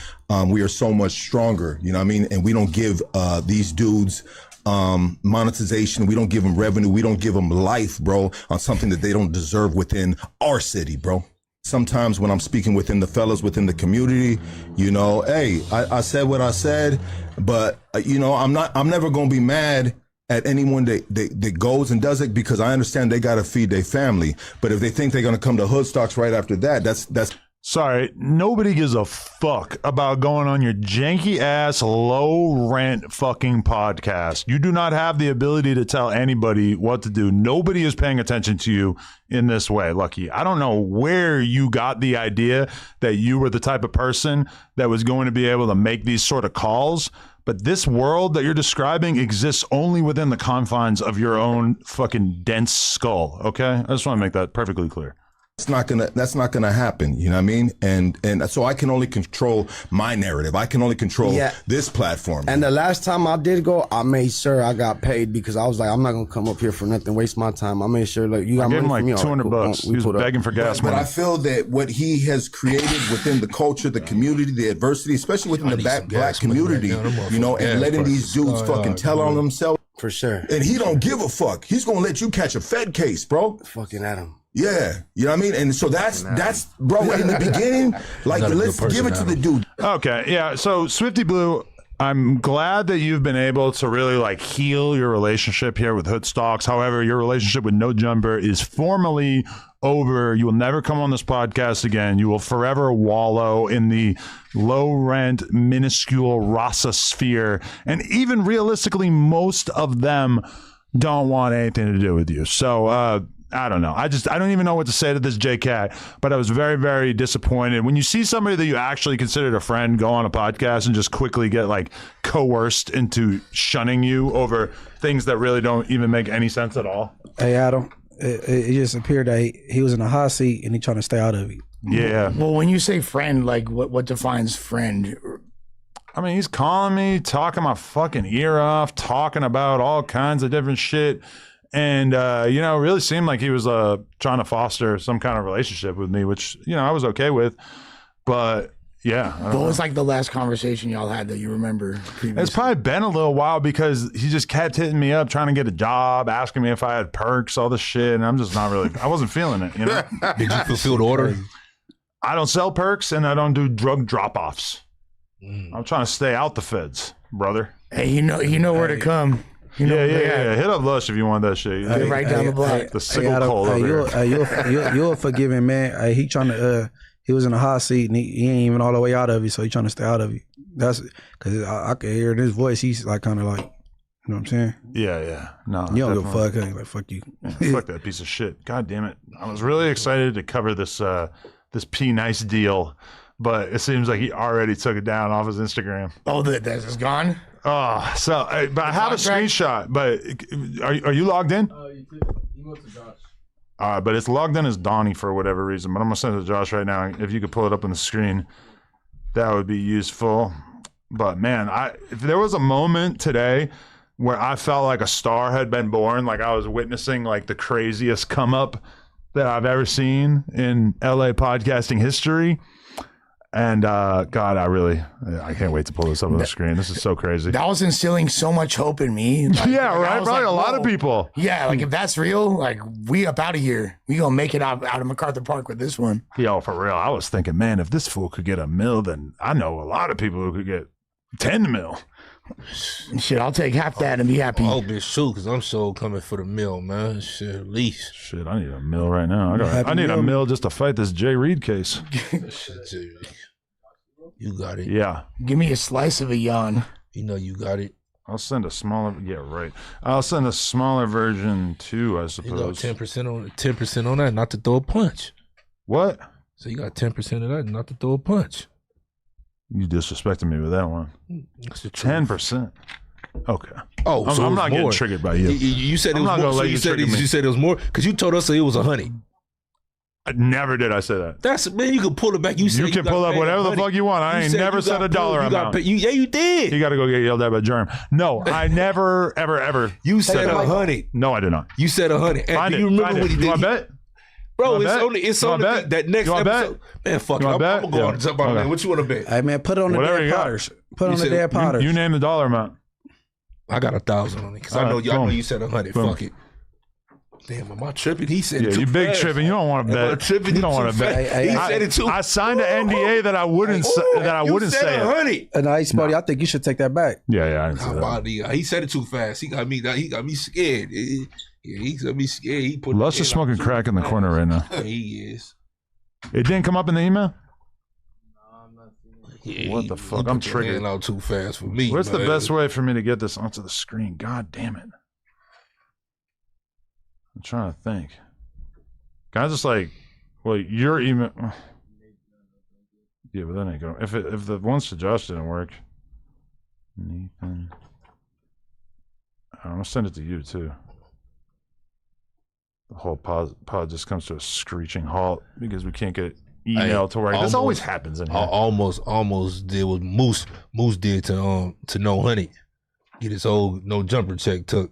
we are so much stronger. You know what I mean? And we don't give these dudes monetization. We don't give them revenue. We don't give them life, bro, on something that they don't deserve within our city, bro. Sometimes when I'm speaking within the fellas, within the community, you know, hey, I said what I said, but you know, I'm never going to be mad at anyone that goes and does it, because I understand they got to feed their family. But if they think they're going to come to Hood Stocks right after that, that's Sorry, nobody gives a fuck about going on your janky ass, low rent fucking podcast. You do not have the ability to tell anybody what to do. Nobody is paying attention to you in this way, Lucky. I don't know where you got the idea that you were the type of person that was going to be able to make these sort of calls. But this world that you're describing exists only within the confines of your own fucking dense skull. Okay? I just want to make that perfectly clear. That's not gonna happen. You know what I mean? And so I can only control my narrative. I can only control this platform. And the last time I did go, I made sure I got paid, because I was like, I'm not gonna come up here for nothing, waste my time. I made sure, like, you got money for me. I gave him like $200. He was begging for gas money. But I feel that what he has created within the culture, the community, the adversity, especially within the black community, you know, and letting these dudes fucking tell on themselves. For sure. And he don't give a fuck. He's gonna let you catch a Fed case, bro. Fucking at him. Yeah, you know what I mean? And so that's bro, in the beginning, like, let's give it to the dude. Okay, yeah, so Swifty Blue, I'm glad that you've been able to really like heal your relationship here with Hood Stocks. However, your relationship with No Jumper is formally over. You will never come on this podcast again. You will forever wallow in the low rent, minuscule Rasa sphere. And even realistically, most of them don't want anything to do with you. So, I don't know. I don't even know what to say to this J-Cat, but I was very, very disappointed. When you see somebody that you actually considered a friend go on a podcast and just quickly get like coerced into shunning you over things that really don't even make any sense at all. Hey, Adam, it just appeared that he was in a hot seat and he trying to stay out of it. Yeah. Well, when you say friend, like what defines friend? I mean, he's calling me, talking my fucking ear off, talking about all kinds of different shit. And, you know, it really seemed like he was trying to foster some kind of relationship with me, which, you know, I was okay with. But, yeah. What was like the last conversation y'all had that you remember previously? It's probably been a little while, because he just kept hitting me up, trying to get a job, asking me if I had perks, all this shit. And I'm just not really, I wasn't feeling it, you know? Did you fulfill the order? I don't sell perks and I don't do drug drop-offs. I'm trying to stay out the feds, brother. Hey, you know where to come. You know, yeah. Hit up Lush if you want that shit. Right down the block. The sickle coal over here. You're a forgiving man. He trying to. He was in a hot seat and he ain't even all the way out of it, so he trying to stay out of it. That's because I can hear in his voice. He's like kind of like, you know what I'm saying? Yeah. No, you don't give a fuck. Like, fuck you. Yeah, fuck that piece of shit. God damn it. I was really excited to cover this this P Nice deal, but it seems like he already took it down off his Instagram. Oh, this is gone. Oh, so but I have a screenshot. But are you logged in? You go to Josh. But it's logged in as Donnie for whatever reason. But I'm gonna send it to Josh right now. If you could pull it up on the screen, that would be useful. But man, if there was a moment today where I felt like a star had been born, like I was witnessing like the craziest come up that I've ever seen in LA podcasting history. And God, I can't wait to pull this up on the screen. This is so crazy. That was instilling so much hope in me. Like, yeah, right. Probably a lot of people. Yeah, like if that's real, like we up out of here. We gonna make it out of MacArthur Park with this one. Yo, for real. I was thinking, man, if this fool could get $1 million, then I know a lot of people who could get 10 mil. Shit, I'll take half that and be happy. I hope it's true, because I'm so coming for the mill, man. Shit, at least. Shit, I need $1 million right now. I need $1 million just to fight this Jay Reed case. You got it. Yeah. Give me a slice of a yawn. You know you got it. I'll send a smaller. Yeah, right. I'll send a smaller version too, I suppose. 10% on that, not to throw a punch. What? So you got 10% of that, not to throw a punch. You disrespected me with that one. 10%. Okay. Oh, so I'm not more. getting triggered by you. You said it was more. So you said it was more because you told us that it was 100. Never did I say that. That's, man, you can pull it back. You can pull up whatever the fuck you want. I ain't never said a dollar amount. Yeah, you did. You got to go get yelled at by Germ. No, I never, ever. You said 100. No, I did not. You said 100. Find it. You remember what he did? You want to bet? Bro, it's only that next episode. Man, fuck it. I'm going to go on and jump on, man. What you want to bet? Hey, man, put it on the dead Potters. Put it on the dead Potters. You name the dollar amount. I got 1,000 on it because I know you said 100. Fuck it. Damn, am I tripping? He said you big tripping. You don't want to bet. You don't want to bet. He said it too. I signed an NDA that I wouldn't say it. 100. And I think you should take that back. Yeah, I didn't say that. He said it too fast. He got me scared. Yeah, he got me scared. He put Lush is smoking crack in the corner right now. He is. It didn't come up in the email? Yeah, what the fuck? I'm triggered. Out too fast for me. What's the best way for me to get this onto the screen? God damn it. I'm trying to think. Can I just your email? Yeah, but that ain't going. If the ones to Josh didn't work, Nathan, I'm gonna send it to you too. The whole pod just comes to a screeching halt because we can't get email to work. This always happens in here. Almost did what Moose did to No Honey. Get his old no jumper check took.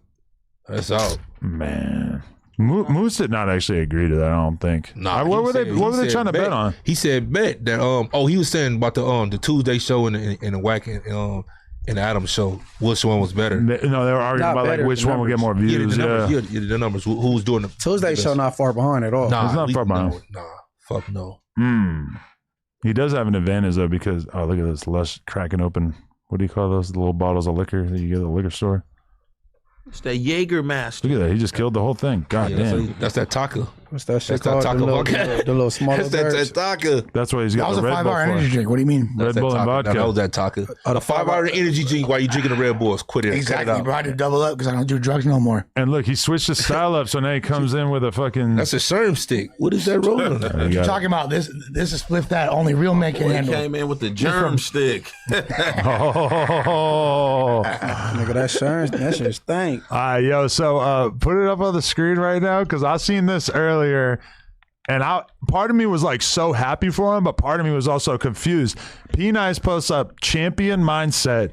That's out. Man. Moose did not actually agree to that, I don't think. Nah, what were they trying to bet on? He said bet that he was saying about the Tuesday show and the Whack and the Adams show, which one was better? They were arguing about which one would get more views. The numbers. Who was doing the Tuesday show? Not far behind at all. Nah, it's not far behind. Nah, fuck no. He does have an advantage though because look at this, Lush cracking open. What do you call those little bottles of liquor that you get at the liquor store? It's that Jaeger master. Look at that. He just killed the whole thing. God damn. That's that taco. What's that shit called? The little smaller That's that taco. That's why he's got the Red Bull. That was a 5-hour energy drink. What do you mean? Red Bull and vodka. That was that taco. A 5-hour energy drink while you drinking the Red Bulls. Quit it. Exactly. Bro, I had to double up because I don't do drugs no more. And look, he switched his style up, so now he comes in with a fucking... That's a Sherm stick. What is that rolling on that? You're talking about this is split that only real men can handle. He came in with the germ stick. Oh. Nigga, that shit stink. Yo, so put it up on the screen right now because I seen this earlier. And part of me was like so happy for him, but part of me was also confused. P Nice posts up champion mindset,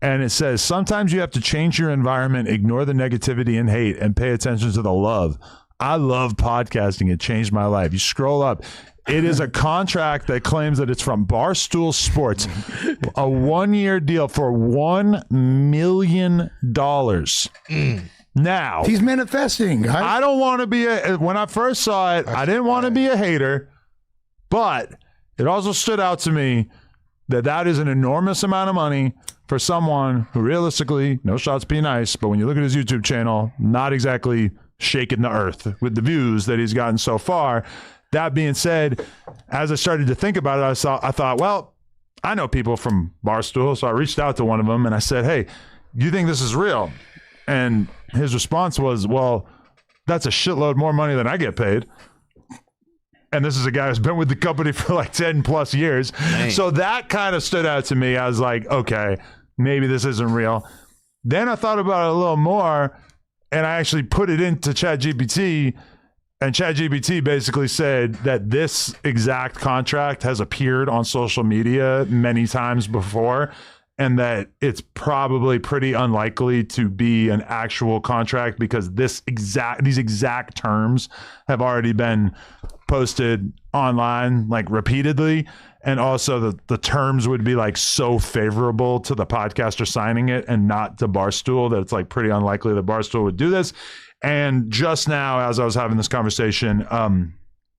and it says, sometimes you have to change your environment, ignore the negativity and hate, and pay attention to the love. I love podcasting. It changed my life. You scroll up. It is a contract that claims that it's from Barstool Sports, a 1-year deal for $1 million. Now he's manifesting. Guys. I don't want to be when I first saw it, I didn't want to be a hater, but it also stood out to me that is an enormous amount of money for someone who realistically, no shots be nice, but when you look at his YouTube channel, not exactly shaking the earth with the views that he's gotten so far. That being said, as I started to think about it, I thought, well, I know people from Barstool, so I reached out to one of them and I said, hey, you think this is real? And his response was, well, that's a shitload more money than I get paid. And this is a guy who's been with the company for like 10 plus years. Dang. So that kind of stood out to me. I was like, okay, maybe this isn't real. Then I thought about it a little more and I actually put it into ChatGPT, and ChatGPT basically said that this exact contract has appeared on social media many times before, and that it's probably pretty unlikely to be an actual contract because these exact terms have already been posted online like repeatedly. And also the terms would be like so favorable to the podcaster signing it and not to Barstool that it's like pretty unlikely that Barstool would do this. And just now, as I was having this conversation,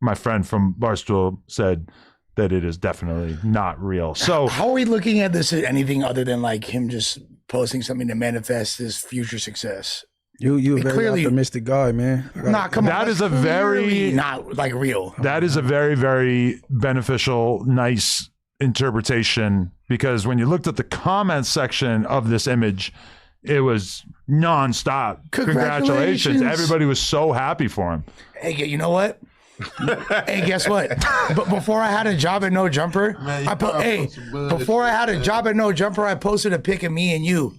my friend from Barstool said that it is definitely not real. So how are we looking at this as anything other than like him just posting something to manifest his future success? You a very clearly, optimistic guy, man. Nah, come on. That is a very not like real. That is a very, very beneficial, nice interpretation, because when you looked at the comments section of this image, it was nonstop. Congratulations. Everybody was so happy for him. Hey, you know what? Hey, guess what? But before I had a job at No Jumper, before I had a job at No Jumper, I posted a pic of me and you.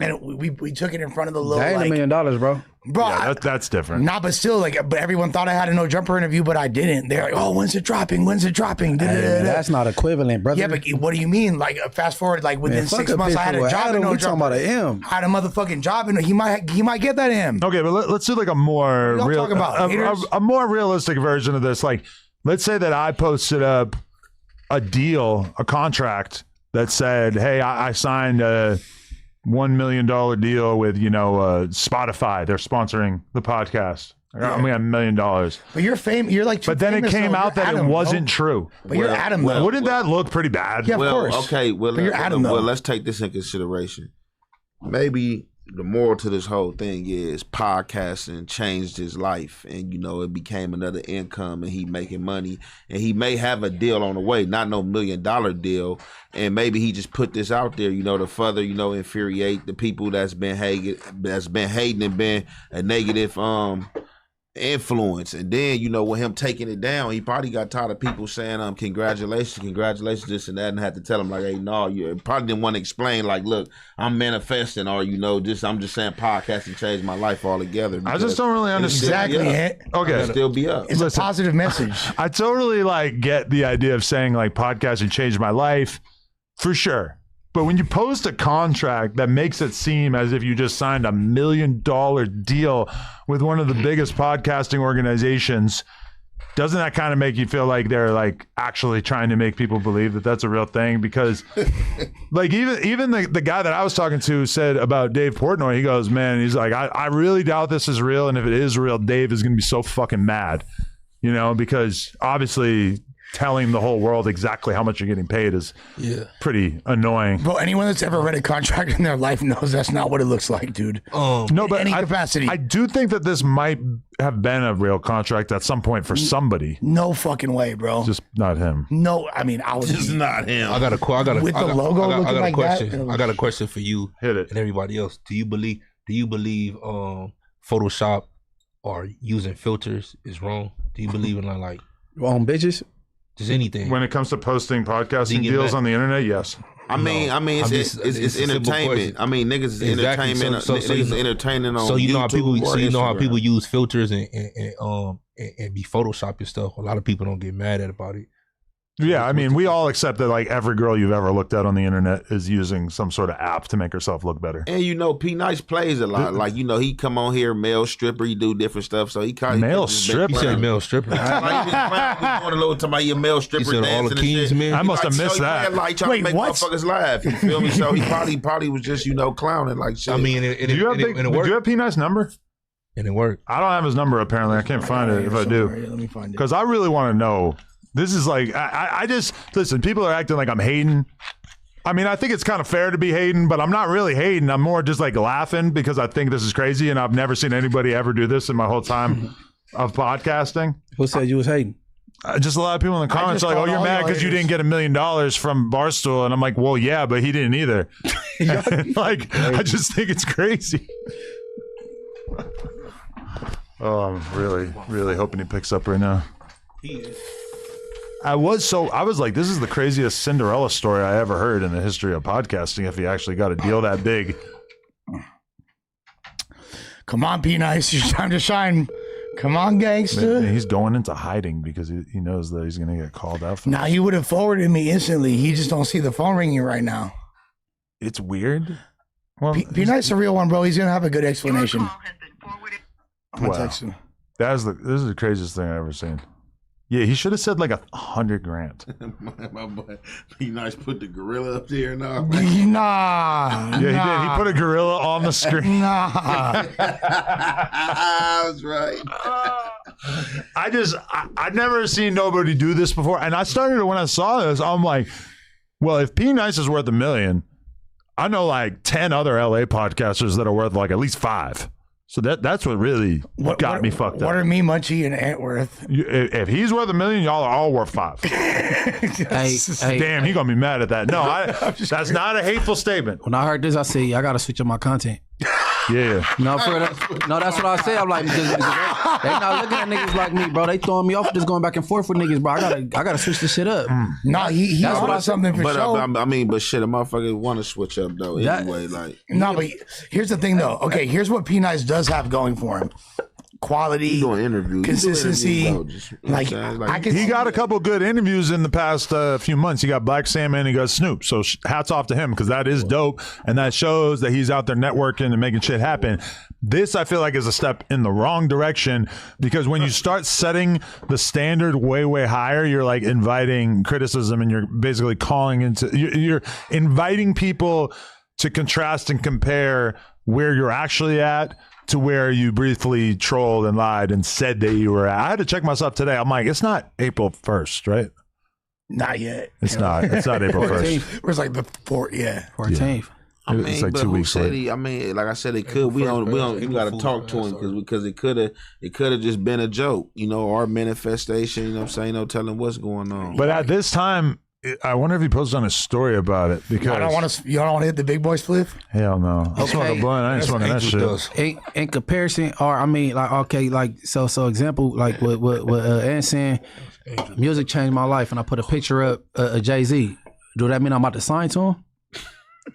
And we took it in front of the little, that ain't $1 million, bro. Yeah, that's different. Nah, but still, but everyone thought I had a No Jumper interview, but I didn't. They're like, oh, when's it dropping? When's it dropping? Hey, that's not equivalent, brother. Yeah, but what do you mean? Like, fast forward, like within 6 months, I had a job at No Jumper. About an M. I had a motherfucking job, and he might get that M. Okay, but let's do like a more real, a more realistic version of this. Like, let's say that I posted up a deal, a contract that said, "Hey, I signed a $1 million deal with Spotify. They're sponsoring the podcast. I'm gonna have $1 million." But you're famous. You're like, but then it came out that it wasn't true. But you're Adam. Wouldn't that look pretty bad? Yeah, of course. Okay. Well, but you're Adam, well, let's take this in consideration. Maybe the moral to this whole thing is podcasting changed his life, and it became another income, and he making money, and he may have a deal on the way, not no $1 million deal, and maybe he just put this out there, to further, infuriate the people that's been hating and been a negative influence. And then with him taking it down, he probably got tired of people saying congratulations, this and that, and had to tell him like, hey, no, you probably didn't want to explain like, look, I'm manifesting, or I'm just saying podcasting changed my life altogether. I just don't really understand. Exactly. Okay, it'll still be up. It's a positive message. I totally get the idea of saying like podcasting changed my life for sure. But when you post a contract that makes it seem as if you just signed a $1 million deal with one of the biggest podcasting organizations, doesn't that kind of make you feel like they're like actually trying to make people believe that that's a real thing? Because like even the guy that I was talking to said about Dave Portnoy, he goes, man, he's like, I really doubt this is real. And if it is real, Dave is going to be so fucking mad, because obviously telling the whole world exactly how much you're getting paid is pretty annoying. Bro, anyone that's ever read a contract in their life knows that's not what it looks like, dude. No, but any capacity. I do think that this might have been a real contract at some point for somebody. No fucking way, bro. Just not him. No, I mean, I was just not him. I got a question. I got a question for you. Hit it. And everybody else. Do you believe Photoshop or using filters is wrong? Do you believe in like on bitches? Just anything. When it comes to posting podcasting deals on the internet, yes. I mean, it's entertainment. I mean, niggas is entertainment. So niggas is entertaining on YouTube. How people use filters and be Photoshop and stuff. A lot of people don't get mad about it. Yeah, I mean, we all accept that like every girl you've ever looked at on the internet is using some sort of app to make herself look better. And P Nice plays a lot. Like he come on here, male stripper, he do different stuff. So he kind of male stripper. You said male stripper. Talking about your male stripper dancing all the Kings, man. I must have missed that. Like trying to make motherfuckers laugh. You feel me? So he probably was just clowning like shit. I mean, do you have P Nice number? And it worked. I don't have his number apparently. I can't find it if I do. Let me find it. Because I really want to know. This is like, I just, listen, people are acting like I'm hating. I mean, I think it's kind of fair to be hating, but I'm not really hating. I'm more just like laughing because I think this is crazy and I've never seen anybody ever do this in my whole time of podcasting. Who said you was hating? Just a lot of people in the comments are like, oh, you're mad because you didn't get $1 million from Barstool. And I'm like, well, yeah, but he didn't either. Like, I just think it's crazy. Oh, I'm really, really hoping he picks up right now. I was like, this is the craziest Cinderella story I ever heard in the history of podcasting if he actually got a deal that big. Come on, P Nice, it's time to shine. Come on, gangster. He's going into hiding because he knows that he's going to get called out. Nah, he would have forwarded me instantly. He just don't see the phone ringing right now. It's weird. Well, P Nice a real one, bro. He's going to have a good explanation. Wow. This is the craziest thing I've ever seen. Yeah, he should have said like $100,000. My boy, P Nice put the gorilla up there now. Nah. Yeah, he did. He put a gorilla on the screen. Nah. That's right. I'd never seen nobody do this before. And I started when I saw this, I'm like, well, if P Nice is worth $1 million, I know like 10 other LA podcasters that are worth like at least 5. So that's what really got me fucked up. What are me, Munchie, and Antworth? If he's worth $1 million, y'all are all worth 5. Damn, he gonna be mad at that. No, that's not a hateful statement. When I heard this, I said, I gotta switch up my content. Yeah. No, that's what I say. I'm like, because they not looking at niggas like me, bro. They throwing me off just going back and forth with niggas, bro. I gotta switch this shit up. Nah, he that's what I something for But sure. I mean, but shit, a motherfucker want to switch up though. Anyway, like No, but here's the thing though. Okay, here's what P Nice does have going for him: quality, doing interviews, consistency. Like I can. He got a couple good interviews in the past few months. He got Black Salmon, he got Snoop. So hats off to him because that is dope. And that shows that he's out there networking and making shit happen. This, I feel like, is a step in the wrong direction because when you start setting the standard way, way higher, you're like inviting criticism and you're basically calling into, you're inviting people to contrast and compare where you're actually at to where you briefly trolled and lied and said that you were at. I had to check myself today. I'm like, it's not April 1st, right? Not yet. It's not April 1st. It was like the 4th, 14th. I mean, it's like but 2 who weeks said late. I mean, like I said, it could. We don't. You got to talk to him because it could have just been a joke, our manifestation. You know what I'm saying? No telling what's going on. But at this time, I wonder if he posted on his story about it because I don't want to. You don't want to hit the big boy split. Hell no. I smoke a blunt. I ain't smoking that shit. In comparison, or I mean, like, okay, like so example, like what Ant saying, music changed my life, and I put a picture up of Jay-Z. Do that mean I'm about to sign to him?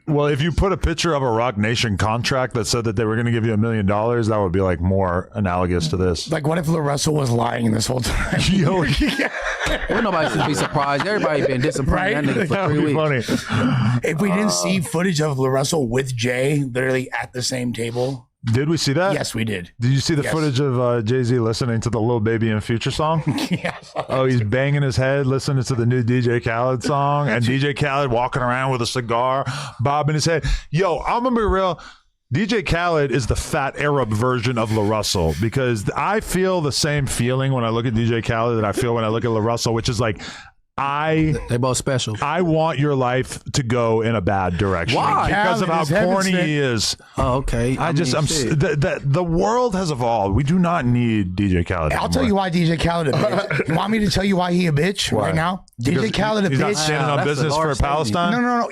Well, if you put a picture of a Rock Nation contract that said that they were going to give you $1 million, that would be like more analogous to this. Like, what if Lil Russell was lying this whole time? Well, nobody should be surprised. Everybody been disappointed. That nigga for 3 weeks. Funny. If we didn't see footage of Lil Russell with Jay literally at the same table. Did we see that? Yes, we did. Did you see the footage of Jay-Z listening to the Lil Baby and Future song? Yes. Oh, he's banging his head listening to the new DJ Khaled song, and DJ Khaled walking around with a cigar, bobbing his head. Yo, I'm gonna be real. DJ Khaled is the fat Arab version of Lil Russell because I feel the same feeling when I look at DJ Khaled that I feel when I look at Lil Russell, which is like, they both special. I want your life to go in a bad direction. Why? Because of how corny he is. Oh, okay. The world has evolved. We do not need DJ Khaled I'll tell you why DJ Khaled a bitch. You want me to tell you why he a bitch right now? DJ Khaled a he's bitch. Not standing on business for Palestine? No.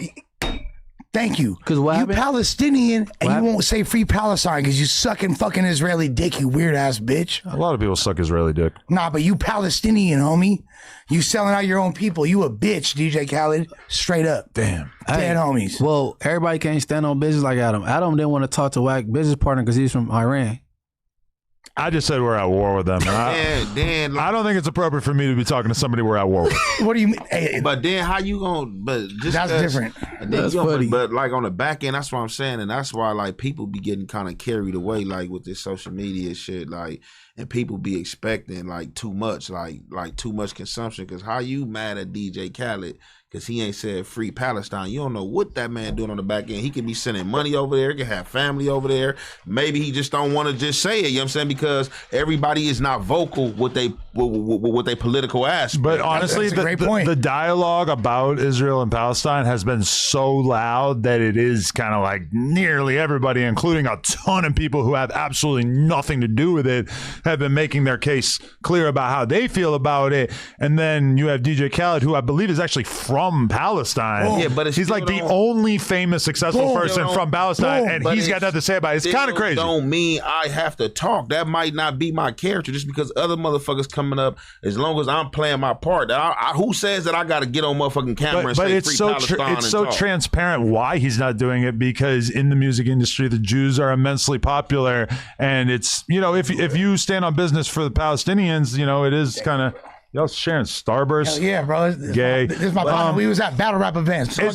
Thank you. Because what you happened? Palestinian and you won't say free Palestine because you sucking fucking Israeli dick, you weird ass bitch. A lot of people suck Israeli dick. Nah, but you Palestinian, homie. You selling out your own people. You a bitch, DJ Khaled. Straight up. Damn. Dead homies. Well, everybody can't stand on business like Adam. Adam didn't want to talk to a whack business partner because he's from Iran. I just said we're at war with them. I don't think it's appropriate for me to be talking to somebody we're at war with. What do you mean? Hey, but then how you gonna? But just that's different. That's funny. But like on the back end, that's what I'm saying, and that's why like people be getting kind of carried away like with this social media shit, like, and people be expecting like too much, like too much consumption. Because how you mad at DJ Khaled? Because he ain't said free Palestine. You don't know what that man doing on the back end. He could be sending money over there. He can have family over there. Maybe he just don't want to just say it. You know what I'm saying? Because everybody is not vocal with they political aspect. But honestly, the dialogue about Israel and Palestine has been so loud that it is kind of like nearly everybody, including a ton of people who have absolutely nothing to do with it, have been making their case clear about how they feel about it. And then you have DJ Khaled, who I believe is actually from Palestine. Yeah, but he's like the only famous successful person from Palestine, and he's got nothing to say about it. It's kind of crazy. Don't mean I have to talk. That might not be my character just because other motherfuckers coming up. As long as I'm playing my part, who says that I got to get on motherfucking camera and say free Palestine? It's so transparent why he's not doing it, because in the music industry, the Jews are immensely popular, and it's, if you stand on business for the Palestinians, it is kind of. Y'all sharing Starburst? Hell yeah, bro. Gay. This is my partner. We was at battle rap events. It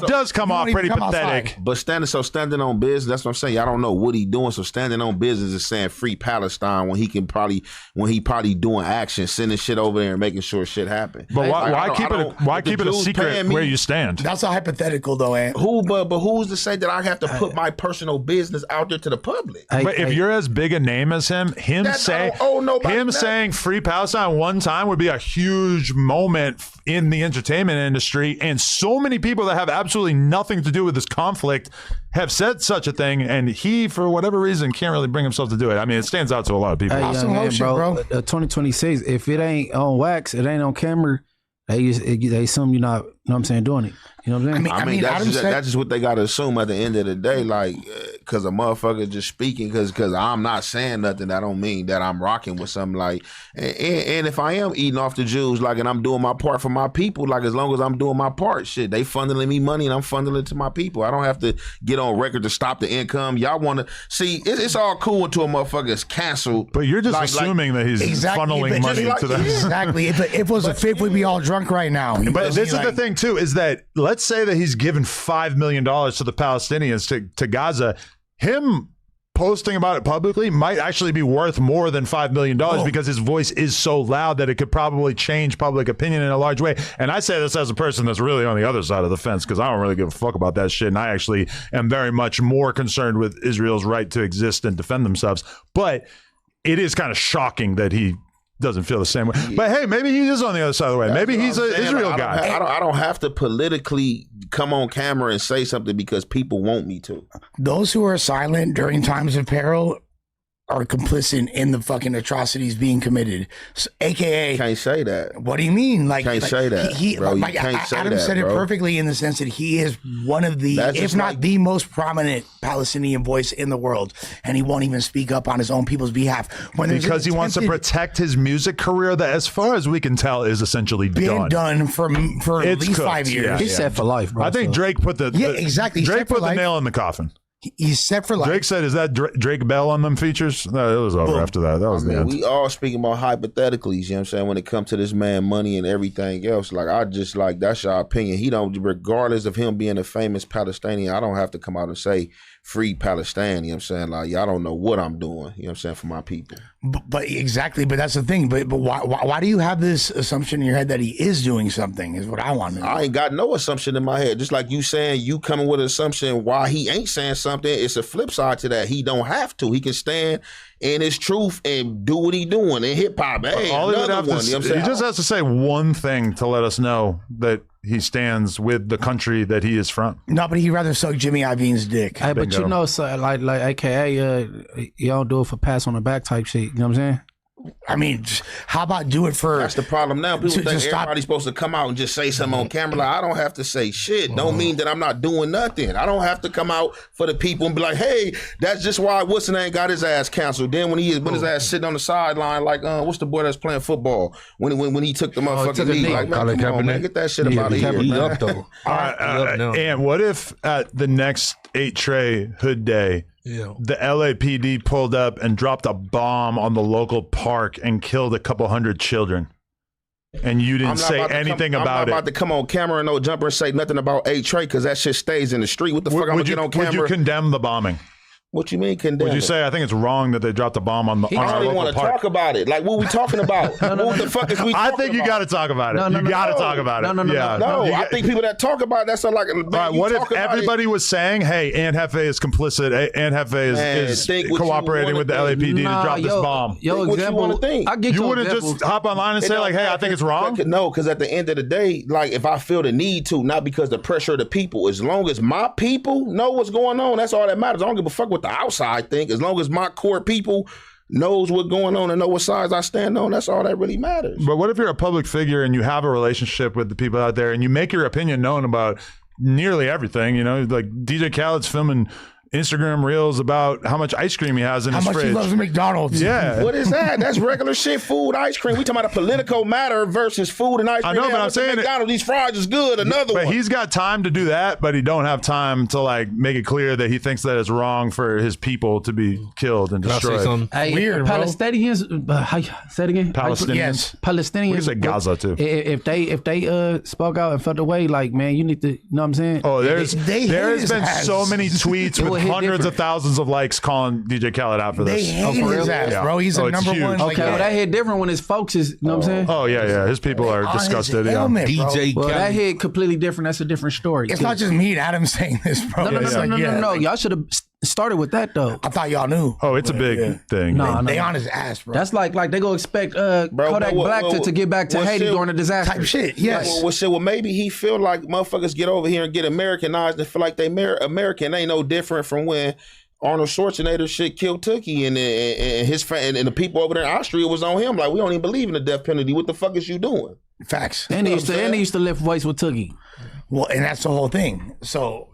does come off pretty pathetic. But standing on business, that's what I'm saying. I don't know what he doing. So standing on business is saying free Palestine when he probably doing action, sending shit over there and making sure shit happen. But why keep it a secret where you stand? That's a hypothetical though, Ant. But who's to say that I have to put my personal business out there to the public? But if you're as big a name as him saying free Palestine one time time would be a huge moment in the entertainment industry, and so many people that have absolutely nothing to do with this conflict have said such a thing, and he, for whatever reason, can't really bring himself to do it. I mean, it stands out to a lot of people. Hey, man, bro, 2026, if it ain't on wax, it ain't on camera, they assume you're not, you know what I'm saying, doing it. You know what I'm saying? I mean that's just what they got to assume at the end of the day. Like, because a motherfucker just speaking because I'm not saying nothing, that don't mean that I'm rocking with something. Like, and if I am eating off the Jews, like, and I'm doing my part for my people, like, as long as I'm doing my part, shit, they funneling me money and I'm funneling it to my people. I don't have to get on record to stop the income. Y'all want to see? It's all cool until a motherfucker is canceled. But you're just assuming that he's funneling money to them. Exactly. If it was a fifth, we'd be all drunk right now. But this is the thing too: is that let's say that he's given $5 million to the Palestinians to Gaza. Him posting about it publicly might actually be worth more than $5 million because his voice is so loud that it could probably change public opinion in a large way. And I say this as a person that's really on the other side of the fence because I don't really give a fuck about that shit. And I actually am very much more concerned with Israel's right to exist and defend themselves. But it is kind of shocking that he doesn't feel the same way. But hey, maybe he is on the other side of the way. Maybe he's an Israel guy. I don't have to politically come on camera and say something because people want me to. Those who are silent during times of peril are complicit in the fucking atrocities being committed. So, AKA, can't say that. What do you mean? Can't say that, bro. You can't say Adam that, said bro. It perfectly in the sense that he is one of the, if not the most prominent Palestinian voice in the world, and he won't even speak up on his own people's behalf because he wants to protect his music career that, as far as we can tell, is essentially done for at least cooked. 5 years. He's set for life, bro. I think Drake put the exactly. Drake put the nail in the coffin. He's set for life. Drake said, "Is that Drake Bell on them features?" No, it was over after that. That was the end. We all speaking about hypotheticals, you know what I'm saying, when it comes to this man money and everything else. Like, I just, like, that's your opinion. He don't, regardless of him being a famous Palestinian, I don't have to come out and say free Palestine, you know what I'm saying? Like, y'all don't know what I'm doing, you know what I'm saying, for my people. But exactly, but that's the thing. But why do you have this assumption in your head that he is doing something is what I want to know. I ain't got no assumption in my head. Just like you saying, you coming with an assumption why he ain't saying something, it's a flip side to that. He don't have to. He can stand in his truth and do what he doing in hip hop. Hey, all he would have one, to, you know what I'm saying? he just has to say one thing to let us know that he stands with the country that he is from. No, but he'd rather suck Jimmy Iovine's dick. Hey, but you know, so, like AKA, you don't do it for pass on the back type shit. You know what I'm saying? I mean, how about do it for... That's the problem now. People think everybody's supposed to come out and just say something on camera. Like, I don't have to say shit. Don't mean that I'm not doing nothing. I don't have to come out for the people and be like, hey, that's just why what's the name got his ass canceled. Then when his ass sitting on the sideline, like, what's the boy that's playing football? When he took the motherfucking knee. Like, man, come on, man, get that shit about here. He up, though. All right, and what if at the next 8 Trey Hood Day, the LAPD pulled up and dropped a bomb on the local park and killed a couple hundred children, and you didn't say anything about it? I'm not about to come on camera and no jumper and say nothing about 8 Trey because that shit stays in the street. What the fuck I'm gonna get on camera? Would you condemn the bombing? What you mean condemn? Would you say I think it's wrong that they dropped a bomb on our local park? I don't even want to talk about it. Like, what we talking about? What the fuck is we talking about? I think you got to talk about it. You got to talk about it. No, I think people that talk about it, that's like... All right, what if everybody was saying, hey, Aunt Hefe is complicit, Aunt Hefe is cooperating with the LAPD to drop this bomb? What you want to think? You wouldn't just hop online and say, like, hey, I think it's wrong? No, because at the end of the day, like, if I feel the need to, not because the pressure of the people, as long as my people know what's going on, that's all that matters. I don't give a fuck what the outside think. As long as my core people knows what's going on and know what sides I stand on, that's all that really matters. But what if you're a public figure and you have a relationship with the people out there and you make your opinion known about nearly everything? You know, like DJ Khaled's filming Instagram reels about how much ice cream he has in his fridge. How much he loves McDonald's. Yeah. What is that? That's regular shit, food, ice cream. We talking about a political matter versus food and ice cream. I know, but I'm saying McDonald's, these fries is good. Another one. But he's got time to do that, but he don't have time to, like, make it clear that he thinks that it's wrong for his people to be killed and destroyed. Hey, weird, Palestinians, say it again? Palestinians. Yes. Palestinians. We say Gaza too. If they spoke out and felt away, like, man, you need to, you know what I'm saying? Oh, there has been so many tweets with hundreds of thousands of likes calling DJ Khaled out for this. They hate his ass, bro. He's a number one. Okay, well, that hit different when his folks is, you know what I'm saying? Oh, yeah. His people are disgusted. DJ Well, Khaled. that hit completely different. That's a different story. It's not just me and Adam saying this, bro. No. Y'all should have started with that though. I thought y'all knew. Oh, it's a big thing. No, They on his ass, bro. That's like they go expect Kodak Black to get back to Haiti during the disaster. Type shit. Yes. Well, maybe he feel like motherfuckers get over here and get Americanized and feel like they American. Ain't no different from when Arnold Schwarzenegger shit killed Tookie and his and the people over there in Austria was on him. Like, we don't even believe in the death penalty. What the fuck is you doing? Facts. And they used to lift weights with Tookie. Well, and that's the whole thing. So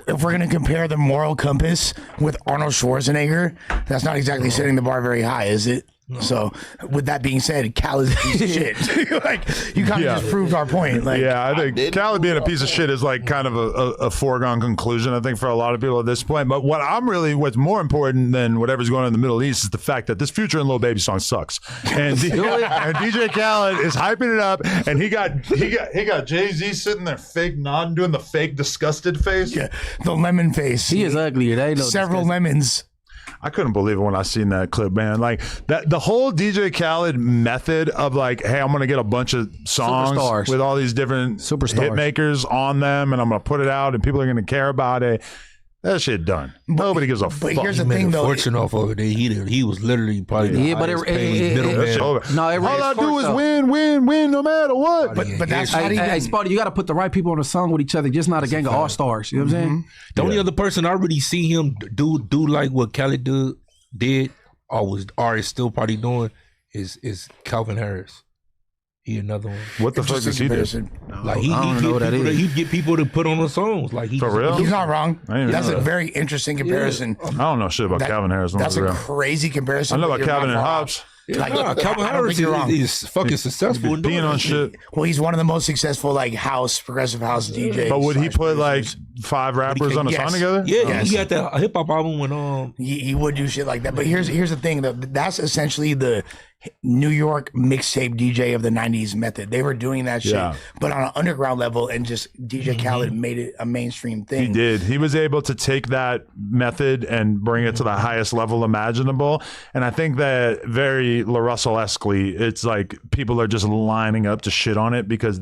if we're going to compare the moral compass with Arnold Schwarzenegger, that's not exactly setting the bar very high, is it? No. So with that being said, Cal is a piece of shit. Like, you kind of just proved our point. Like, I think Cal being a piece of shit is like kind of a foregone conclusion, I think, for a lot of people at this point. But what's more important than whatever's going on in the Middle East is the fact that this Future and Lil Baby song sucks. And, and DJ Khaled is hyping it up, and he got Jay-Z sitting there fake nodding, doing the fake disgusted face. Yeah, the lemon face. He is uglier. They know several lemons. I couldn't believe it when I seen that clip, man. Like that, the whole DJ Khaled method of like, hey, I'm gonna get a bunch of songs Superstars. with all these different hit makers on them, and I'm gonna put it out, and people are gonna care about it. That shit done. Nobody gives a fuck. But here's the thing, though. Fortune off over there. He was literally probably the highest paid middleman. All I do is win, no matter what. But that's hey, Spotty, you got to put the right people on a song with each other, just not a gang of all stars. You know what I'm saying? The only other person I really see him do like what Khaled did, or is still probably doing, is Calvin Harris. He another one. What the fuck does he do? Like he'd get people to put on the songs. Like for real? He's not wrong. That's a very interesting comparison. I don't know shit about Calvin Harris. That's a crazy comparison. I know about Calvin and Hobbs. Like, Calvin Harris is fucking successful. Being on shit. Well, he's one of the most successful like progressive house DJs. But would he put like 5 rappers on a song together? Yeah, he got that hip hop album when he would do shit like that. But here's the thing though. That's essentially the New York mixtape DJ of the 90s method. They were doing that shit, but on an underground level, and just DJ Khaled made it a mainstream thing. He did. He was able to take that method and bring it to the highest level imaginable. And I think that very LaRussell-esquely, it's like people are just lining up to shit on it because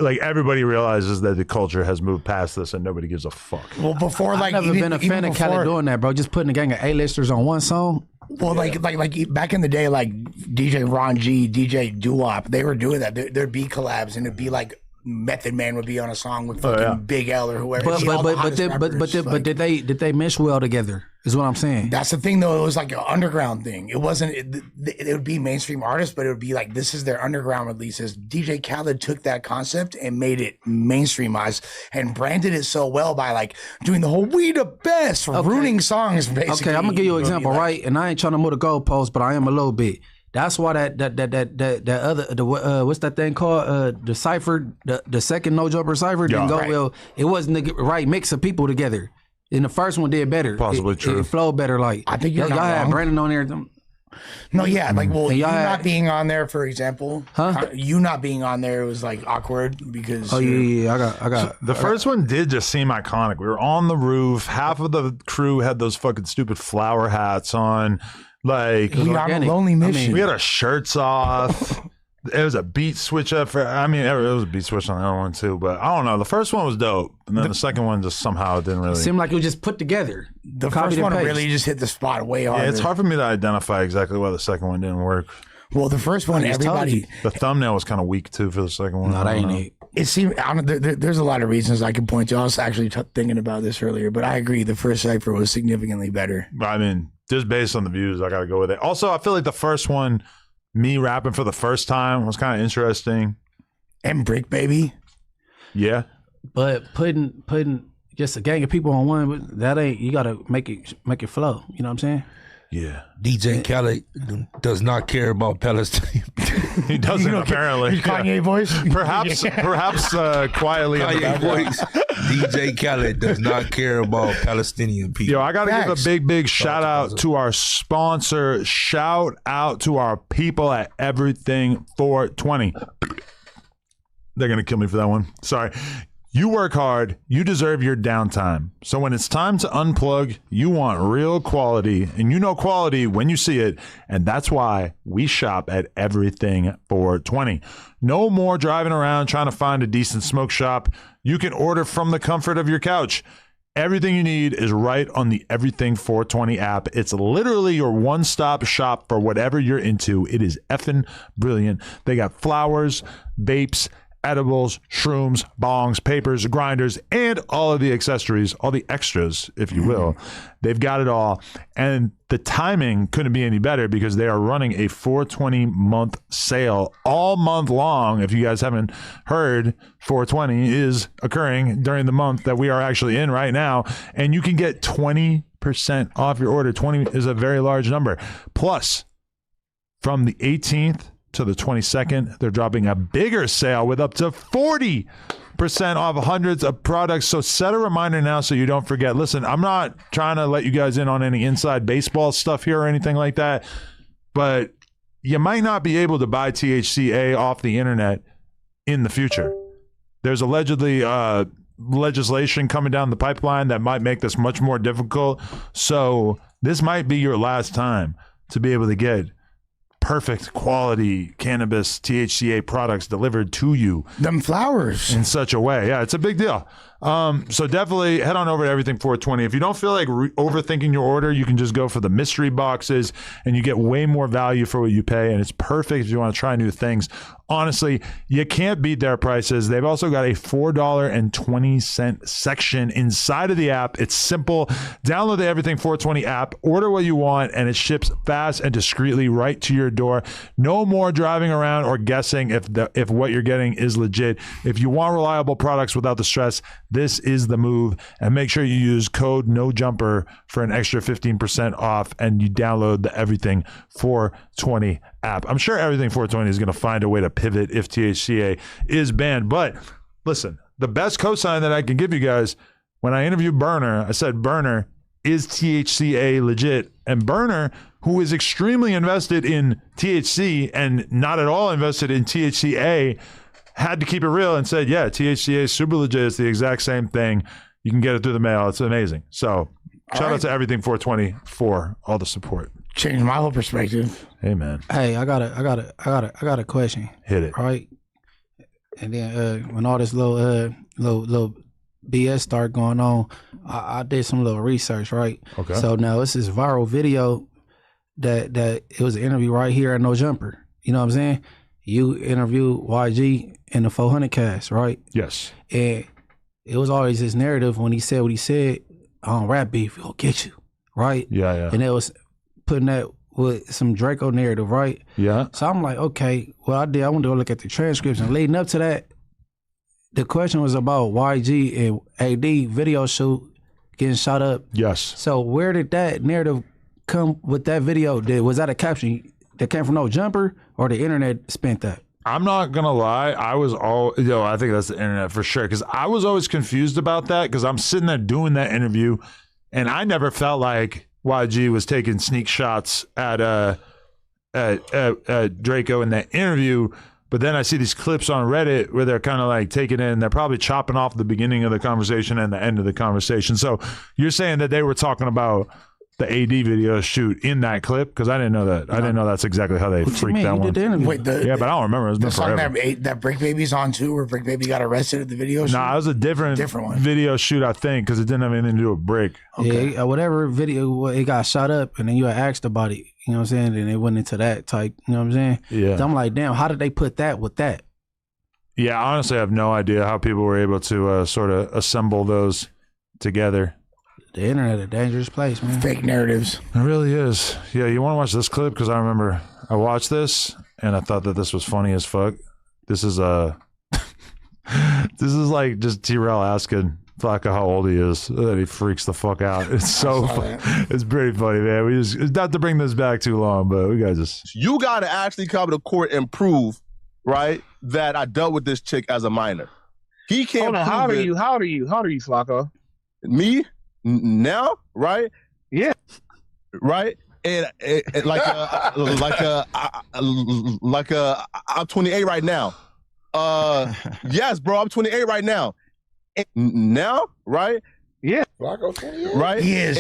everybody realizes that the culture has moved past this and nobody gives a fuck. Well, before I've never been a fan of Khaled doing that, bro. Just putting a gang of A-listers on one song. Well, like back in the day, like DJ Ron G, DJ Doo-Wop, they were doing that. There'd be collabs, and it'd be like Method Man would be on a song with fucking Big L or whoever. But did they mesh well together? Is what I'm saying. That's the thing, though. It was like an underground thing. It wasn't. It would be mainstream artists, but it would be like this is their underground releases. DJ Khaled took that concept and made it mainstreamized and branded it so well by like doing the whole "We the best," ruining songs. Basically, okay, I'm gonna give you an example, right? And I ain't trying to move the goalpost, but I am a little bit. That's why that other what's that thing called? The cipher, the second No Jumper cipher didn't go well. It wasn't the right mix of people together. And the first one did better. Possibly true. It flowed better. Like I think y'all had Brandon on there. No, yeah, like you not being on there, for example. You not being on there was like awkward because. Oh yeah. I got. The first one did just seem iconic. We were on the roof. Half of the crew had those fucking stupid flower hats on. Like we are on a lonely mission. We had our shirts off. It was a beat switch up it was a beat switch on the other one too, but I don't know. The first one was dope, and then the second one just somehow didn't really seemed like it was just put together. The first one really just hit the spot way harder. Yeah, it's hard for me to identify exactly why the second one didn't work. Well, the first one, everybody. The thumbnail was kind of weak too for the second one. No, that ain't it. It seemed there's a lot of reasons I can point to. I was actually thinking about this earlier, but I agree. The first cipher was significantly better. I mean, just based on the views, I got to go with it. Also, I feel like the first one, me rapping for the first time, was kind of interesting. And Brick Baby. Yeah. But putting just a gang of people on one, that ain't, you got to make it flow. You know what I'm saying? Yeah. DJ Khaled does not care about Palestine. He doesn't, apparently. Kanye voice? Perhaps quietly. Kanye voice. DJ Khaled does not care about Palestinian people. Yo, I got to give a big shout out to our sponsor. Shout out to our people at Everything 420. They're going to kill me for that one. Sorry. You work hard, you deserve your downtime. So when it's time to unplug, you want real quality, and you know quality when you see it, and that's why we shop at Everything 420. No more driving around trying to find a decent smoke shop. You can order from the comfort of your couch. Everything you need is right on the Everything 420 app. It's literally your one-stop shop for whatever you're into. It is effing brilliant. They got flowers, vapes, edibles, shrooms, bongs, papers, grinders, and all of the accessories, all the extras, if you will. They've got it all. And the timing couldn't be any better because they are running a 420-month sale all month long. If you guys haven't heard, 420 is occurring during the month that we are actually in right now. And you can get 20% off your order. 20 is a very large number. Plus, from the 18th to the 22nd, they're dropping a bigger sale with up to 40% off hundreds of products. So set a reminder now so you don't forget. Listen, I'm not trying to let you guys in on any inside baseball stuff here or anything like that, but you might not be able to buy THCA off the internet in the future. There's allegedly legislation coming down the pipeline that might make this much more difficult. So this might be your last time to be able to get perfect quality cannabis THCA products delivered to you. Them flowers. In such a way. Yeah, it's a big deal. So definitely head on over to Everything 420. If you don't feel like overthinking your order, you can just go for the mystery boxes and you get way more value for what you pay. And it's perfect if you want to try new things. Honestly, you can't beat their prices. They've also got a $4.20 section inside of the app. It's simple. Download the Everything 420 app, order what you want, and it ships fast and discreetly right to your door. No more driving around or guessing if what you're getting is legit. If you want reliable products without the stress, this is the move. And make sure you use code NOJUMPER for an extra 15% off, and you download the Everything 420 app. I'm sure Everything 420 is going to find a way to pivot if THCA is banned. But listen, the best cosign that I can give you guys, when I interviewed Burner, I said, Burner, is THCA legit? And Burner, who is extremely invested in THC and not at all invested in THCA, had to keep it real and said, yeah, THCA is super legit. It's the exact same thing. You can get it through the mail. It's amazing. So shout out to Everything 420 for all the support. Changed my whole perspective. Hey, man. Hey, I got a question. Hit it. Right. And then when all this little BS start going on, I did some little research, right? Okay. So now this is viral video that it was an interview right here at No Jumper. You know what I'm saying? You interviewed YG in the 400 cast, right? Yes. And it was always this narrative when he said what he said, on rap beef, he'll get you, right? Yeah. And it was putting that with some Draco narrative, right? Yeah. So I'm like, okay, well, I went to go look at the transcripts, and leading up to that, the question was about YG and AD video shoot getting shot up. Yes. So where did that narrative come with that video? Was that a caption that came from No Jumper, or the internet spent that? I'm not gonna lie, I think that's the internet for sure, because I was always confused about that, because I'm sitting there doing that interview, and I never felt like YG was taking sneak shots at Draco in that interview. But then I see these clips on Reddit where they're kind of like taking in, they're probably chopping off the beginning of the conversation and the end of the conversation. So you're saying that they were talking about the AD video shoot in that clip? Because I didn't know that. I didn't know that's exactly how they freaked that one. Wait, but I don't remember. It's been forever. That Brick Baby's on too, where Brick Baby got arrested at the video shoot? Nah, it was a different one. Video shoot, I think, because it didn't have anything to do with Brick. Okay. Yeah, whatever video, it got shot up, and then you had asked about it. You know what I'm saying? And it went into that type. You know what I'm saying? Yeah. So I'm like, damn, how did they put that with that? Yeah, honestly, I have no idea how people were able to sort of assemble those together. The internet, a dangerous place, man. Fake narratives. It really is. Yeah, you want to watch this clip? Because I remember I watched this and I thought that this was funny as fuck. This is this is like just T-Rail asking Flakko how old he is. That he freaks the fuck out. It's so it's pretty funny, man. It's not to bring this back too long, but we gotta just. You gotta actually come to court and prove, right, that I dealt with this chick as a minor. He can't. Hold on, how old are you? How old are you, Flakko? Me? Now, right? Yeah, right. And I'm 28 right now. Yes, bro, I'm 28 right now. And now, right? Yeah, Flakko 28. Right? He is.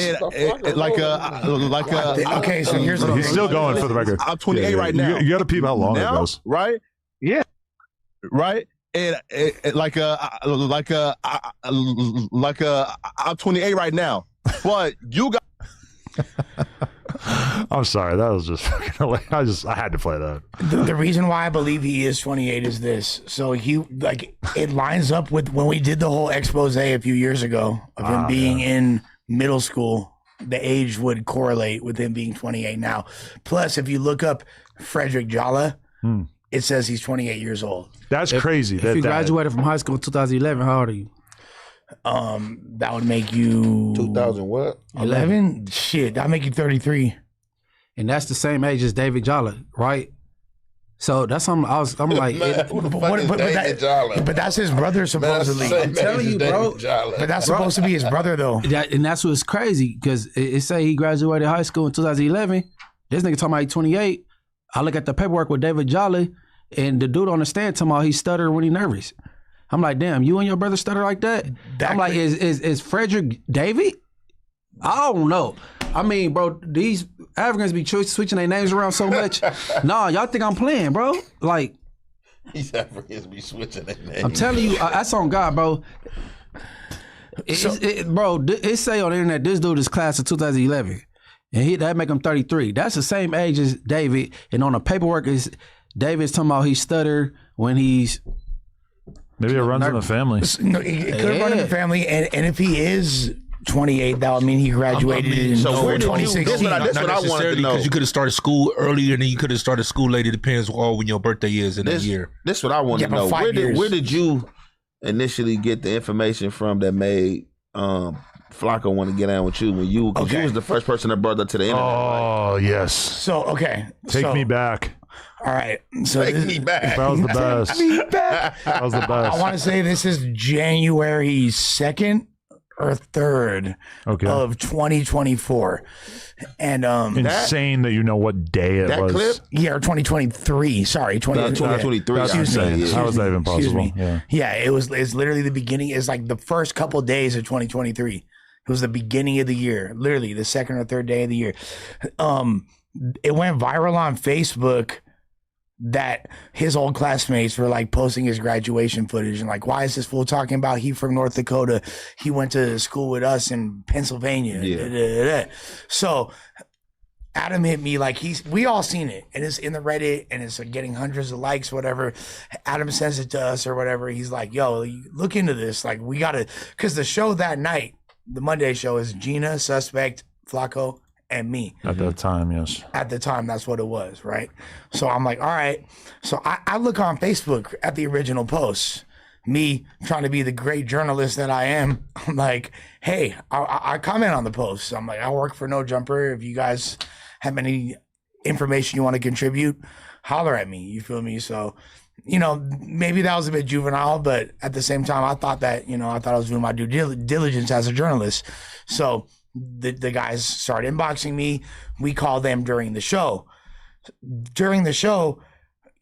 Okay, so here's the he's still going for the record. I'm 28 right now. You got to peep how long now, it goes. Right? Yeah. Right? and I'm 28 right now, but you got. I'm sorry, that was just fucking hilarious. I had to play that. The reason why I believe he is 28 is this. So it lines up with when we did the whole expose a few years ago of him being in middle school. The age would correlate with him being 28 now. Plus, if you look up Frederick Jalla, it says he's 28 years old. That's crazy. If you graduated from high school in 2011, how old are you? That would make you 2000 what? 11. Shit, that make you 33. And that's the same age as David Jalla, right? So that's something I'm like, but that's his brother supposedly. I'm telling you, bro. But that's supposed to be his brother though. And that's what's crazy because it say he graduated high school in 2011. This nigga talking about he 28. I look at the paperwork with David Jolly, and the dude on the stand talking about he stutter when he nervous. I'm like, damn, you and your brother stutter like that? I'm like, is Frederick David? I don't know. I mean, bro, these Africans be switching their names around so much. Nah, y'all think I'm playing, bro? Like, these Africans be switching their names. I'm telling you, that's on God, bro. It say on the internet this dude is class of 2011, and that make him 33. That's the same age as David, and on the paperwork is David's talking about he stuttered when he's. Maybe it runs in the family. No, it could run in the family, and if he is 28, that would mean he graduated in 2016. That's what I wanted to know. Because you could have started school earlier, and then you could have started school later. Depends on when your birthday is in a year. This is what I want to know. Where did you initially get the information from that made Flakko want to get on with you when you? Because you was the first person that brought that to the internet. Oh, right? Yes. So take me back. All right. So take me back. That was the best. Take me back. That was the best. I want to say this is January 2nd. Or 3rd of 2024. And insane that you know what day it was. Clip? Yeah, or 2023. Sorry, 2023. Excuse me. How was that even possible? Yeah, it's literally the beginning. It's like the first couple of days of 2023. It was the beginning of the year, literally the second or third day of the year. It went viral on Facebook that his old classmates were like posting his graduation footage and like, why is this fool talking about he from North Dakota? He went to school with us in Pennsylvania. Yeah. So Adam hit me like we all seen it and it's in the Reddit and it's getting hundreds of likes, whatever. Adam sends it to us or whatever. He's like, yo, look into this. Like we gotta, cause the show that night, the Monday show is Gina, Suspect, Flakko, and me. At that time, yes. At the time, that's what it was, right? So I'm like, all right. So I look on Facebook at the original post. Me trying to be the great journalist that I am. I'm like, hey, I comment on the post. I'm like, I work for No Jumper. If you guys have any information you want to contribute, holler at me. You feel me? So, maybe that was a bit juvenile, but at the same time, I thought I was doing my due diligence as a journalist. So the guys started inboxing me. We called them during the show. During the show,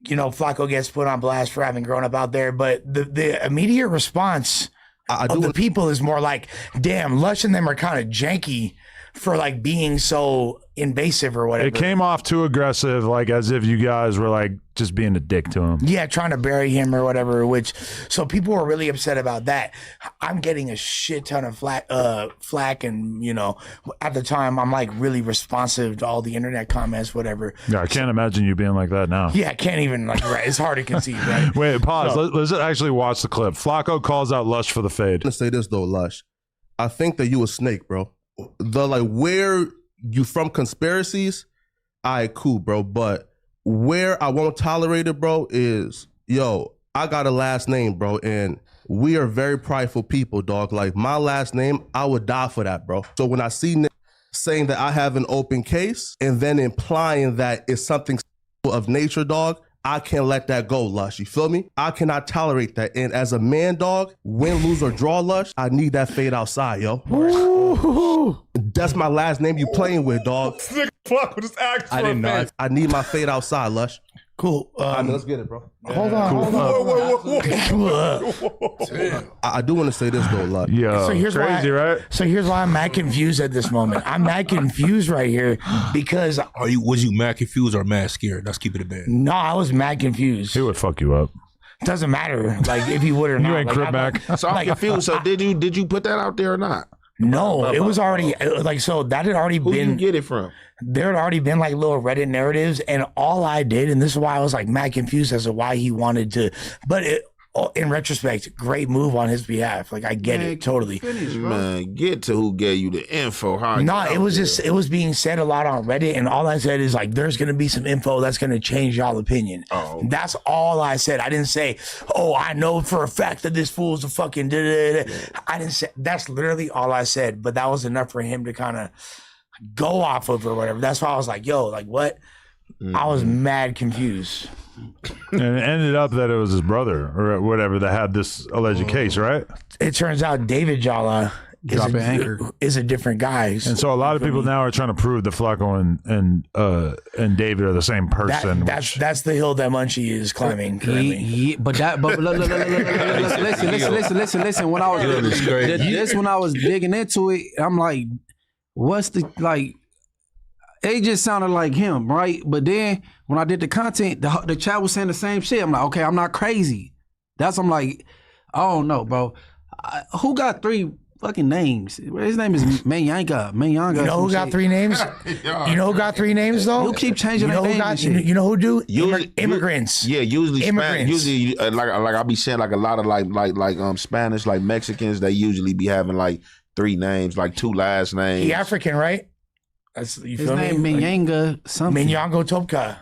Flakko gets put on blast for having grown up out there, but the immediate response of the people is more like, damn, Lush and them are kind of janky for like being so invasive or whatever. It came off too aggressive, like as if you guys were like just being a dick to him. Yeah, trying to bury him or whatever, so people were really upset about that. I'm getting a shit ton of flack and, at the time I'm like really responsive to all the internet comments, whatever. Yeah, I can't imagine you being like that now. Yeah, I can't even right. It's hard to conceive, right? Wait, pause. Let's actually watch the clip. Flakko calls out Lush for the fade. I'm gonna say this though, Lush. I think that you a snake, bro. Where you from conspiracies, all right, cool, bro. But where I won't tolerate it, bro, is, I got a last name, bro, and we are very prideful people, dog. Like, my last name, I would die for that, bro. So when I see saying that I have an open case and then implying that it's something of nature, dog, I can't let that go, Lush. You feel me? I cannot tolerate that. And as a man, dog, win, lose, or draw, Lush, I need that fade outside, yo. Ooh. That's my last name you playing with, dog. Flakko just asked for I didn't know. I need my fade outside, Lush. Cool. Let's get it, bro. Hold on. I do want to say this though, Lush. Yeah, so here's crazy, right? So here's why I'm mad confused at this moment. I'm mad confused right here because Was you mad confused or mad scared? Let's keep it a band. No, I was mad confused. He would fuck you up. Doesn't matter, like if you would or not. You ain't like, crip back. So I'm confused. So did you put that out there or not? No, it was already like, so that had already Who been. you get it from? There had already been like little Reddit narratives, and all I did, and this is why I was like mad confused as to why he wanted to, but in retrospect, great move on his behalf. Like I get it totally. Man, get to who gave you the info. No, it was being said a lot on Reddit, and all I said is like, there's gonna be some info that's gonna change y'all opinion. Oh. That's all I said. I didn't say, oh, I know for a fact that this fool's a fucking da-da-da-da. I didn't say. That's literally all I said. But that was enough for him to kind of go off of or whatever. That's why I was like, yo, like what? I was mad confused. And it ended up that it was his brother or whatever that had this alleged case, right? It turns out David Jala is a different guy. And so a lot of people now are trying to prove that Flakko and David are the same person. That's the hill that Munchie is climbing. But listen. When I was digging into it, I'm like, what's the like? It just sounded like him, right? But then when I did the content, the chat was saying the same shit. I'm like, okay, I'm not crazy. I'm like, I don't know, bro. Who got 3 fucking names? His name is Manyanga. You know who got 3 names? You know who got 3 names though? You keep changing their names. You know who do? Immigrants. Yeah, usually immigrants. Usually, like I be saying, like a lot of like Spanish, like Mexicans, they usually be having like 3 names, like 2 last names. He African, right? That's, you His feel name me? Menyanga something. Menyango Topka.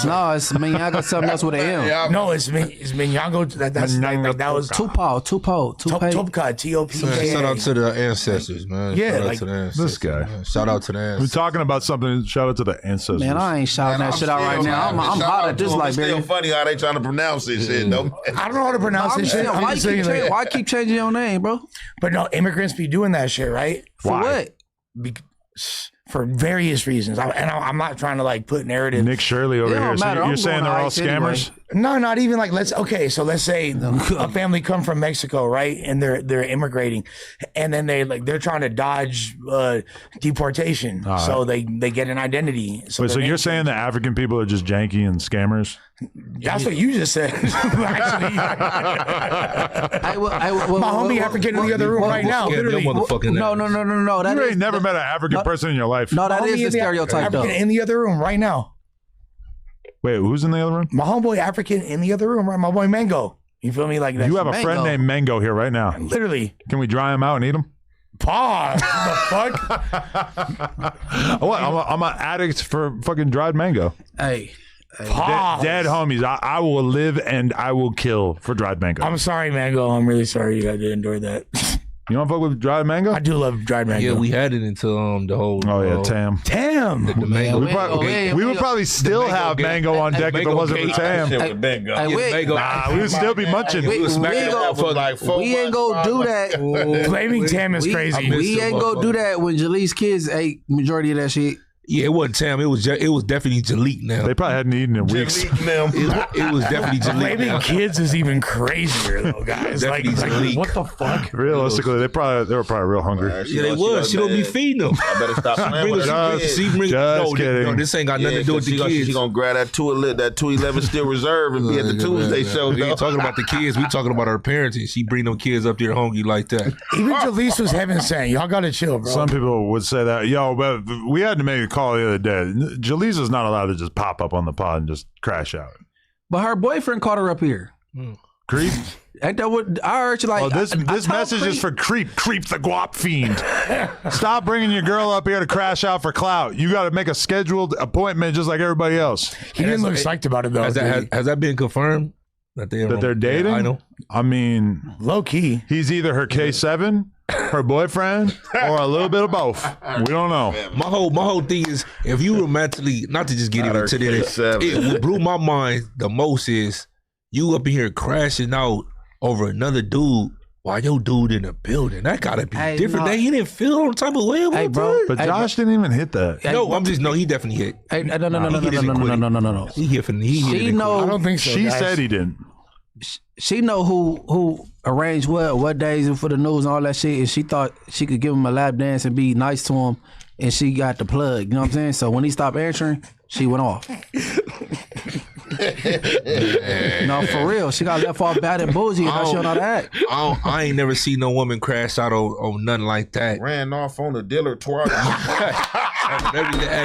No, it's Menyanga something else with an M. No, it's Menyango. That was Tupo. Topka. T-O-P-K-A. Shout out to the ancestors, man. Yeah, shout out like to the ancestors, this guy. Man. Shout out to the ancestors. We're talking about something. Shout out to the ancestors. Man, I ain't shouting that shit out right now. I'm hot at this It's Liberia. still funny how they trying to pronounce this shit, though. I don't know how to pronounce this shit. Why keep changing your name, bro? But no, immigrants be doing that shit, right? For what? For various reasons. I'm not trying to like put narrative. Nick Shirley over here. So you're saying they're all scammers? No, not even like let's say a family come from Mexico, right? And they're immigrating, and then they're trying to dodge deportation. So they get an identity. So you're saying that African people are just janky and scammers? That's what you just said. Actually, my homie African in the other room right now. No. You ain't never met an African person in your life. No, that is the stereotype though. African in the other room right now. Wait, who's in the other room? My homeboy African in the other room, right? My boy Mango. You feel me? Like that. You have a friend named Mango here right now. Literally. Can we dry him out and eat him? Pause. What the fuck? What? I'm an addict for fucking dried mango. Hey. Dead homies. I will live and I will kill for dried mango. I'm sorry, Mango. I'm really sorry you guys did enjoy that. You don't fuck with dried mango? I do love dried mango. Yeah, we had it until the whole. Oh yeah, Tam. The mango. We would probably still have mango on deck if it wasn't for Tam. We would still be munching. We ain't gonna do that. Blaming Tam is crazy. We ain't gonna do that when Jalee's kids ate majority of that shit. Yeah, it wasn't Tam. It was definitely Jalik now. They probably hadn't eaten in weeks. It was definitely Jalik. Blaming kids is even crazier though, guys. Like what the fuck? Realistically, they were probably real hungry. Yeah, they was. She don't be feeding them. I better stop playing with her. Just kidding. No, this ain't got nothing to do with the kids. She gonna grab that 211 Steel Reserve and be at the Tuesday show. We ain't talking about the kids. We talking about her parenting. She bring them kids up there hungry like that. Even Jaleese was heaven sent. Y'all gotta chill, bro. Some people would say that. Yo, but we had to make a call the other day. Jaleesa's not allowed to just pop up on the pod and just crash out. But her boyfriend caught her up here. Creep? Ain't that what I heard you like? Oh, this message is for Creep the guap fiend. Stop bringing your girl up here to crash out for clout. You got to make a scheduled appointment just like everybody else. He didn't look psyched about it though. Has that been confirmed? That they're dating? I know. I mean, low key. He's either her K7, her boyfriend, or a little bit of both. We don't know. My whole thing is, if you romantically, not to just get into this, what blew my mind the most is you up in here crashing out over another dude while your dude in the building. That gotta be different. No. He didn't feel on type of way. Hey, bro. But Josh didn't even hit that. No, he definitely hit. Hey, no. He hit. She know. I don't think so. She guys. said he didn't. She know who arranged what days and for the news and all that shit, and she thought she could give him a lap dance and be nice to him, and she got the plug. You know what I'm saying? So when he stopped answering, she went off. No, for real. She got left off bad and bougie. How she don't know how to act? I ain't never seen no woman crash out on nothing like that. Ran off on the dealer twice. Hey,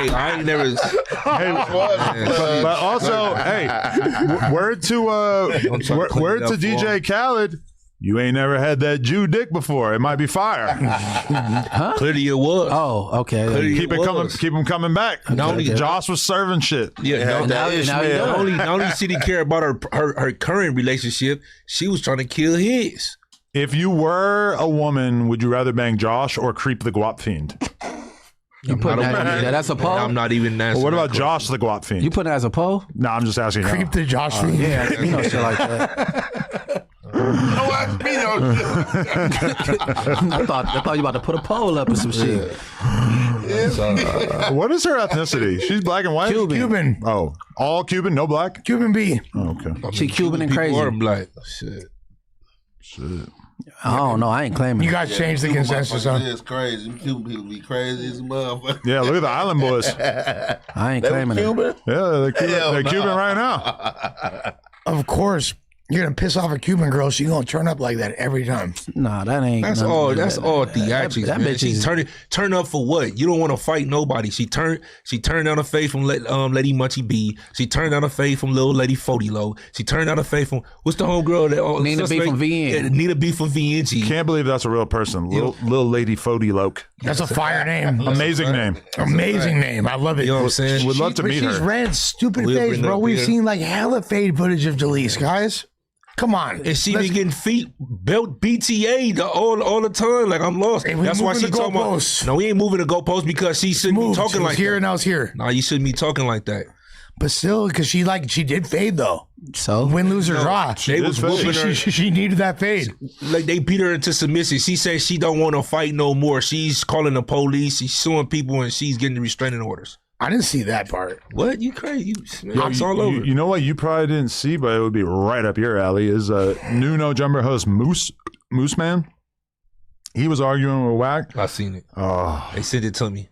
I ain't never. But also, hey, word to DJ Khaled. You ain't never had that Jew dick before. It might be fire. Huh? Clearly it was. Oh, okay. Clearly Keep it coming. Keep them coming back. Josh was serving shit. Yeah, Now only she didn't care about her current relationship. She was trying to kill his. If you were a woman, would you rather bang Josh or creep the guap fiend? You put that's a poll? I'm not even answering. Well, what about that Josh the guap fiend? You put it as a poll? No, I'm just asking. Creep the Josh fiend. Yeah, you know shit like that. I thought you about to put a poll up or some shit. What is her ethnicity? She's black and white? Cuban. Oh, all Cuban, no black? Cuban B. Oh, okay. She Cuban and crazy. Or black. Shit. I don't know. I ain't claiming. You guys changed the consensus, huh? It's crazy. Cuban people be crazy as a motherfucker. Yeah, look at the Island Boys. I ain't claiming it. Cuban? Yeah, they're Cuban right now. Of course. You're gonna piss off a Cuban girl, she gonna turn up like that every time. Nah, that ain't. That's all theatrics. That Man. bitch She is turn up for what? You don't want to fight nobody. She turned down a fade from Lady Munchie B. She turned down a fade from Little Lady Fody Low. She turned down a fade from what's the homegirl that Nina B from VN. Yeah, Nina B from VNG. Can't believe that's a real person. Little Lady Fody Loke. That's a fire name. Amazing name. Amazing name. I love it. You know what I'm saying? Would love to meet She's her. red, stupid We'll face, bring bro. up We've here. seen like hella fade footage of Delise, guys. Come on. And she been getting feet belt BTA all the time. Like I'm lost. Hey, we That's why moving she the talking about. goalposts. No, we ain't moving the goalposts because she shouldn't be talking She was like here that. and I was here. Nah, you shouldn't be talking like that. But still, because she did fade though. So Win, lose, or draw. They was whooping her. She needed that fade. Like they beat her into submission. She said she don't want to fight no more. She's calling the police. She's suing people and she's getting restraining orders. I didn't see that part. What? You crazy? It's You- all over. You know what you probably didn't see, but it would be right up your alley, is new No Jumper host Moose Man. He was arguing with Wack. I seen it. Oh, They sent it to me.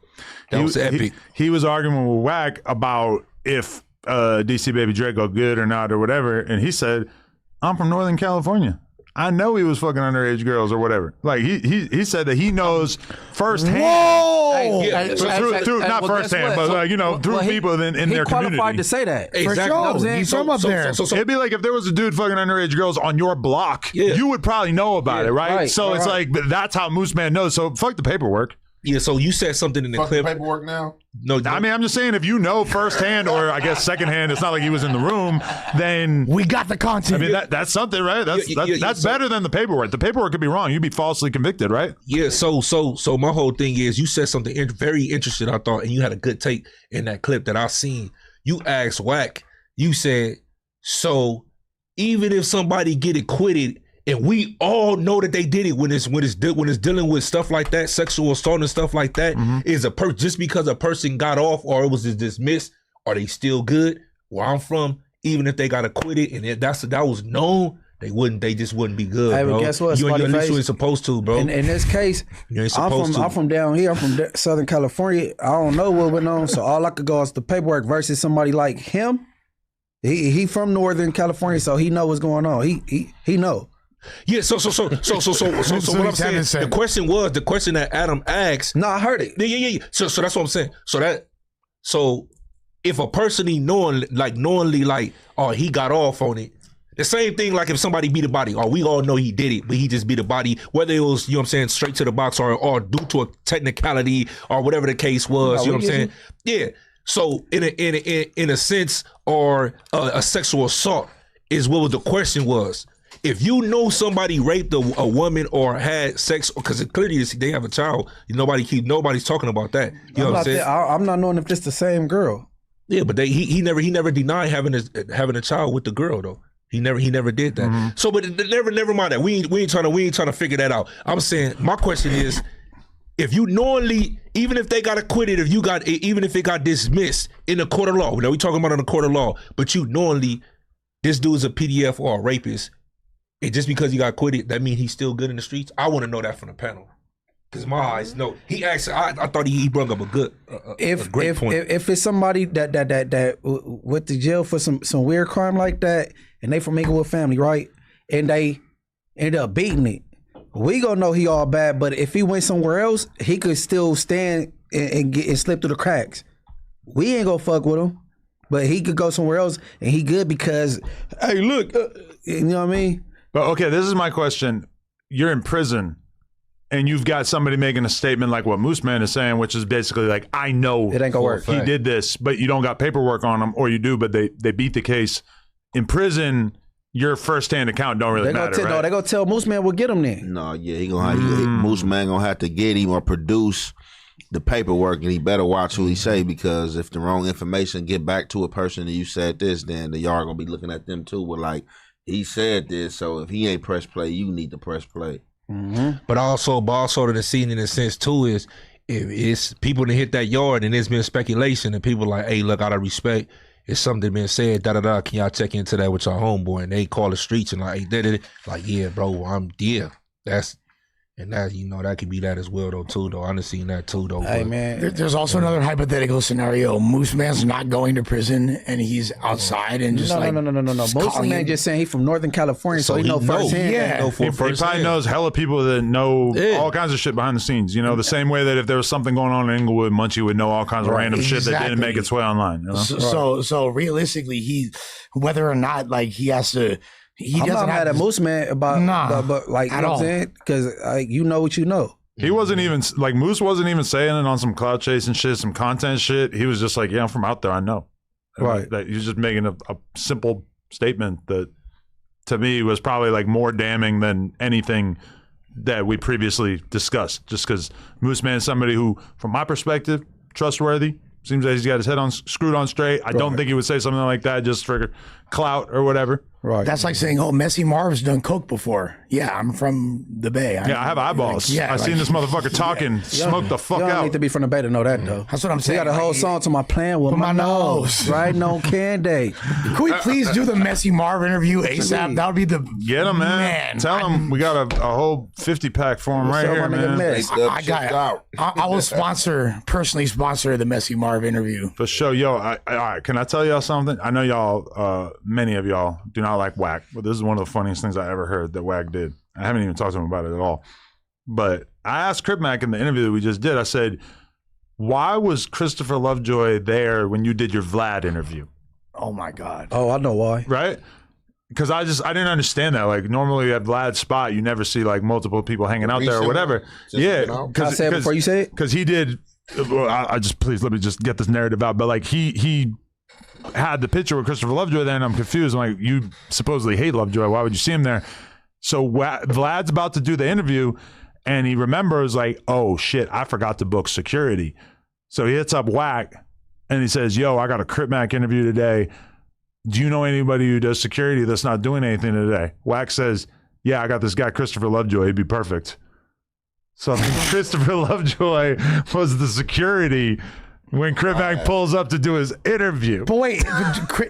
That was epic. He was arguing with Wack about if DC Baby Drake go good or not or whatever, and he said, "I'm from Northern California. I know he was fucking underage girls or whatever." Like he said that he knows firsthand. Whoa! Through not firsthand, but like, through people in their community. He qualified to say that. Exactly. For You know what I'm sure. saying? He's from up there. It'd be like if there was a dude fucking underage girls on your block, you would probably know about it, right? So it's like, but that's how Moose Man knows. So fuck the paperwork. Yeah, so you said something in the Fuck clip. the paperwork now. No, I mean, I'm just saying, if you know firsthand, or I guess secondhand, it's not like he was in the room, then We got the I content. mean that's something, right? That's better than the paperwork. The paperwork could be wrong. You'd be falsely convicted, right? Yeah, so my whole thing is you said something very interesting, I thought, and you had a good take in that clip that I seen. You asked Wack, you said, so even if somebody get acquitted, and we all know that they did it when it's dealing with stuff like that, sexual assault and stuff like that, is just because a person got off or it was dismissed, are they still good? Where I'm from, even if they got acquitted and that was known, they just wouldn't be good. Hey, but bro. guess what, You Spotty ain't Face? supposed to, bro. In this case, You ain't supposed to. I'm from down here. I'm from Southern California. I don't know what went on, so all I could go is the paperwork versus somebody like him. He from Northern California, so he know what's going on. He know. Yeah, so what I'm saying, the question that Adam asked. No, I heard it. Yeah. So that's what I'm saying. So if a person knowingly like, oh, he got off on it. The same thing like if somebody beat a body, or we all know he did it, but he just beat a body, whether it was, you know what I'm saying, straight to the box or due to a technicality or whatever the case was, you know what I'm saying? Yeah. So in a sense, or a sexual assault is what the question was. If you know somebody raped a woman or had sex, because clearly they have a child, nobody's talking about that. You know what I'm saying? I'm not knowing if this the same girl. Yeah, but he never denied having a child with the girl though. He never did that. Mm-hmm. So, but never mind that. We ain't trying to figure that out. I'm saying my question is, if you knowingly, even if they got acquitted, even if it got dismissed in the court of law, we talking about in the court of law, but you knowingly, this dude's a PDF or a rapist. And just because he got acquitted, that means he's still good in the streets? I want to know that from the panel. Because my eyes, no. He actually, I thought he brought up a good, a great point. If it's somebody that went to jail for some weird crime like that, and they from Inglewood family, right? And they end up beating it, we gonna know he all bad. But if he went somewhere else, he could still stand and slip through the cracks. We ain't gonna fuck with him, but he could go somewhere else and he good because, hey, look, you know what I mean? But okay, this is my question. You're in prison. And you've got somebody making a statement like what Moose Man is saying, which is basically like, I know it ain't gonna work. He did this, but you don't got paperwork on him, or you do, but they beat the case. In prison, your firsthand account don't really matter, right? No, they gonna tell Moose Man we'll get him then. No, yeah, he gonna Moose Man gonna have to get him or produce the paperwork, and he better watch who he say, because if the wrong information get back to a person and you said this, then the yard gonna be looking at them too. With like, he said this, so if he ain't press play, you need to press play. But also to the scene in a sense too is if it's people that hit that yard and there's been speculation and people like, hey, look, out of respect, it's something been said, can y'all check into that with your homeboy? And they call the streets and like, hey, did it? Like, yeah, bro, that, you know, that could be that as well though too though. I done seen that too though. Hey man, there's also another hypothetical scenario. Moose Man's not going to prison and he's outside and just no. Moose Man just saying he from Northern California, so he know firsthand. Yeah, he probably knows hella people that know all kinds of shit behind the scenes. You know, the same way that if there was something going on in Inglewood, Munchie would know all kinds of random shit that didn't make its way online. You know? So realistically, he, whether or not like he has to. I'm not mad at Moose Man about, but like, you know what I'm saying? Because you know what you know. He wasn't even, like, Moose wasn't even saying it on some cloud chasing shit, some content shit. He was just like, yeah, I'm from out there, I know. Right. That he was just making a simple statement that, to me, was probably, like, more damning than anything that we previously discussed. Just because Moose Man is somebody who, from my perspective, trustworthy. Seems like he's got his head on screwed on straight. I don't think he would say something like that just for clout or whatever. Right. That's like saying, "Oh, Messy Marv's done coke before." Yeah, I'm from the Bay. I have eyeballs. I've seen this motherfucker talking, smoke the fuck you don't out. need to be from the Bay to know that though. That's what I'm saying. He got a whole song to my plan with my nose, riding on Candy. Can we please do the Messy Marv interview ASAP? That would be the get him, man. Tell him we got a whole 50-pack for him right here, man. I will personally sponsor the Messy Marv interview for sure. Yo, all right. Can I tell y'all something? I know y'all, many of y'all do not like Wack, but this is one of the funniest things I ever heard that Wack did. I haven't even talked to him about it at all. But I asked Crip Mac in the interview that we just did, I said, why was Christopher Lovejoy there when you did your Vlad interview? Oh my God. Oh, I know why. Right? Because I didn't understand that. Like, normally at Vlad's spot, you never see like multiple people hanging out there or whatever. Yeah. Can I say it before you say it? Because he did, please let me just get this narrative out. But like he had the picture with Christopher Lovejoy there, and I'm confused. I'm like, you supposedly hate Lovejoy. Why would you see him there? So Vlad's about to do the interview, and he remembers like, oh shit, I forgot to book security. So he hits up Wack, and he says, yo, I got a Crip Mac interview today. Do you know anybody who does security that's not doing anything today? Wack says, yeah, I got this guy, Christopher Lovejoy. He'd be perfect. So Christopher Lovejoy was the security when Crip Mac pulls up to do his interview. But wait,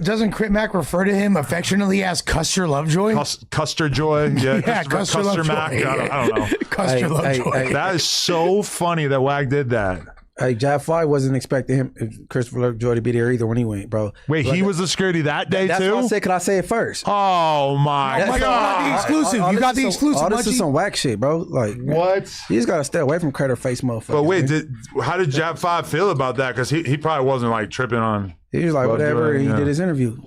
doesn't Crip Mac refer to him affectionately as Custer Lovejoy? Custer Joy? Yeah, Custer Mac. Yeah. I don't know. Custer Lovejoy. That is so funny that Wack did that. Hey, Jack Fly wasn't expecting Christopher Lovejoy to be there either when he went, bro. Wait, he was the security that day that's too? That's what I said. Could I say it first? Oh my God. You got the exclusive. You got the exclusive. This is some whack shit, bro. Like, what? You just got to stay away from crater face motherfuckers. But wait, how did Jap 5 feel about that? Because he probably wasn't like tripping on. He was like, whatever. He did his interview.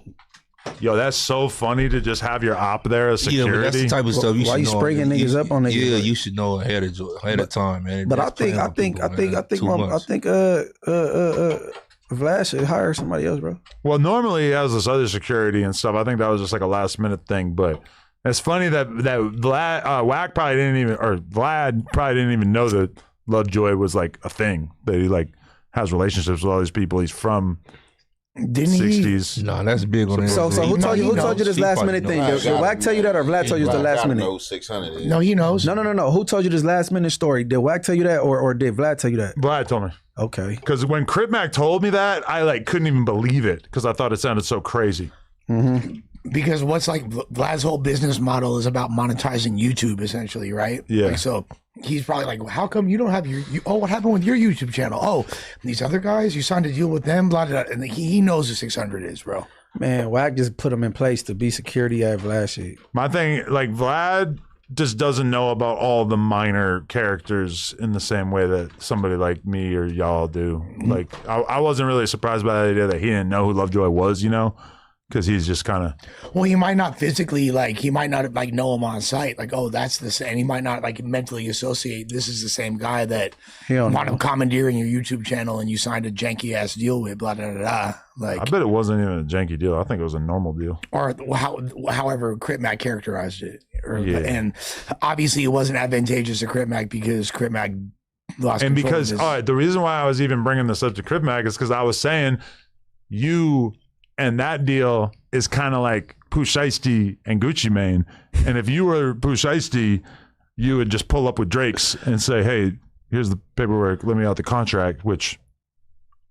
Yo, that's so funny to just have your op there as security. Yeah, but that's the type of stuff you should know. Why you springing niggas up on niggas? Yeah, you should know ahead of time, man. But I think Vlad should hire somebody else, bro. Well, normally he has this other security and stuff. I think that was just like a last minute thing. But it's funny that Vlad Wack probably didn't even, or Vlad probably didn't even know that Lovejoy was like a thing, that he like has relationships with all these people. He's from Didn't 60s. No, that's big on So who told you this last minute thing? Did Wack tell you that, or Vlad told you the last minute? 600. No, he knows. No. Who told you this last minute story? Did Wack tell you that, or did Vlad tell you that? Vlad told me. Okay. Because when Crip Mac told me that, I like couldn't even believe it because I thought it sounded so crazy. Mm-hmm. Because what's like Vlad's whole business model is about monetizing YouTube, essentially, right? Yeah. Like, so He's probably like, well, how come you don't have what happened with your YouTube channel? Oh, these other guys, you signed a deal with them, blah, blah, blah. And he knows who 600 is, bro. Man, Wag just put him in place to be security at Vlad shit. My thing, like Vlad just doesn't know about all the minor characters in the same way that somebody like me or y'all do. Like, I wasn't really surprised by the idea that he didn't know who Lovejoy was, you know? Because he's just kind of... Well, he might not physically, like, he might not, like, know him on sight. Like, oh, that's the same. And he might not, like, mentally associate this is the same guy that wound up commandeering your YouTube channel and you signed a janky-ass deal with, blah, blah, blah, blah. Like, I bet it wasn't even a janky deal. I think it was a normal deal. Or however Crit Mac characterized it. And obviously it wasn't advantageous to Crit Mac because Crit Mac lost and control because, of his... all right, the reason why I was even bringing this up to Crit Mac is because I was saying you... And that deal is kind of like Pooh Shiesty and Gucci Mane. And if you were Pooh Shiesty, you would just pull up with Drake's and say, hey, here's the paperwork, let me out the contract, which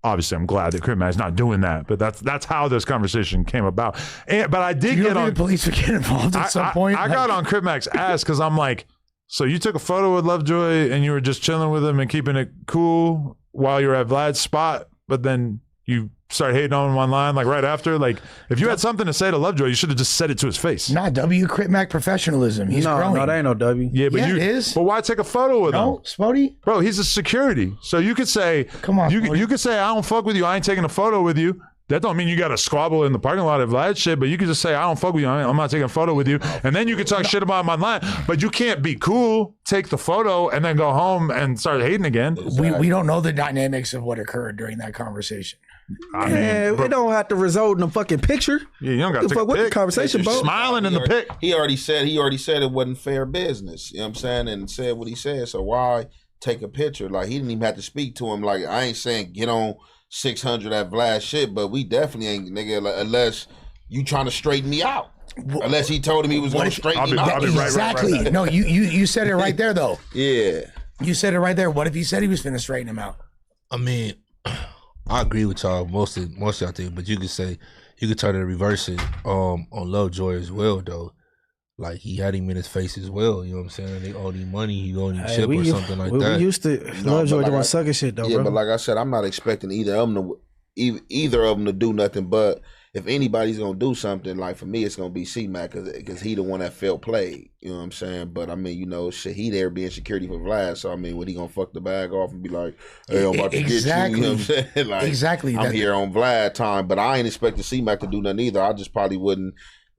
obviously I'm glad that Crit Mac's not doing that. But that's how this conversation came about. But I did get on... the police would get involved at some point? I got on Crit Mac's ass because I'm like, so you took a photo with Lovejoy and you were just chilling with him and keeping it cool while you were at Vlad's spot, but then you... start hating on him online like right after. Like if you had something to say to Lovejoy, you should have just said it to his face. Not W Crit Mac professionalism. He's growing. No, that ain't no W. Yeah, but it is. But why take a photo with him? No, Spody? Bro, he's a security. So you could say, come on, you could say, I don't fuck with you. I ain't taking a photo with you. That don't mean you got to squabble in the parking lot of Vlad shit, but you could just say, I don't fuck with you. I'm not taking a photo with you. And then you could talk shit about him online, but you can't be cool, take the photo, and then go home and start hating again. We don't know the dynamics of what occurred during that conversation. I mean, we don't have to result in a fucking picture. Yeah, you don't got to take a pic. The conversation, bro. Smiling in the pic. He already said it wasn't fair business. You know what I'm saying? And said what he said. So why take a picture? Like he didn't even have to speak to him. Like I ain't saying get on 600 at Vlad shit, but we definitely ain't nigga unless you trying to straighten me out. Unless he told him he was going to straighten me out. Exactly. Right. No, you said it right there though. Yeah. You said it right there. What if he said he was finna straighten him out? I mean, I agree with y'all most of y'all think, but you could try to reverse it on Lovejoy as well though. Like he had him in his face as well, you know what I'm saying? They owed him money, he owed him chip or something like that. We used to Lovejoy doing sucker shit though, yeah, bro. But like I said, I'm not expecting either of them to do nothing. But if anybody's gonna do something, like for me, it's gonna be C-Mac because he the one that felt played. You know what I'm saying? But I mean, you know, shit, he there being security for Vlad. So I mean, when he gonna fuck the bag off and be like, "Hey, I'm about to get you," you know what I'm saying? Like, exactly. I'm here on Vlad time, but I ain't expecting C-Mac to do nothing either. I just probably wouldn't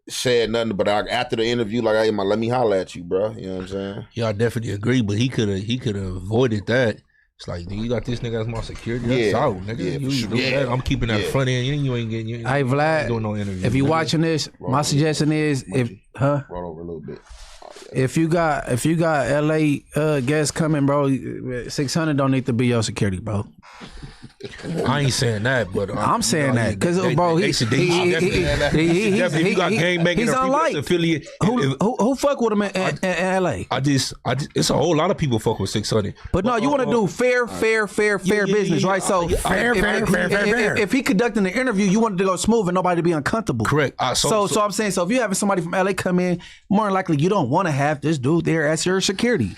said nothing. But after the interview, like, "Hey, let me holler at you, bro." You know what I'm saying? Yeah, I definitely agree. But he could have avoided that. It's like, you got this nigga as my security. That's out, nigga. That. I'm keeping that front end. You ain't getting. Hey, Vlad, doing no interview. If you watching this, my suggestion is roll over a little bit. If you got LA guests coming, bro, 600 don't need to be your security, bro. I ain't saying that, but I'm saying that because, bro, he's unlike affiliate. Who fuck with him in LA? It's a whole lot of people fuck with 600. But no, you want to do fair business, right? So fair. If he conducting the interview, you wanted to go smooth and nobody to be uncomfortable. Correct. So I'm saying, so if you having somebody from LA come in, more than likely you don't want to have this dude there as your security.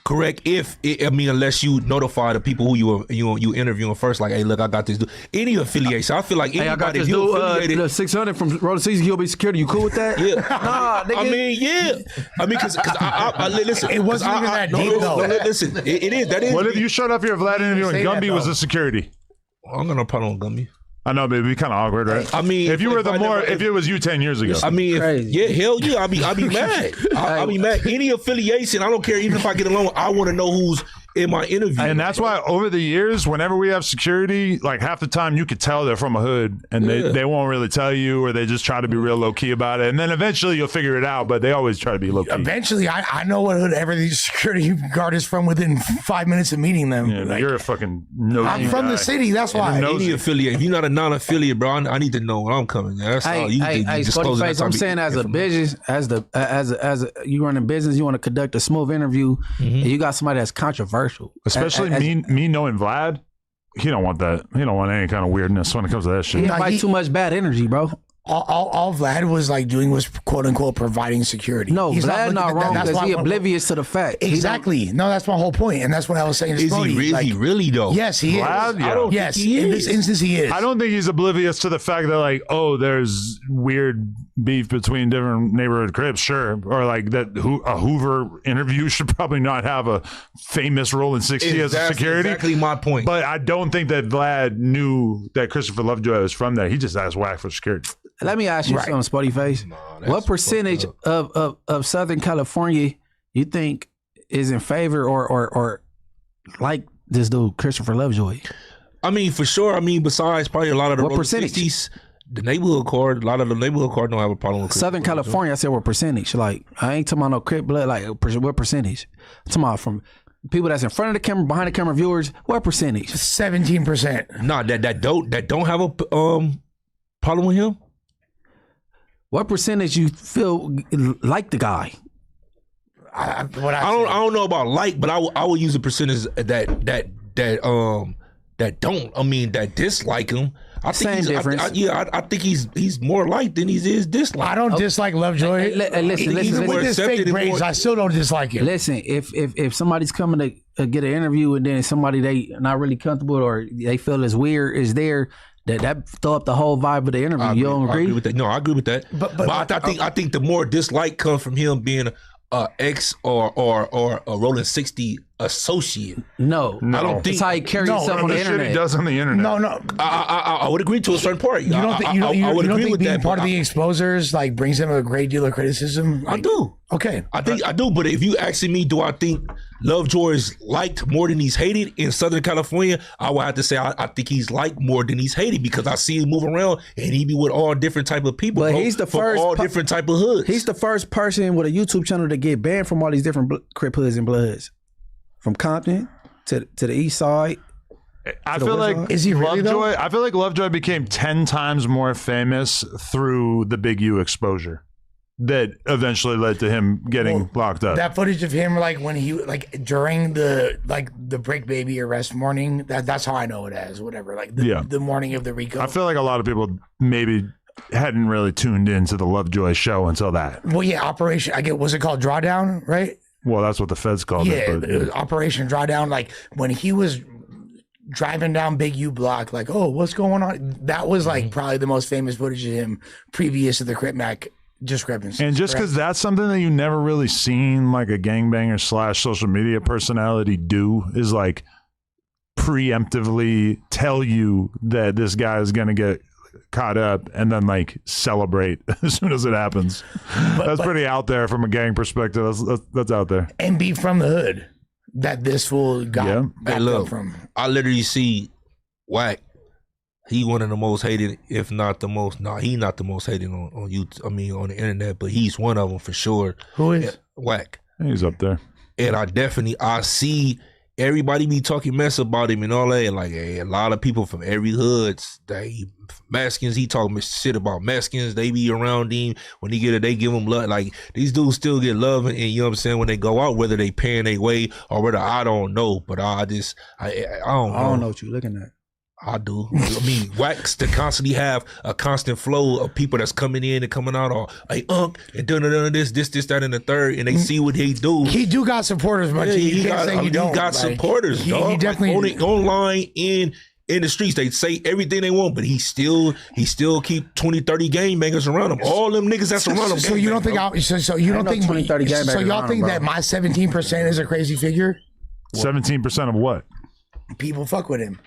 Correct. Unless you notify the people who you interviewing first, like, hey, look, I got this dude. Any affiliation, I feel like anybody. Hey, I got this dude, the 600 from Roller Season. He'll be security. You cool with that? Yeah. Nah, nigga. I mean, yeah. I mean, because I listen. It wasn't even that deep though. Listen, it is. That is. What if you showed up here, Vlad, interview and Gumby was a security? I'm gonna put on Gumby. I know, but it'd be kind of awkward, right? I mean, if it was you 10 years ago. I mean, hell yeah, I'll be mad. I'll be mad. Any affiliation, I don't care. Even if I get along, I want to know who's in my interview. And that's why over the years, whenever we have security, like half the time you could tell they're from a hood and they won't really tell you, or they just try to be real low key about it. And then eventually you'll figure it out, but they always try to be low key. Eventually, I know what hood every security guard is from within 5 minutes of meeting them. Yeah, like, you're a fucking nosy I'm from the city, that's why. Any affiliate, if you're not a non-affiliate, bro, I need to know when I'm coming. That's all. I'm saying as a business, as you run a business, you want to conduct a smooth interview, and you got somebody that's controversial. Especially me knowing Vlad, he don't want that. He don't want any kind of weirdness when it comes to that shit. He invite too much bad energy, bro. all Vlad was like doing was quote unquote providing security. No, He's Vlad not wrong that's because why he I want- oblivious to the fact. Exactly. No, that's my whole point, and that's what I was saying. To Is Sprody. he really? Like, Really though? yes, he Vlad? is. Yeah. I don't Yes, think he in is. this instance, he is. I don't think he's oblivious to the fact that, like, oh, there's weird beef between different neighborhood cribs, sure. Or like that a Hoover interview should probably not have a famous Rolling 60 as a That's security. exactly my point. But I don't think that Vlad knew that Christopher Lovejoy was from there. He just asked whack for security. Let me ask you something, Spuddy Face. What percentage of Southern California you think is in favor or like this dude, Christopher Lovejoy? I mean, for sure. I mean, besides probably a lot of the What Rolling percentage? 60s, the neighborhood court, a lot of the neighborhood court don't have a problem with Southern Christopher California, I said what percentage? Like, I ain't talking about no crip blood. Like, what percentage? I'm talking about from people that's in front of the camera, behind the camera, viewers. What percentage? 17%. Lovejoy. Nah, that don't have a problem with him. What percentage you feel like the guy? I don't know about like, but I would use a percentage that dislike him. I think Same he's, difference. I think he's more liked than he is disliked. I don't dislike Lovejoy. Listen, Even with his fake braids, I still don't dislike him. Listen, if somebody's coming to get an interview and then somebody they not really comfortable or they feel is weird is there, that throw up the whole vibe of the interview. You don't agree? I agree with that. No, I agree with that. But I think the more dislike comes from him being a ex or a Rolling 60 associate. No, I don't think it's how he carries himself on the shit internet. he does on the internet. No. I would agree to a certain part. You don't think, I would agree think with being that. part but of the exposers like brings him a great deal of criticism? I do. Okay. I think I do, but if you asking me, do I think Lovejoy is liked more than he's hated in Southern California? I would have to say I think he's liked more than he's hated because I see him move around and he be with all different type of people. But bro, he's the from first all different type of hoods. He's the first person with a YouTube channel to get banned from all these different Crip hoods and bloods, from Compton to the East Side. I feel like Is he really, though? Lovejoy. I feel like Lovejoy became 10 times more famous through the Big U exposure that eventually led to him getting locked up. That footage of him like when he like during the Brick Baby arrest morning, that's how I know it as whatever. Like the morning of the RICO. I feel like a lot of people maybe hadn't really tuned into the Lovejoy show until that. Well, yeah, Operation. Was it called Drawdown? Right. Well, that's what the feds called Yeah, it. But, Operation Drawdown. Like when he was driving down Big U block, like, oh, what's going on? That was like probably the most famous footage of him previous to the Crip Mac discrepancy. And just because that's something that you never really seen like a gangbanger / social media personality do is like preemptively tell you that this guy is going to get caught up and then like celebrate as soon as it happens. That's pretty out there from a gang perspective. That's out there. And be from the hood that this fool got back up from. I literally see Wack. He one of the most hated, if not the most. No, he not the most hated on YouTube. I mean, on the internet, but he's one of them for sure. Who is Wack? He's up there. And I see everybody be talking mess about him and all that. Like a lot of people from every hood, Mexicans, he talking shit about Mexicans. They be around him when he get it. They give him love. Like these dudes still get love, and you know what I'm saying when they go out, whether they paying their way or whether I don't know. But I don't know. I don't know what you're looking at. I do. I mean, Wax to constantly have a constant flow of people that's coming in and coming out, or hey, and doing this, that, and the third, and they see what he do. He do got supporters, but you can't say you don't. He got supporters, dog. He definitely online in the streets. They say everything they want, but he still keep 20, 30 gangbangers around him. All them niggas that's around him. So you don't think so you don't think 20, 30 so y'all think that my 17% is a crazy figure? 17% of what? People fuck with him.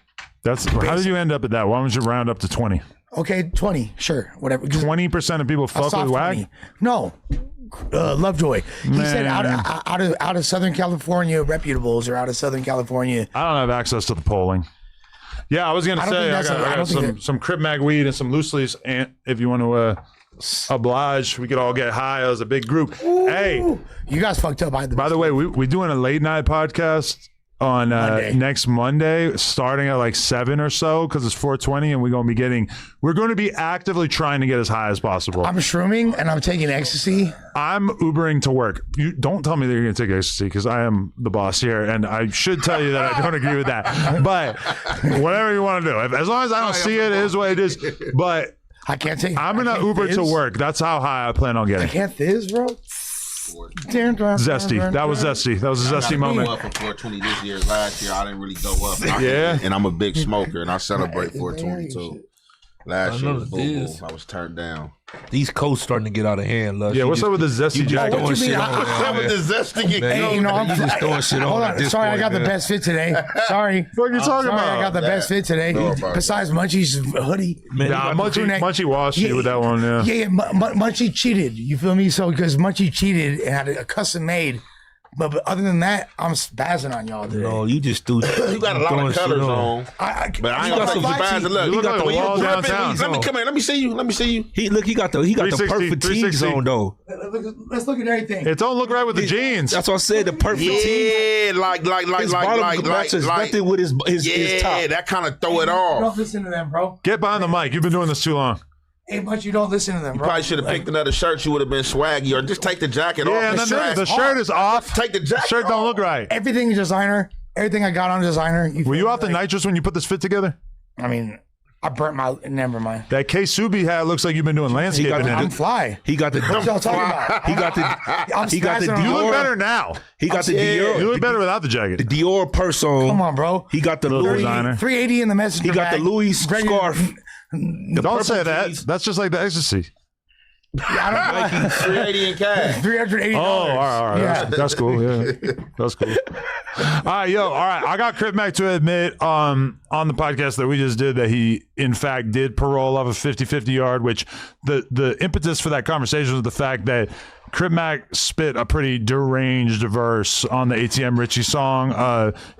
How did you end up at that? Why don't you round up to 20? Okay, 20, sure, whatever. 20% of people fuck with Wag? No, Lovejoy. He said out of Southern California reputables or out of Southern California. I don't have access to the polling. Yeah, I was gonna say I got some Crip Mag weed and some loose leaves, and if you want to oblige, we could all get high as a big group. Ooh, hey, you guys fucked up. By the way, we doing a late night podcast on next Monday, starting at like 7 or so, because it's 420, and we're going to be actively trying to get as high as possible. I'm shrooming and I'm taking ecstasy. I'm Ubering to work. You don't tell me that you're going to take ecstasy, because I am the boss here, and I should tell you that I don't agree with that. But whatever you want to do, as long as I don't see it, it is what it is. But I can't take. I'm gonna Uber to work. That's how high I plan on I getting. can't fizz, bro. Zesty. That was zesty. That was a zesty moment. I got up for 420 this year. Last year I didn't really go up. Yeah. And I'm a big smoker, and I celebrate 420 too. Last year was boo-boo. I was turned down. These coats starting to get out of hand. Lush. Yeah, what's up with the zesty jacket? What's up with the zesty? Hey, you know, I'm just throwing shit on. Hold on. Sorry, I got the best fit today. Sorry. What are you talking about? I got the best fit today. Besides Munchie's hoodie. Nah, Munchie washed you with that one. Yeah. Yeah, Munchie cheated. You feel me? So because Munchie cheated and had a custom made. But other than that, I'm spazzing on y'all today. No, you just do. You got a lot of colors on. But I ain't gonna say you spazzing. Look, You look like the a wall dripping. downtown. Let me come here. Let me see you. Let me see you. He got the 360, perfect tees 360. on though. Let's look at everything. It don't look right with the jeans. That's what I said. The perfect tees. Yeah, His bottom matches nothing with his top. Yeah, that kind of throw it off. Don't listen to them, bro. Get behind the mic. You've been doing this too long. Hey, but you don't listen to them, bro. Probably should have picked another shirt. You would have been swaggy, or just take the jacket Yeah, off. and then the shirt is off. Take the jacket. Shirt don't look right. Everything is designer. Everything I got on designer. Were you off the nitrous when you put this fit together? I mean, I burnt my. Never mind. That K-Subi hat looks like you've been doing landscaping. I'm fly. He got the. What y'all talking about? He got the. I'm He got the spazzing on You look Dior. better now. He got the Dior. You look better without the jacket. The Dior purse on. Come on, bro. He got the Little Louis. designer. 380 in the messenger He got the bag. Louis Ready- scarf. Don't say that. That's just like the ecstasy. I don't know. 380 in cash. $380. Oh, all right. Yeah. That's cool. Yeah, that's cool. All right, all right. I got Crip Mac to admit on the podcast that we just did that he, in fact, did parole off a 50-50 yard, which the impetus for that conversation was the fact that Crip Mac spit a pretty deranged verse on the ATM Richie song,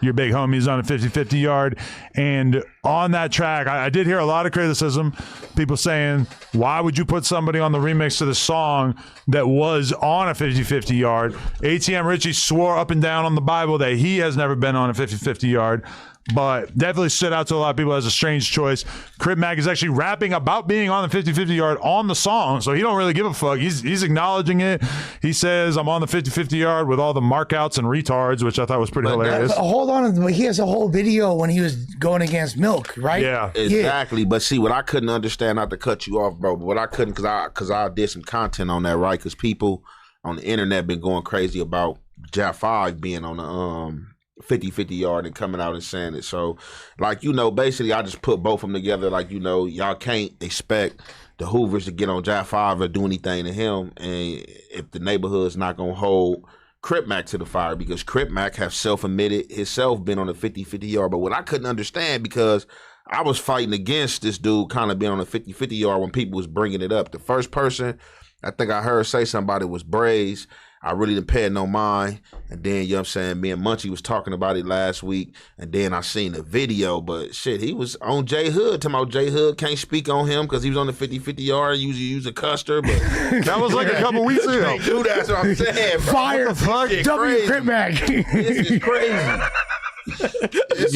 Your Big Homies on a 50-50 yard. And on that track, I did hear a lot of criticism, people saying, why would you put somebody on the remix to the song that was on a 50-50 yard? ATM Richie swore up and down on the Bible that he has never been on a 50-50 yard. But definitely stood out to a lot of people as a strange choice. Crip Mac is actually rapping about being on the 50-50 yard on the song, so he don't really give a fuck. He's acknowledging it. He says, I'm on the 50-50 yard with all the markouts and retards, which I thought was pretty hilarious. Hold on. He has a whole video when he was going against Milk, right? Yeah. Exactly. But see, what I couldn't understand, not to cut you off, bro, but what I couldn't, because I did some content on that, right? Because people on the internet been going crazy about Jack 5 being on the 50-50 yard and coming out and saying it. So, like, basically I just put both of them together. Like, y'all can't expect the Hoovers to get on Jack 5 or do anything to him. And if the neighborhood's not going to hold Crip Mac to the fire, because Crip Mac have self-admitted himself been on the 50-50 yard. But what I couldn't understand, because I was fighting against this dude kind of being on the 50-50 yard when people was bringing it up. The first person I think I heard say somebody was Braze. I really didn't pay it no mind. And then, you know what I'm saying, me and Munchie was talking about it last week. And then I seen the video. But shit, he was on J Hood. Talking about J Hood can't speak on him because he was on the 50-50 yard. Usually use a custer. But that was like a couple weeks ago. Dude, that's what I'm saying. Bro. Fire. W Crip Mac. This is crazy.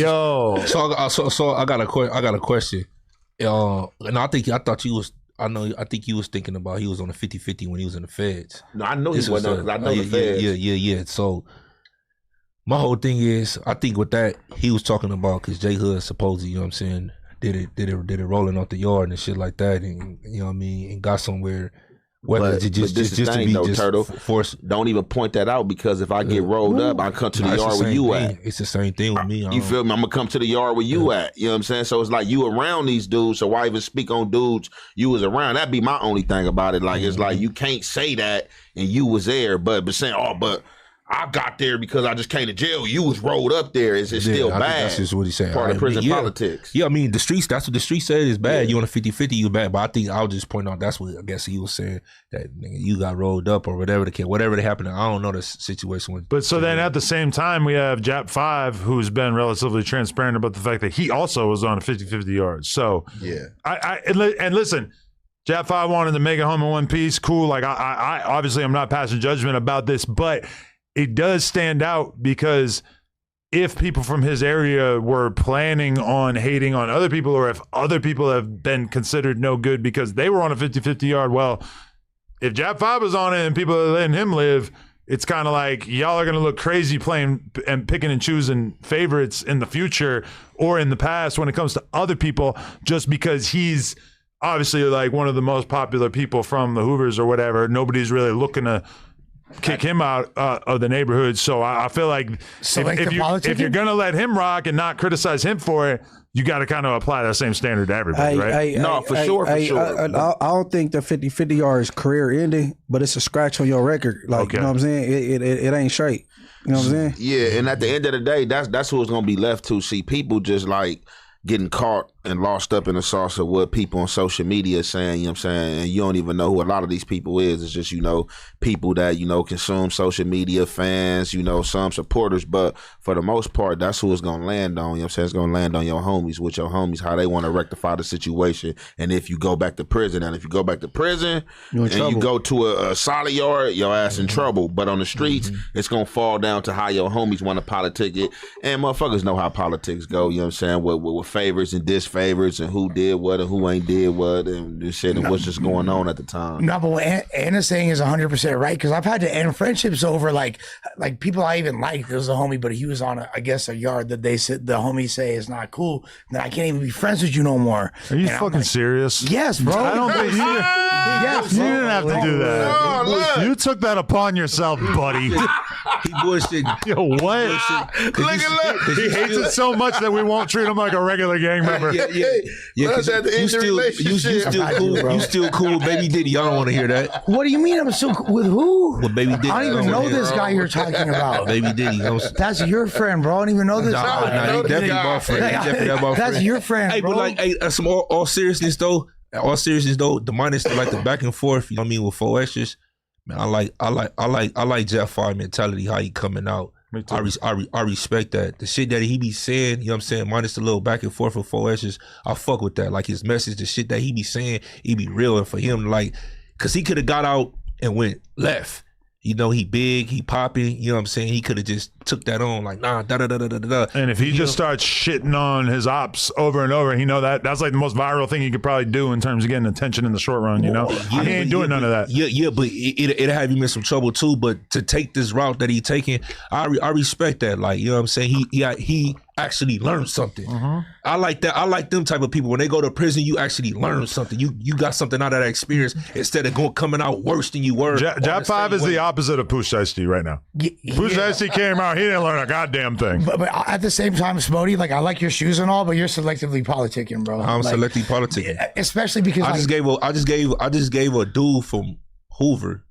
Yo. So I got a question. And I think you was thinking about he was on the 50-50 when he was in the feds. No, I know he wasn't, because I know the feds. Yeah. So my whole thing is, I think with that, he was talking about, because J Hood supposedly, you know what I'm saying, did it rolling off the yard and shit like that, and you know what I mean, and got somewhere. Whether But this is the thing, though, Turtle. Don't even point that out, because if I get rolled up, I come to the yard where you at. It's the same thing with me. You feel me? I'm going to come to the yard where you at. You know what I'm saying? So it's like you around these dudes, so why even speak on dudes you was around? That'd be my only thing about it. Like, it's like you can't say that and you was there, but saying, but I got there because I just came to jail. You was rolled up there. It's still bad. That's just what he said. Part of prison politics. Yeah, I mean, the streets, that's what the streets said is bad. You on a 50-50, you bad. But I think I'll just point out that's what I guess he was saying, that you got rolled up or whatever the case, whatever that happened. I don't know the situation with. But so then at the same time, we have Jap 5, who's been relatively transparent about the fact that he also was on a 50-50 yard. So yeah, and listen, Jap 5 wanted to make it home in one piece. Cool. Like I obviously I'm not passing judgment about this, but it does stand out, because if people from his area were planning on hating on other people, or if other people have been considered no good because they were on a 50-50 yard, well, if Jap 5 was on it and people are letting him live, it's kind of like y'all are going to look crazy playing and picking and choosing favorites in the future or in the past when it comes to other people, just because he's obviously like one of the most popular people from the Hoovers or whatever. Nobody's really looking to kick him out of the neighborhood. So I feel like if you're going to let him rock and not criticize him for it, you got to kind of apply that same standard to everybody, right? For sure. I don't think the 50-50 yard is career ending, but it's a scratch on your record. Like, you know what I'm saying? It ain't straight. You know what I'm saying? Yeah, and at the end of the day, that's who it's going to be left to. See, people just like getting caught and lost up in the sauce of what people on social media is saying, you know what I'm saying? And you don't even know who a lot of these people is. It's just, people that, consume social media, fans, some supporters. But for the most part, that's who it's going to land on, you know what I'm saying? It's going to land on your homies, with your homies, how they want to rectify the situation. And if you go back to prison, and you go to a solid yard, your ass in trouble. But on the streets, it's going to fall down to how your homies want to politic it. And motherfuckers know how politics go, you know what I'm saying? With favors and disfavors and who did what and who ain't did what and this shit and what's just going on at the time. No, but what Anna's saying is 100% right, because I've had to end friendships over like people I even liked. There was a homie, but he was on a yard that they said the homies say is not cool. Then I can't even be friends with you no more. Are you fucking serious? Yes, bro. I don't think you. Yes, you didn't have to do that. You took that upon yourself, buddy. He bullshit. Yo, what? He hates it so much that we won't treat him like a regular gang member. You still cool, bro. You still cool, Baby Diddy. Y'all don't want to hear that. What do you mean I'm still with who? Well, Baby Diddy. I don't even know this guy you're talking about. Baby Diddy. That's your friend, bro. I don't even know this guy. He definitely my friend. That's your friend, hey, bro. But like, some all seriousness though, the minus like the back and forth. You know what I mean with 4 extras. Man, I like Jeff 5 mentality. How he coming out. I respect that. The shit that he be saying, you know what I'm saying, minus the little back and forth for 4 S's, I fuck with that. Like his message, the shit that he be saying, he be real. And for him, like, cause he could have got out and went left. He big, he popping, you know what I'm saying? He could have just took that on, like, nah, da-da-da-da-da-da. And if he just starts shitting on his ops over and over, that's like the most viral thing you could probably do in terms of getting attention in the short run, he ain't doing none of that. Yeah, but it'll have him in some trouble too. But to take this route that he taking, I respect that. Like, you know what I'm saying? He actually learned something. I like that. I like them type of people. When they go to prison, you actually learn something. You got something out of that experience instead of coming out worse than you were. Jab 5 is the opposite of Poosh Shiesty right now. Poosh Shiesty came out, he didn't learn a goddamn thing. But at the same time, Smody, like, I like your shoes and all, but you're selectively politicking, bro. I'm selectively politicking, especially because I just gave a dude from Hoover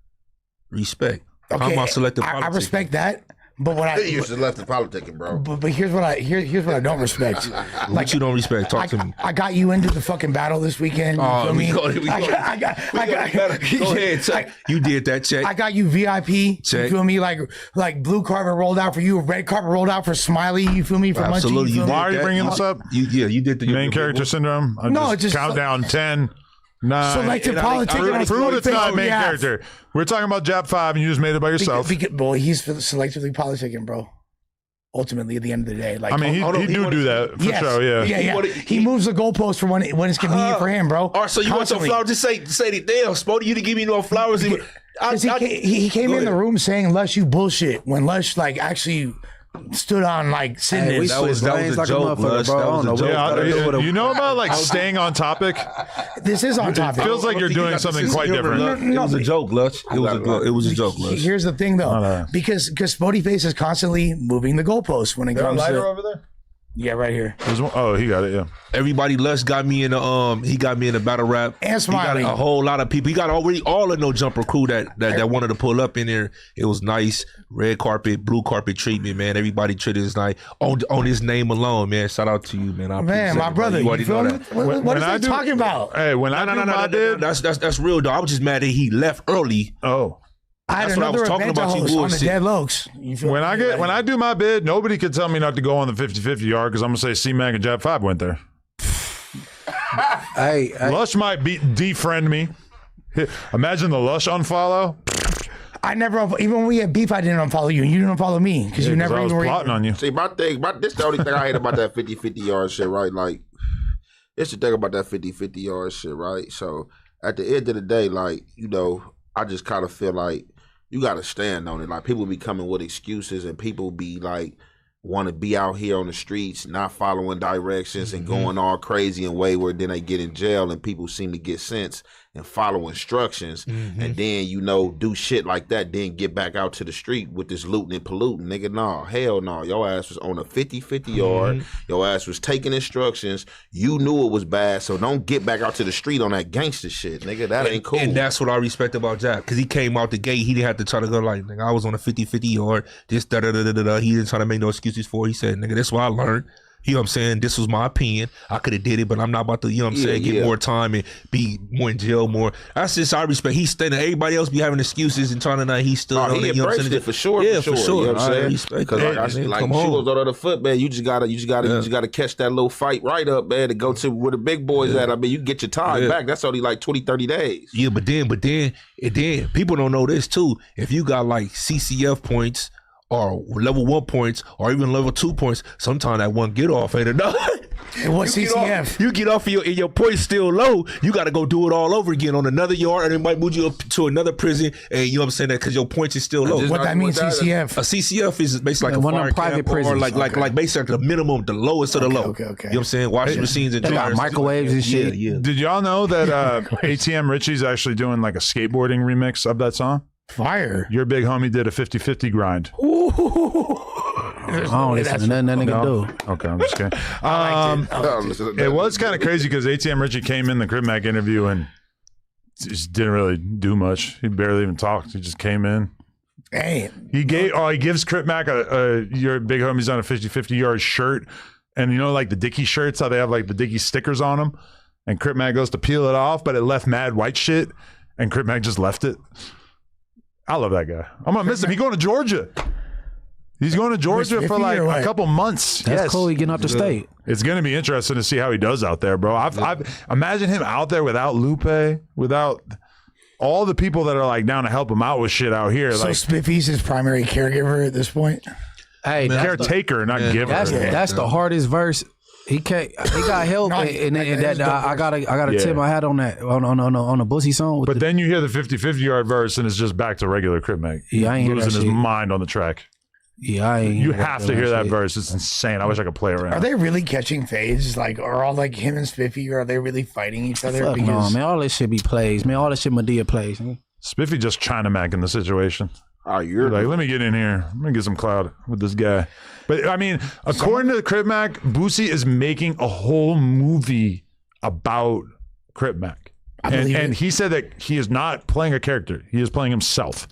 respect. Okay, I'm on selective politicking. I respect that. But what you should left the politicking, bro. But here's what I don't respect. Like, what you don't respect? Talk to me. I got you into the fucking battle this weekend. You feel me? Go ahead. You did that, check. I got you VIP. Check. You feel me? Like blue carpet rolled out for you, red carpet rolled out for Smiley. You feel me? For Absolutely. Munchie, Why are you bringing this up? You did the main character syndrome. No, just count down 10. 9. Selective politicking. Prove it's not main character. We're talking about Jab 5, and you just made it by yourself. Boy, he's selectively politicking, bro. Ultimately, at the end of the day, like, I mean, he do that for sure. Yeah. He moves the goalpost for when it's convenient for him, bro. All right, so you want some flowers? Just say the damn, Spody, you didn't give me no flowers. He came in the room saying Lush, you bullshit, when Lush like actually stood on like sitting. Hey, that was a joke, bro. You know about like staying on topic? This is on topic. It feels like you're doing something quite different. It was a joke, Lush. It was a joke, Lush. Here's the thing, though, because Spody Face is constantly moving the goalposts when it comes to lighter over there. Yeah, right here. Oh, he got it. Yeah. Everybody, Lush got me in the he got me in the battle rap. And Smiley. He got a whole lot of people. He got already all of No Jumper crew that wanted to pull up in there. It was nice. Red carpet, blue carpet treatment, man. Everybody treated us nice on his name alone, man. Shout out to you, man. Man, my brother. You feel me? What is he talking about? Hey, when I do my bid, that's real though. I was just mad that he left early. Oh. I had another event to host on the Dead Lokes. When I do my bid, nobody can tell me not to go on the 50-50 yard because I'm gonna say C-Mac and Jab 5 went there. Hey, Lush might defriend me. Imagine the Lush unfollow. I never, even when we had beef, I didn't unfollow you, and you didn't unfollow me because you never even plotting on you. See, this the only thing I hate about that 50-50 yard shit, right? Like, it's the thing about that 50-50 yard shit, right? So at the end of the day, like, I just kind of feel like you got to stand on it. Like, people be coming with excuses and people be like want to be out here on the streets, not following directions and going all crazy and wayward. Then they get in jail, and people seem to get sense and follow instructions, and then do shit like that. Then get back out to the street with this looting and polluting, nigga. No, hell no. Your ass was on a 50-50 yard. Your ass was taking instructions. You knew it was bad, so don't get back out to the street on that gangster shit, nigga. That ain't cool. And that's what I respect about Jack, because he came out the gate. He didn't have to try to go like, nigga, I was on a 50-50 yard. This da da da da da. He didn't try to make no excuses for it. He said, nigga, that's what I learned. You know what I'm saying? This was my opinion. I could have did it, but I'm not about to, you know what I'm saying, get more time and be more in jail more. That's just I respect. He's standing. Everybody else be having excuses and trying to not. He stood on he it. You know what I'm saying? It for sure. Yeah, for sure. You know what I'm saying? Because Like shoes on the foot, man. You just gotta catch that little fight right up, man, to go to where the big boys at. I mean, you get your time back. That's only like 20, 30 days. Yeah, but then people don't know this too. If you got like CCF points, or level 1 points, or even level 2 points, sometimes that one get off ain't enough. And what CCF? You get off and your points still low. You got to go do it all over again on another yard, and it might move you up to another prison. And you know what I'm saying, that because your points is still low. What that means, CCF? A CCF is basically like one a of fire them private camp, or prisons. like basically the minimum, the lowest of the low. Okay. You know what I'm saying? Washing machines and They got dryers. microwaves and shit. Yeah. Did y'all know that ATM Richie's actually doing like a skateboarding remix of that song? Fire. Your big homie did a 50-50 grind. I don't listen to nothing that nigga do. Okay, I'm just kidding. It was kind of crazy because ATM Richie came in the Crib Mac interview and just didn't really do much. He barely even talked. He just came in. Hey, he gives Crip Mac your big homie's on a 50-50 yard shirt, and like the Dickie shirts, how they have like the Dickie stickers on them, and Crip Mac goes to peel it off, but it left mad white shit, and Crip Mac just left it. I love that guy. I'm gonna miss him. He's going to Georgia. He's going to Georgia for like a couple months. That's cool. He getting out the state. It's going to be interesting to see how he does out there, bro. I've imagine him out there without Lupe, without all the people that are like down to help him out with shit out here. So like Spiffy's his primary caregiver at this point. Hey, caretaker, not giver. That's the hardest verse. He can't. He got help, and that I gotta tip my hat on that on the Boosie song. But then you hear the 50-50 yard verse, and it's just back to regular Crib Mac. Yeah, I ain't losing his shit. mind on the track. Yeah, I ain't. You have to hear that verse. It's insane. I wish I could play around. Are they really catching fades? Like, are all like him and Spiffy? Or are they really fighting each other? Fuck no, man. All this shit be plays, man. All this shit Madea plays. Man. Spiffy just China Mac in the situation. Oh, you're like, let me get in here. Let me get some clout with this guy. But I mean, according to the Crib Mac, Boosie is making a whole movie about Crib Mac. And he said that he is not playing a character. He is playing himself.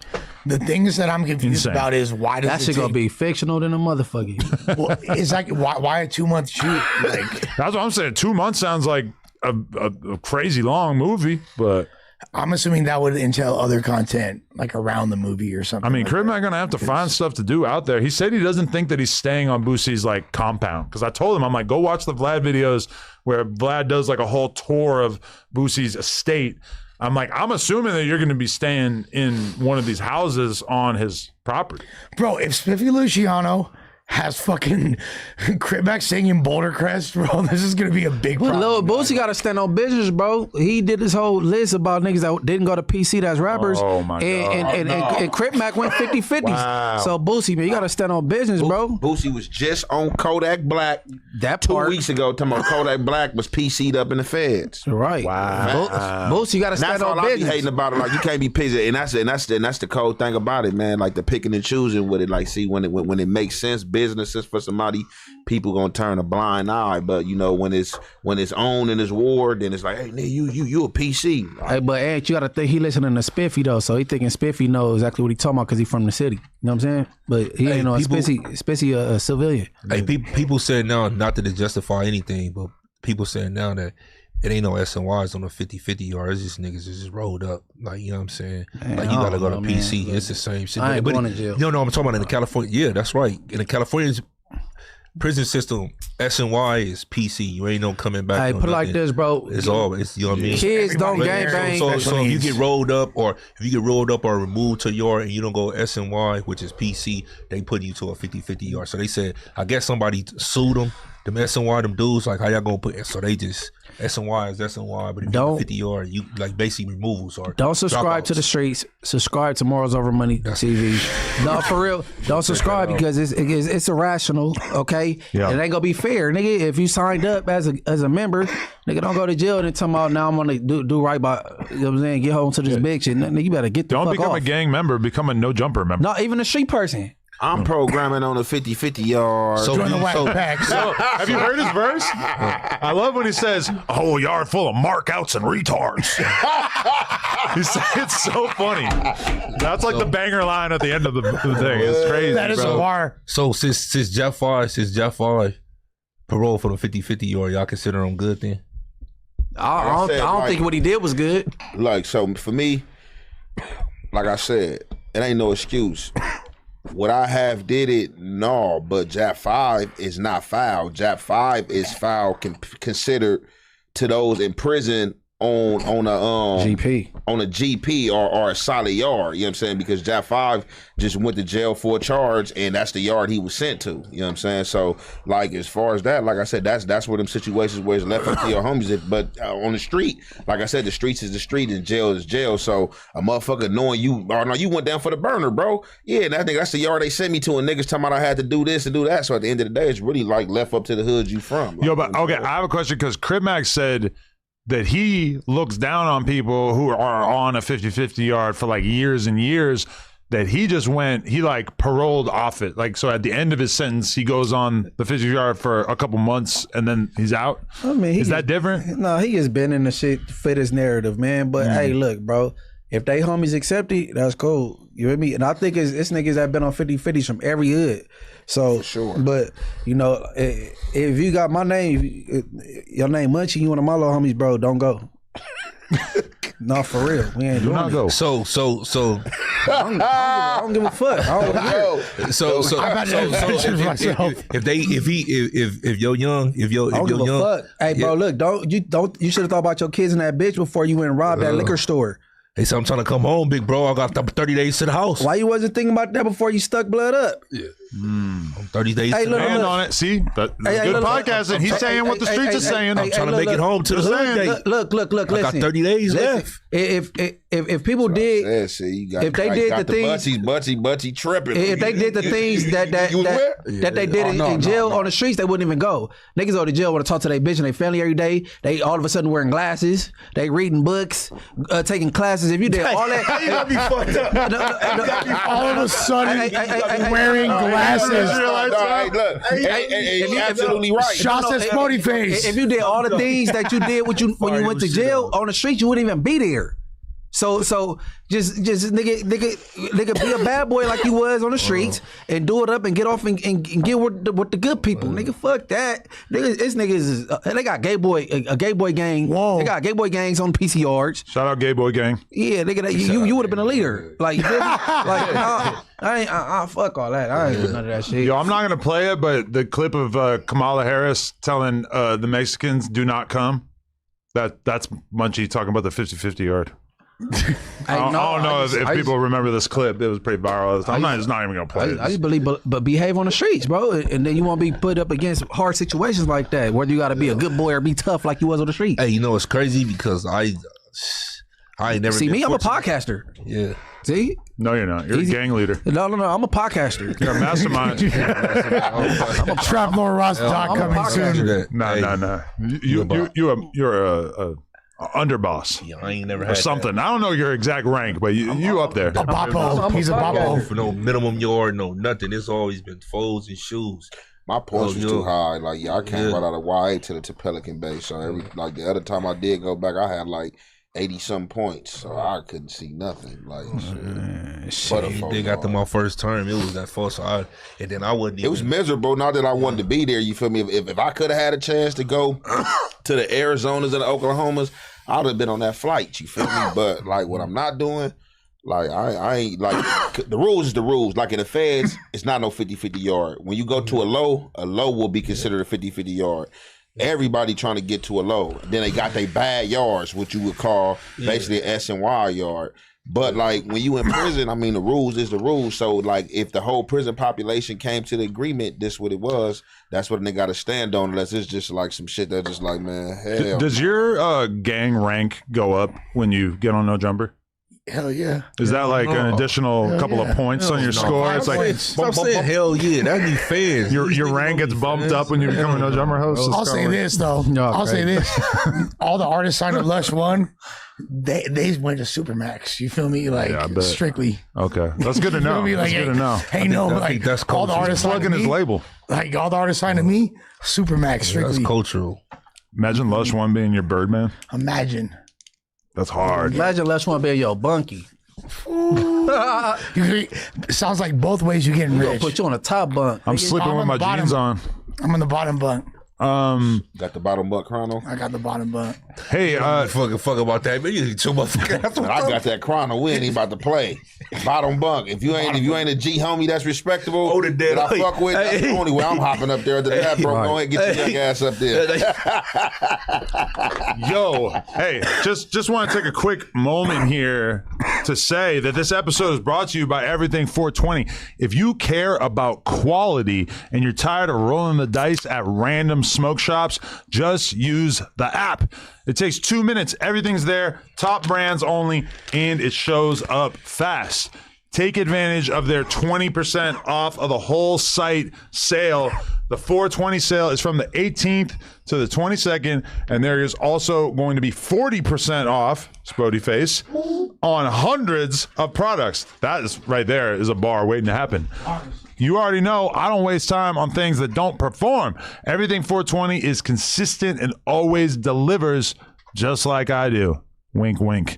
The things that I'm confused about is why does that shit gonna be fictional than a motherfucker? Well, it's like why a 2-month shoot? Like that's what I'm saying. 2 months sounds like a crazy long movie, but I'm assuming that would entail other content like around the movie or something. I mean, like Crib Mac gonna have to find stuff to do out there. He said he doesn't think that he's staying on Boosie's like compound, because I told him, I'm like, go watch the Vlad videos where Vlad does like a whole tour of Boosie's estate. I'm like, I'm assuming that you're going to be staying in one of these houses on his property. Bro, if Spiffy Luciano has fucking Crib Mac singing Boulder Crest, bro, this is going to be a big problem. Lil Boosie got to stand on business, bro. He did this whole list about niggas that didn't go to PC that's rappers. Oh, my God. And Crib Mac went 50-50s. Wow. So, Boosie, man, you got to stand on business, bro. Boosie was just on Kodak Black that 2 weeks ago, talking about Kodak Black was PC'd up in the feds. Right. Wow. Boosie, you got to stand on business. That's all I be hating about it. Like, you can't be pissy. And that's the cold thing about it, man. Like, the picking and choosing with it. Like, see, when it makes sense, business is for somebody, people gonna turn a blind eye. But when it's on and it's war, then it's like, hey, nigga, you a PC. Hey, but Ant, you gotta think he listening to Spiffy though, so he thinking Spiffy knows exactly what he talking about because he from the city. You know what I'm saying? But he ain't know Spiffy a civilian. Hey, people say now, not that it justify anything, but people saying now that it ain't no SNYs on the 50-50 yards. These niggas is just rolled up. Like, you know what I'm saying? Man, like, you gotta go to PC. Man, it's the same shit. I ain't going to jail. No, I'm talking about in the California. Yeah, that's right. In the California's prison system, SNY is PC. You ain't no coming back. Hey, put it like this, bro. It's all, you know what I mean? Kids don't gangbang. So if you get rolled up or removed to yard and you don't go SNY, which is PC, they put you to a 50-50 yard. So they said, I guess somebody sued them them S&Y, them dudes, like how y'all gonna put? So they just S&Y is S&Y, but if you 50 yard, you like basically removals or don't subscribe to the streets. Subscribe to Morals Over Money TV. No, for real, don't subscribe because it's irrational. Okay, Yeah. It ain't gonna be fair, nigga. If you signed up as a member, nigga, don't go to jail and tell me now I'm gonna do right by. You know what I'm saying? Get home to this big shit. Nigga, you better get the Don't fuck become off. a gang member. Become a no jumper member. Not even a street person. I'm programming on a 50-50 yard. So, Join the whack pack. So, have you heard his verse? I love when he says, "A whole yard full of markouts and retards." It's so funny. That's like the banger line at the end of the thing. It's crazy. That is bro. a bar. so since Jeff Farr parole for the 50-50 yard, y'all consider him good then? I don't think what he did was good. Like, so for me, like I said, it ain't no excuse. Would I have did it? No, but JAP 5 is not foul. JAP 5 is foul considered to those in prison on a GP or a solid yard. You know what I'm saying? Because JAP 5 just went to jail for a charge, and that's the yard he was sent to. You know what I'm saying? So, like, as far as that, like I said, that's where them situations where it's left up to your homies. But on the street, like I said, the streets is the street and jail is jail. So a motherfucker knowing you, or no, you went down for the burner, bro. Yeah, that's the yard they sent me to, and niggas talking about I had to do this and do that. So at the end of the day, it's really like left up to the hood you from. Like, Yo, but okay, I have a question because Crib Max said that he looks down on people who are on a 50-50 yard for like years and years, that he just he like paroled off it. Like, so at the end of his sentence, he goes on the 50 yard for a couple months and then he's out. I mean, is that different? No, he has been in the shit to fit his narrative, man. But hey, look, bro, if they homies accept it, that's cool. You hear me? And I think it's niggas that been on 50-50s from every hood. So, for sure. But, you know, if you got my name, your name Munchie, you one of my little homies, bro, don't go. No, for real. We ain't doing it. Go. So I don't give a fuck. I don't care. If you're young, I don't give a fuck. Hey, bro, look, you should have thought about your kids in that bitch before you went and robbed that liquor store. Hey, so I'm trying to come home, big bro. I got 30 days to the house. Why you wasn't thinking about that before you stuck blood up? Yeah. 30 days Hey, to look, the house. On it. See, that's good podcasting. He's saying what the streets are saying. I'm trying to make it home to the hood day. Look, I got 30 days left. If people did, if they did the things, Butchie tripping. if they did the things that they did in jail on the streets, they wouldn't even go. Niggas go to jail want to talk to their bitch and their family every day. They all of a sudden wearing glasses. They reading books, taking classes. If you did all that, you gotta be fucked up. All of a sudden wearing glasses. You're absolutely right. Shots at Spotty face. If you did all the things that you did when you went to jail on the street, you wouldn't even be there. So just nigga be a bad boy like you was on the streets and do it up and get off and get with the good people. Nigga, fuck that. Nigga, this niggas is they got a gay boy gang. Whoa. They got gay boy gangs on PCRs. Shout out gay boy gang. Yeah, nigga, you would have been a leader. Like, you feel me? Like, I fuck all that. I ain't with none of that shit. Yo, I'm not gonna play it, but the clip of Kamala Harris telling the Mexicans do not come. That's Munchie talking about the 50-50 yard. I don't know if people remember this clip. It was pretty viral. I'm just not even gonna play it. I just believe, but behave on the streets, bro, and then you won't be put up against hard situations like that, whether you got to be a good boy or be tough like you was on the street. Hey, you know it's crazy because I ain't never see me. I'm a podcaster. Yeah. See? No, you're not. You're a gang leader. No. I'm a podcaster. You're a mastermind. I'm a Trap Lord Ross doc coming soon. No. You're a underboss. Yeah, I ain't never or had something. That. I don't know your exact rank, but you up there. A boppo. He's a boppo. For no minimum yard, no nothing. It's always been foes and shoes. My points was too high. Like, I came right out of YA to Pelican Bay. So the other time I did go back, I had like 80-some points, so I couldn't see nothing. Like, they got them my first term. It was that false. And then I wouldn't. It was miserable. Not that I wanted to be there. You feel me? If I could have had a chance to go to the Arizonas and the Oklahomas, I'd have been on that flight. You feel me? But like, what I'm not doing, like I ain't like the rules is the rules. Like in the feds, it's not no 50-50 yard. When you go to a low will be considered a 50-50 yard. everybody trying to get to a low. Then they got their bad yards, which you would call basically an S and Y yard. But like when you in prison, I mean the rules is the rules. So like if the whole prison population came to the agreement, this what it was. That's what they got to stand on. Unless it's just like some shit that's just like, man, hell. Does your gang rank go up when you get on No Jumper? Hell yeah. Is that like an additional couple of points on your score? It's like Stop saying hell yeah. That need fans. Your rank gets bumped up when you become a No Jumper host. I'll say this though. I'll say this. All the artists signed to Lush One, they went to Supermax. You feel me? Like strictly. Okay, that's good to know. That's good to know. Hey, no, but like that's all the artists plugging his label. Like all the artists signed to me, Supermax strictly. That's cultural. Imagine Lush One being your Birdman. Imagine. That's hard. Imagine Lush One being your bunkie. Sounds like both ways you're getting rich. Put you on a top bunk. I'm sleeping with my jeans on. I'm on the bottom bunk. Got the bottom bunk chrono. I got the bottom bunk. Hey, fuck about that, man. You too much. I got that chrono. We ain't about to play. Bottom bunk. If you ain't a G homie that's respectable, Oh, the dead. that I fuck with, that's the only way I'm hopping up there to the left, bro. Go ahead and get your young ass up there. Yo, hey, just want to take a quick moment here to say that this episode is brought to you by Everything 420. If you care about quality and you're tired of rolling the dice at random smoke shops, just use the app. It takes 2 minutes. Everything's there. Top brands only, and it shows up fast. Take advantage of their 20% off of the whole site sale. The 420 sale is from the 18th to the 22nd, and there is also going to be 40% off, Spody Face, on hundreds of products. That is right there is a bar waiting to happen. You already know I don't waste time on things that don't perform. Everything 420 is consistent and always delivers just like I do. Wink, wink.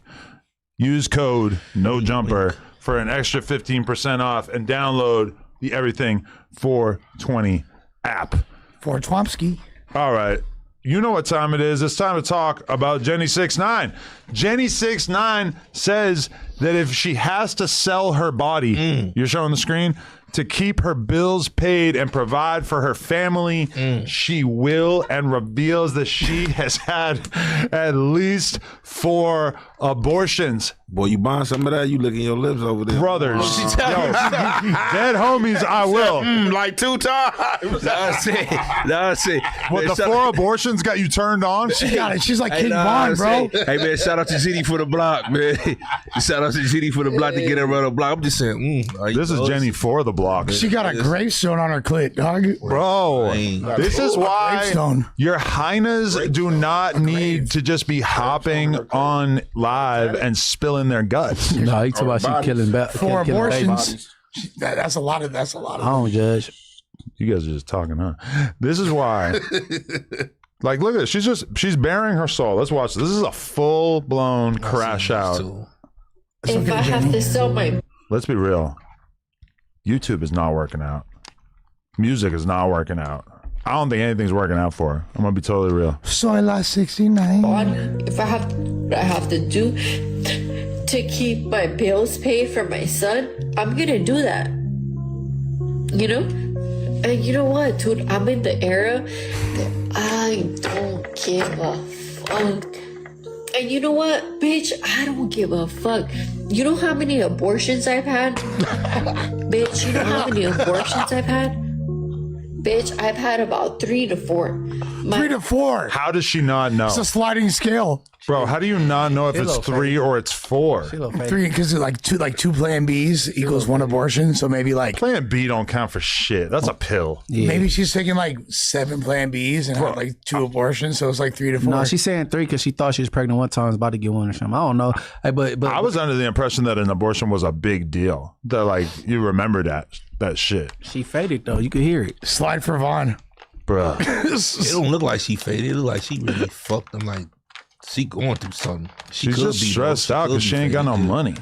Use code NOJUMPER for an extra 15% off and download the Everything 420 app. For Twompsky. All right. You know what time it is. It's time to talk about Jenny 69. Jenny 69 says that if she has to sell her body, you're showing the screen, to keep her bills paid and provide for her family, she will, and reveals that she has had at least 4 abortions. Boy, you buying some of that? You licking your lips over there. Brothers. Dead homies, I will. Like 2 times. That's it. What, the 4 abortions got you turned on? She got it. She's like King Von, bro. Hey, man, shout out to GD for the block, man. Shout out to GD for the block to get her around the block. I'm just saying, this is Jenny for the block. She got a gravestone on her clit, dog. Bro, this is why your hyenas do not need to just be hopping on live and spilling their guts. No, he talking about she killing 4 abortions. That's a lot of. I don't judge. You guys are just talking, huh? This is why. Like, look at it. She's bearing her soul. Let's watch this. This is a full blown crash out. If I have to sell my. Let's be real. YouTube is not working out. Music is not working out. I don't think anything's working out for her. I'm gonna be totally real. Soy La 69. If I have to do to keep my bills paid for my son, I'm gonna do that. You know? And you know what, dude? I'm in the era that I don't give a fuck. And you know what, bitch? I don't give a fuck. You know how many abortions I've had? Bitch, you know how many abortions I've had? Bitch, I've had about 3 to 4. 3 to 4. How does she not know? It's a sliding scale. Bro, how do you not know if it's 3 or it's 4? 3 because like two Plan Bs equals 1 abortion. So maybe like Plan B don't count for shit. That's a pill. Yeah. Maybe she's taking like 7 Plan Bs and had like 2 abortions. So it's like 3 to 4. No, she's saying 3 because she thought she was pregnant one time, was about to get 1 or something. I don't know. Hey, but I was under the impression that an abortion was a big deal. That like you remember that shit. She faded though. You could hear it. Slide for Vaughn. Bro. It don't look like she faded. It look like she really fucked them. Like she going through something. She's just stressed out because she ain't got no money.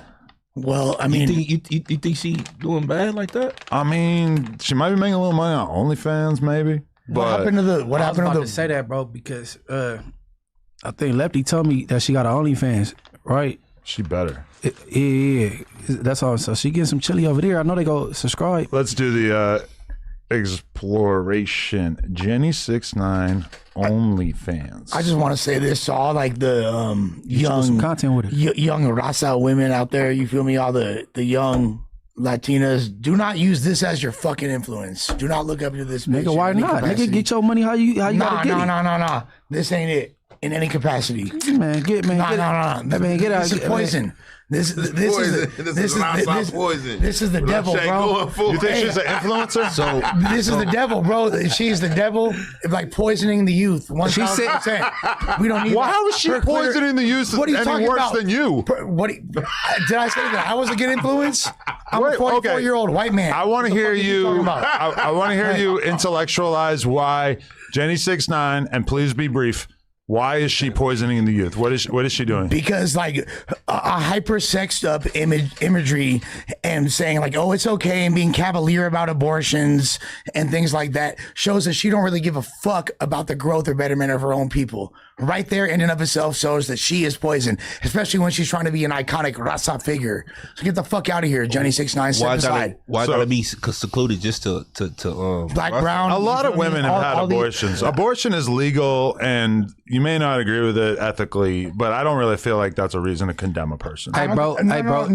Well, I mean, you think she doing bad like that? I mean, she might be making a little money on OnlyFans, maybe. What happened to the? What happened to say that, bro? Because I think Lefty told me that she got an OnlyFans, right? She better. Yeah. That's all. So she getting some chili over there. I know they go subscribe. Let's do the exploration. Jenny 6'9" OnlyFans. I just want to say this to all like the young some content with it. young Rasa women out there. You feel me? All the young Latinas. Do not use this as your fucking influence. Do not look up to this bitch. Nigga, why not? Nigga, get your money how you gotta get it. No. This ain't it in any capacity. Man, get No. Man, get out. This is poison. This is the devil, bro. You think she's an influencer? So this is the devil, bro. She's the devil, like poisoning the youth. 1,000%. We don't need. Why was she poisoning the youth? What are you any talking worse about? than you? What did I say that I was a good influence? I'm a 44-year-old white man. I want to hear you. about? I want to hear you intellectualize why Jenny 6'9", and please be brief. Why is she poisoning the youth? What is she doing? Because like a hyper sexed up imagery and saying like, oh, it's okay, and being cavalier about abortions and things like that shows that she don't really give a fuck about the growth or betterment of her own people. Right there in and of itself shows that she is poison, especially when she's trying to be an iconic Rasa figure. So get the fuck out of here, Jenny 6'9". Step aside. Why gotta be secluded just to Black, brown. A lot of women have had all abortions. Abortion is legal, and you may not agree with it ethically, but I don't really feel like that's a reason to condemn a person. Hey, bro.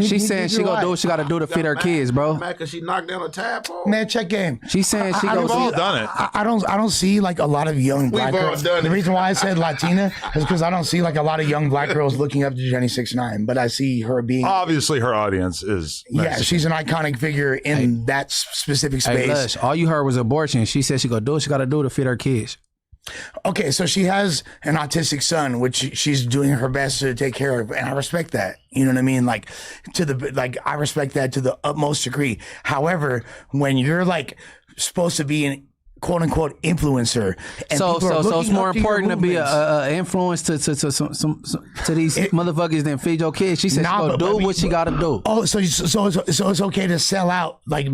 She's saying she gonna do what she gotta do to feed her kids, bro. Man, cause she knocked down a tadpole. Man, check game. She's saying she We've goes. all done it. I don't see like a lot of young black all girls. done The it. reason why I said Latina is because I don't see like a lot of young black girls looking up to Jenny 6'9", but I see her being. Obviously, her audience is Mexican. Yeah, she's an iconic figure in that specific space. Hey, Lush, all you heard was abortion. She said she gonna do what she gotta do to feed her kids. Okay, so she has an autistic son, which she's doing her best to take care of, and I respect that. You know what I mean? Like I respect that to the utmost degree. However, when you're like supposed to be an quote unquote influencer, and So it's more up to your important to be movements. a influence to these motherfuckers than feed your kids. She said she gonna do what she gotta do. Oh, so it's okay to sell out like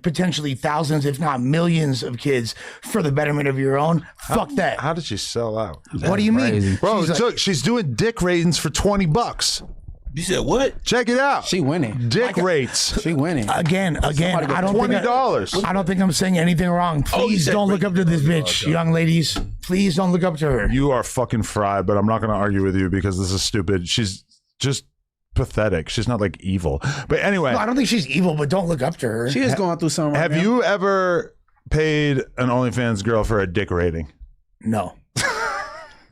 potentially thousands, if not millions, of kids for the betterment of your own. Fuck that. How did she sell out? What do you mean, Bro, She's she's doing dick ratings for $20. You said what? Check it out. She winning. Dick rates. She winning. Again, I don't $20. I don't think I'm saying anything wrong. Please don't look up to this bitch, young ladies. Please don't look up to her. You are fucking fried, but I'm not going to argue with you because this is stupid. She's just pathetic. She's not like evil. But anyway. No, I don't think she's evil, but don't look up to her. She is going through something. Have you ever paid an OnlyFans girl for a dick rating? No.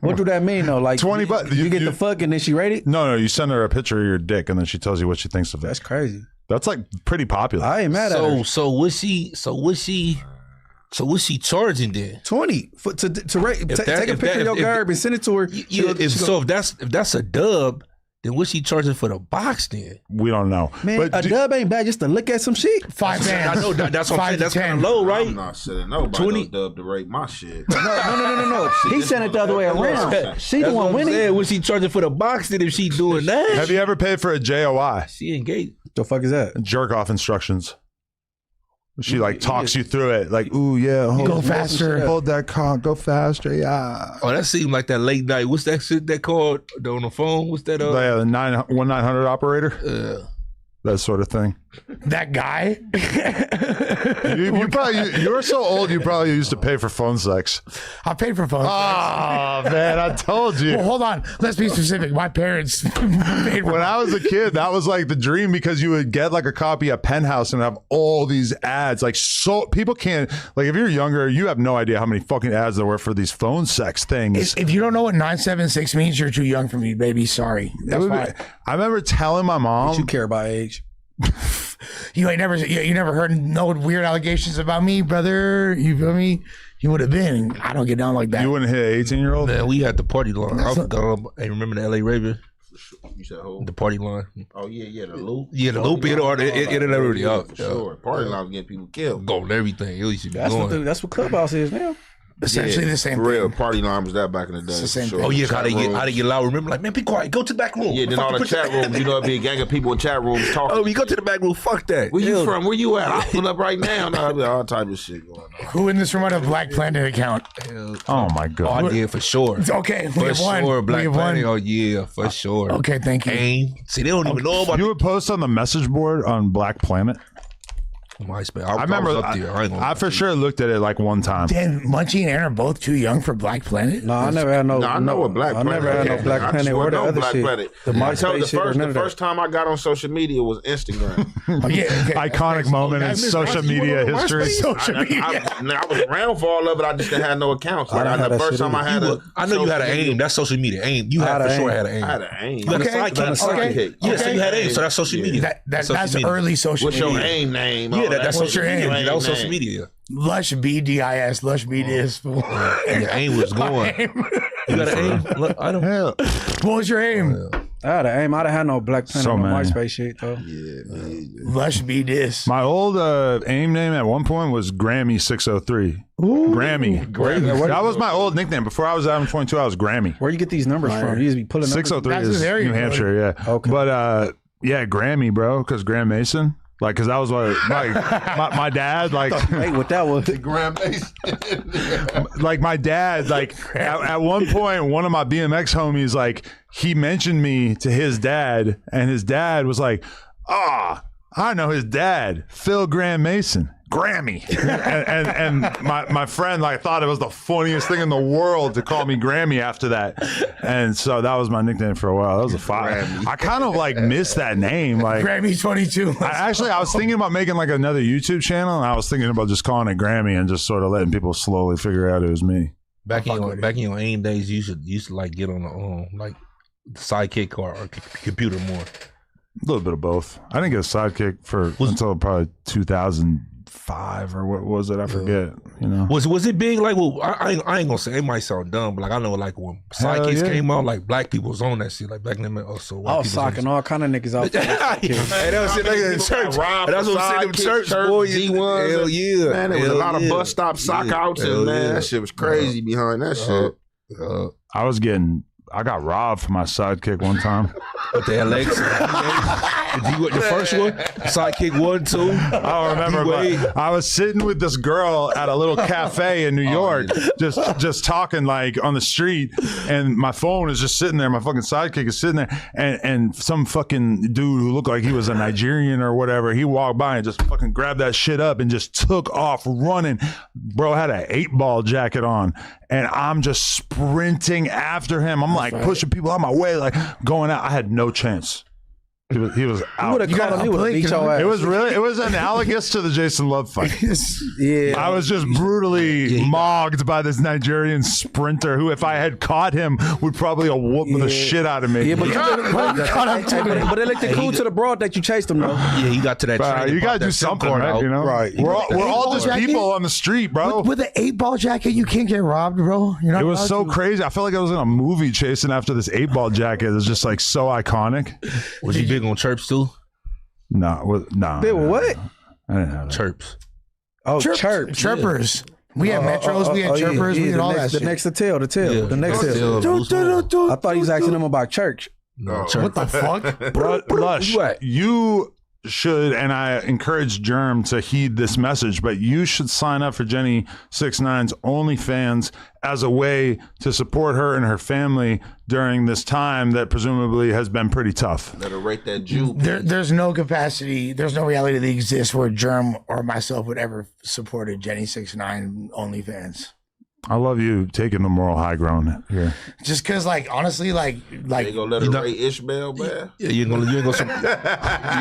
What do that mean though? Like $20. You get the fuck and then she rate it? No, you send her a picture of your dick and then she tells you what she thinks of it. That's crazy. That's like pretty popular. I ain't mad at her. So what's she charging then? 20 to rate. Take a picture of your garb and send it to her. If that's a dub, then what's she charging for the box then? We don't know. Man, a dub ain't bad just to look at some shit. 5 bands. I know that's what I'm saying. That's kind of low, right? I'm not saying nobody 20 no dub to rate my shit. No. He sent it the other way around. She the one winning. What's she charging for the box then if she doing that? Have you ever paid for a JOI? She engaged. The fuck is that? Jerk off instructions. She like talks you through it. Like, ooh, yeah. Go faster. Hold that cock. Go faster. Yeah. Oh, that seemed like that late night. What's that shit that called on the phone? What's that? The 1-900 operator. That sort of thing. That guy. You're so old. You probably used to pay for phone sex. I paid for phone. Oh man, I told you. Well, hold on. Let's be specific. My parents paid for. When I was a kid, that was like the dream because you would get like a copy of Penthouse and have all these ads. Like, so people can't, like, if you're younger, you have no idea how many fucking ads there were for these phone sex things. If you don't know what 976 means, you're too young for me, baby. Sorry. That's why. I remember telling my mom. What you care about age? You never heard no weird allegations about me, brother. You feel me? You would have been. I don't get down like that. You wouldn't hit an 18-year-old? Man, we had the party line. Hey, remember the LA Raven? You said who? The party line. Oh yeah, the loop. Yeah, the loop. For sure. Party line getting people killed. Go and everything. It used to be going. That's what Clubhouse is now. Essentially the same For real, thing. party line was that back in the day. It's the same for thing. Oh yeah, Chat how they rooms. get loud. Remember, like, man, be quiet. Go to the back room. Yeah, then all the chat rooms. You know, it'd be a gang of people in chat rooms talking. Oh, you go to the back room. Fuck that. Where you from? Where you at? I'll pull up right now. No, all type of shit going on. Who in this room had a Black Planet account? Oh my God. Oh, I did for sure. Okay, we For have one. sure, Black We have Planet. one. Oh yeah, for sure. Okay, thank you. AIM. See, they don't even know about. You would post on the message board on Black Planet? MySpace. I remember. I for sure looked at it like one time. Damn, Munchie and Aaron are both too young for Black Planet. No, I never had no. No, I know what Black Planet. I never had no Black Planet or the other Black shit. Planet. The MySpace shit. The first time I got on social media was Instagram. Iconic moment in social media history. I was around for all of it. I just didn't have no accounts. Like the first time I had I know you had an AIM. That's social media. AIM. You had for sure had an AIM. I had an AIM. You had a sidekick. Yeah, so you had AIM. So that's social media. That's early social media. What's your AIM name? Yeah, that's social media. That was social media. Lush BDIS. Lush BDIS. Your AIM was going. You got an AIM? I don't have. What was your AIM? I had an AIM. I didn't have no Black Planet or MySpace shit though. Lush BDIS. My old AIM name at one point was Grammy 603. Grammy. That was my old nickname. Before I was Adam 22, I was Grammy. Where you get these numbers from? You just be pulling numbers. 603 is New Hampshire, yeah. Okay. But yeah, Grammy, bro, because Graham Mason. Like, cause I was like my dad, like, wait, what that was? Graham Mason. Like my dad, like at one point, one of my BMX homies, like, he mentioned me to his dad, and his dad was like, I know his dad, Phil Graham Mason. Grammy. and my friend like thought it was the funniest thing in the world to call me Grammy after that. And so that was my nickname for a while. That was a fire. I kind of like missed that name. Like Grammy 22. I was thinking about making like another YouTube channel, and I was thinking about just calling it Grammy and just sort of letting people slowly figure out it was me. Back in your AIM days, you used to like get on the like the sidekick or computer more. A little bit of both. I didn't get a sidekick until probably 2005 or what was it? I forget. You know, was it big? Like, well, I ain't gonna say it might sound dumb, but like I know, like when sidekicks came out, like black people was on that shit. Like back then, also I was socking all kind of niggas out. Hey, that was shit like in church. That's what I'm saying. Them church boys, G1s. Hell yeah, man. There was a lot of bus stop sock outs, and man, that shit was crazy behind that shit. I got robbed for my sidekick one time. With the LX? The first one? Sidekick 1, 2? I don't remember, but I was sitting with this girl at a little cafe in New York, just talking like on the street, and my phone is just sitting there. My fucking sidekick is sitting there, and some fucking dude who looked like he was a Nigerian or whatever, he walked by and just fucking grabbed that shit up and just took off running. Bro had an 8-ball jacket on, and I'm just sprinting after him. I'm like pushing people out my way, like going out. I had no chance. He was out. You caught him. He would have beat your ass. It was analogous to the Jason Love fight. Yeah, I was just brutally mogged by this Nigerian sprinter who, if I had caught him, would probably have whooped the shit out of me. Yeah, but it looked cool to the broad that you chased him though. Yeah, you got to that. You got to do something, right? You know, right? We're all just people on the street, bro. With an 8-ball jacket, you can't get robbed, bro. You're not. It was so crazy. I felt like I was in a movie chasing after this 8-ball jacket. It was just like so iconic. Was you big on chirps too? No. They were what? I didn't have that. Chirps. Oh, chirps. Chirpers. We had Metros, we had chirpers, we had all that shit. The next to tail. The next tail. I thought he was asking them about church. No, what the fuck? Lush, you should, and I encourage Germ to heed this message, but you should sign up for Jenny 6ix9ine's OnlyFans as a way to support her and her family during this time that presumably has been pretty tough. Let her rate that Jew. There's no capacity, there's no reality that exists where Germ or myself would ever support a Jenny 6ix9ine OnlyFans. I love you taking the moral high ground here. Just because, like, honestly, like you ain't gonna let her rate Ishmael, man. Yeah, you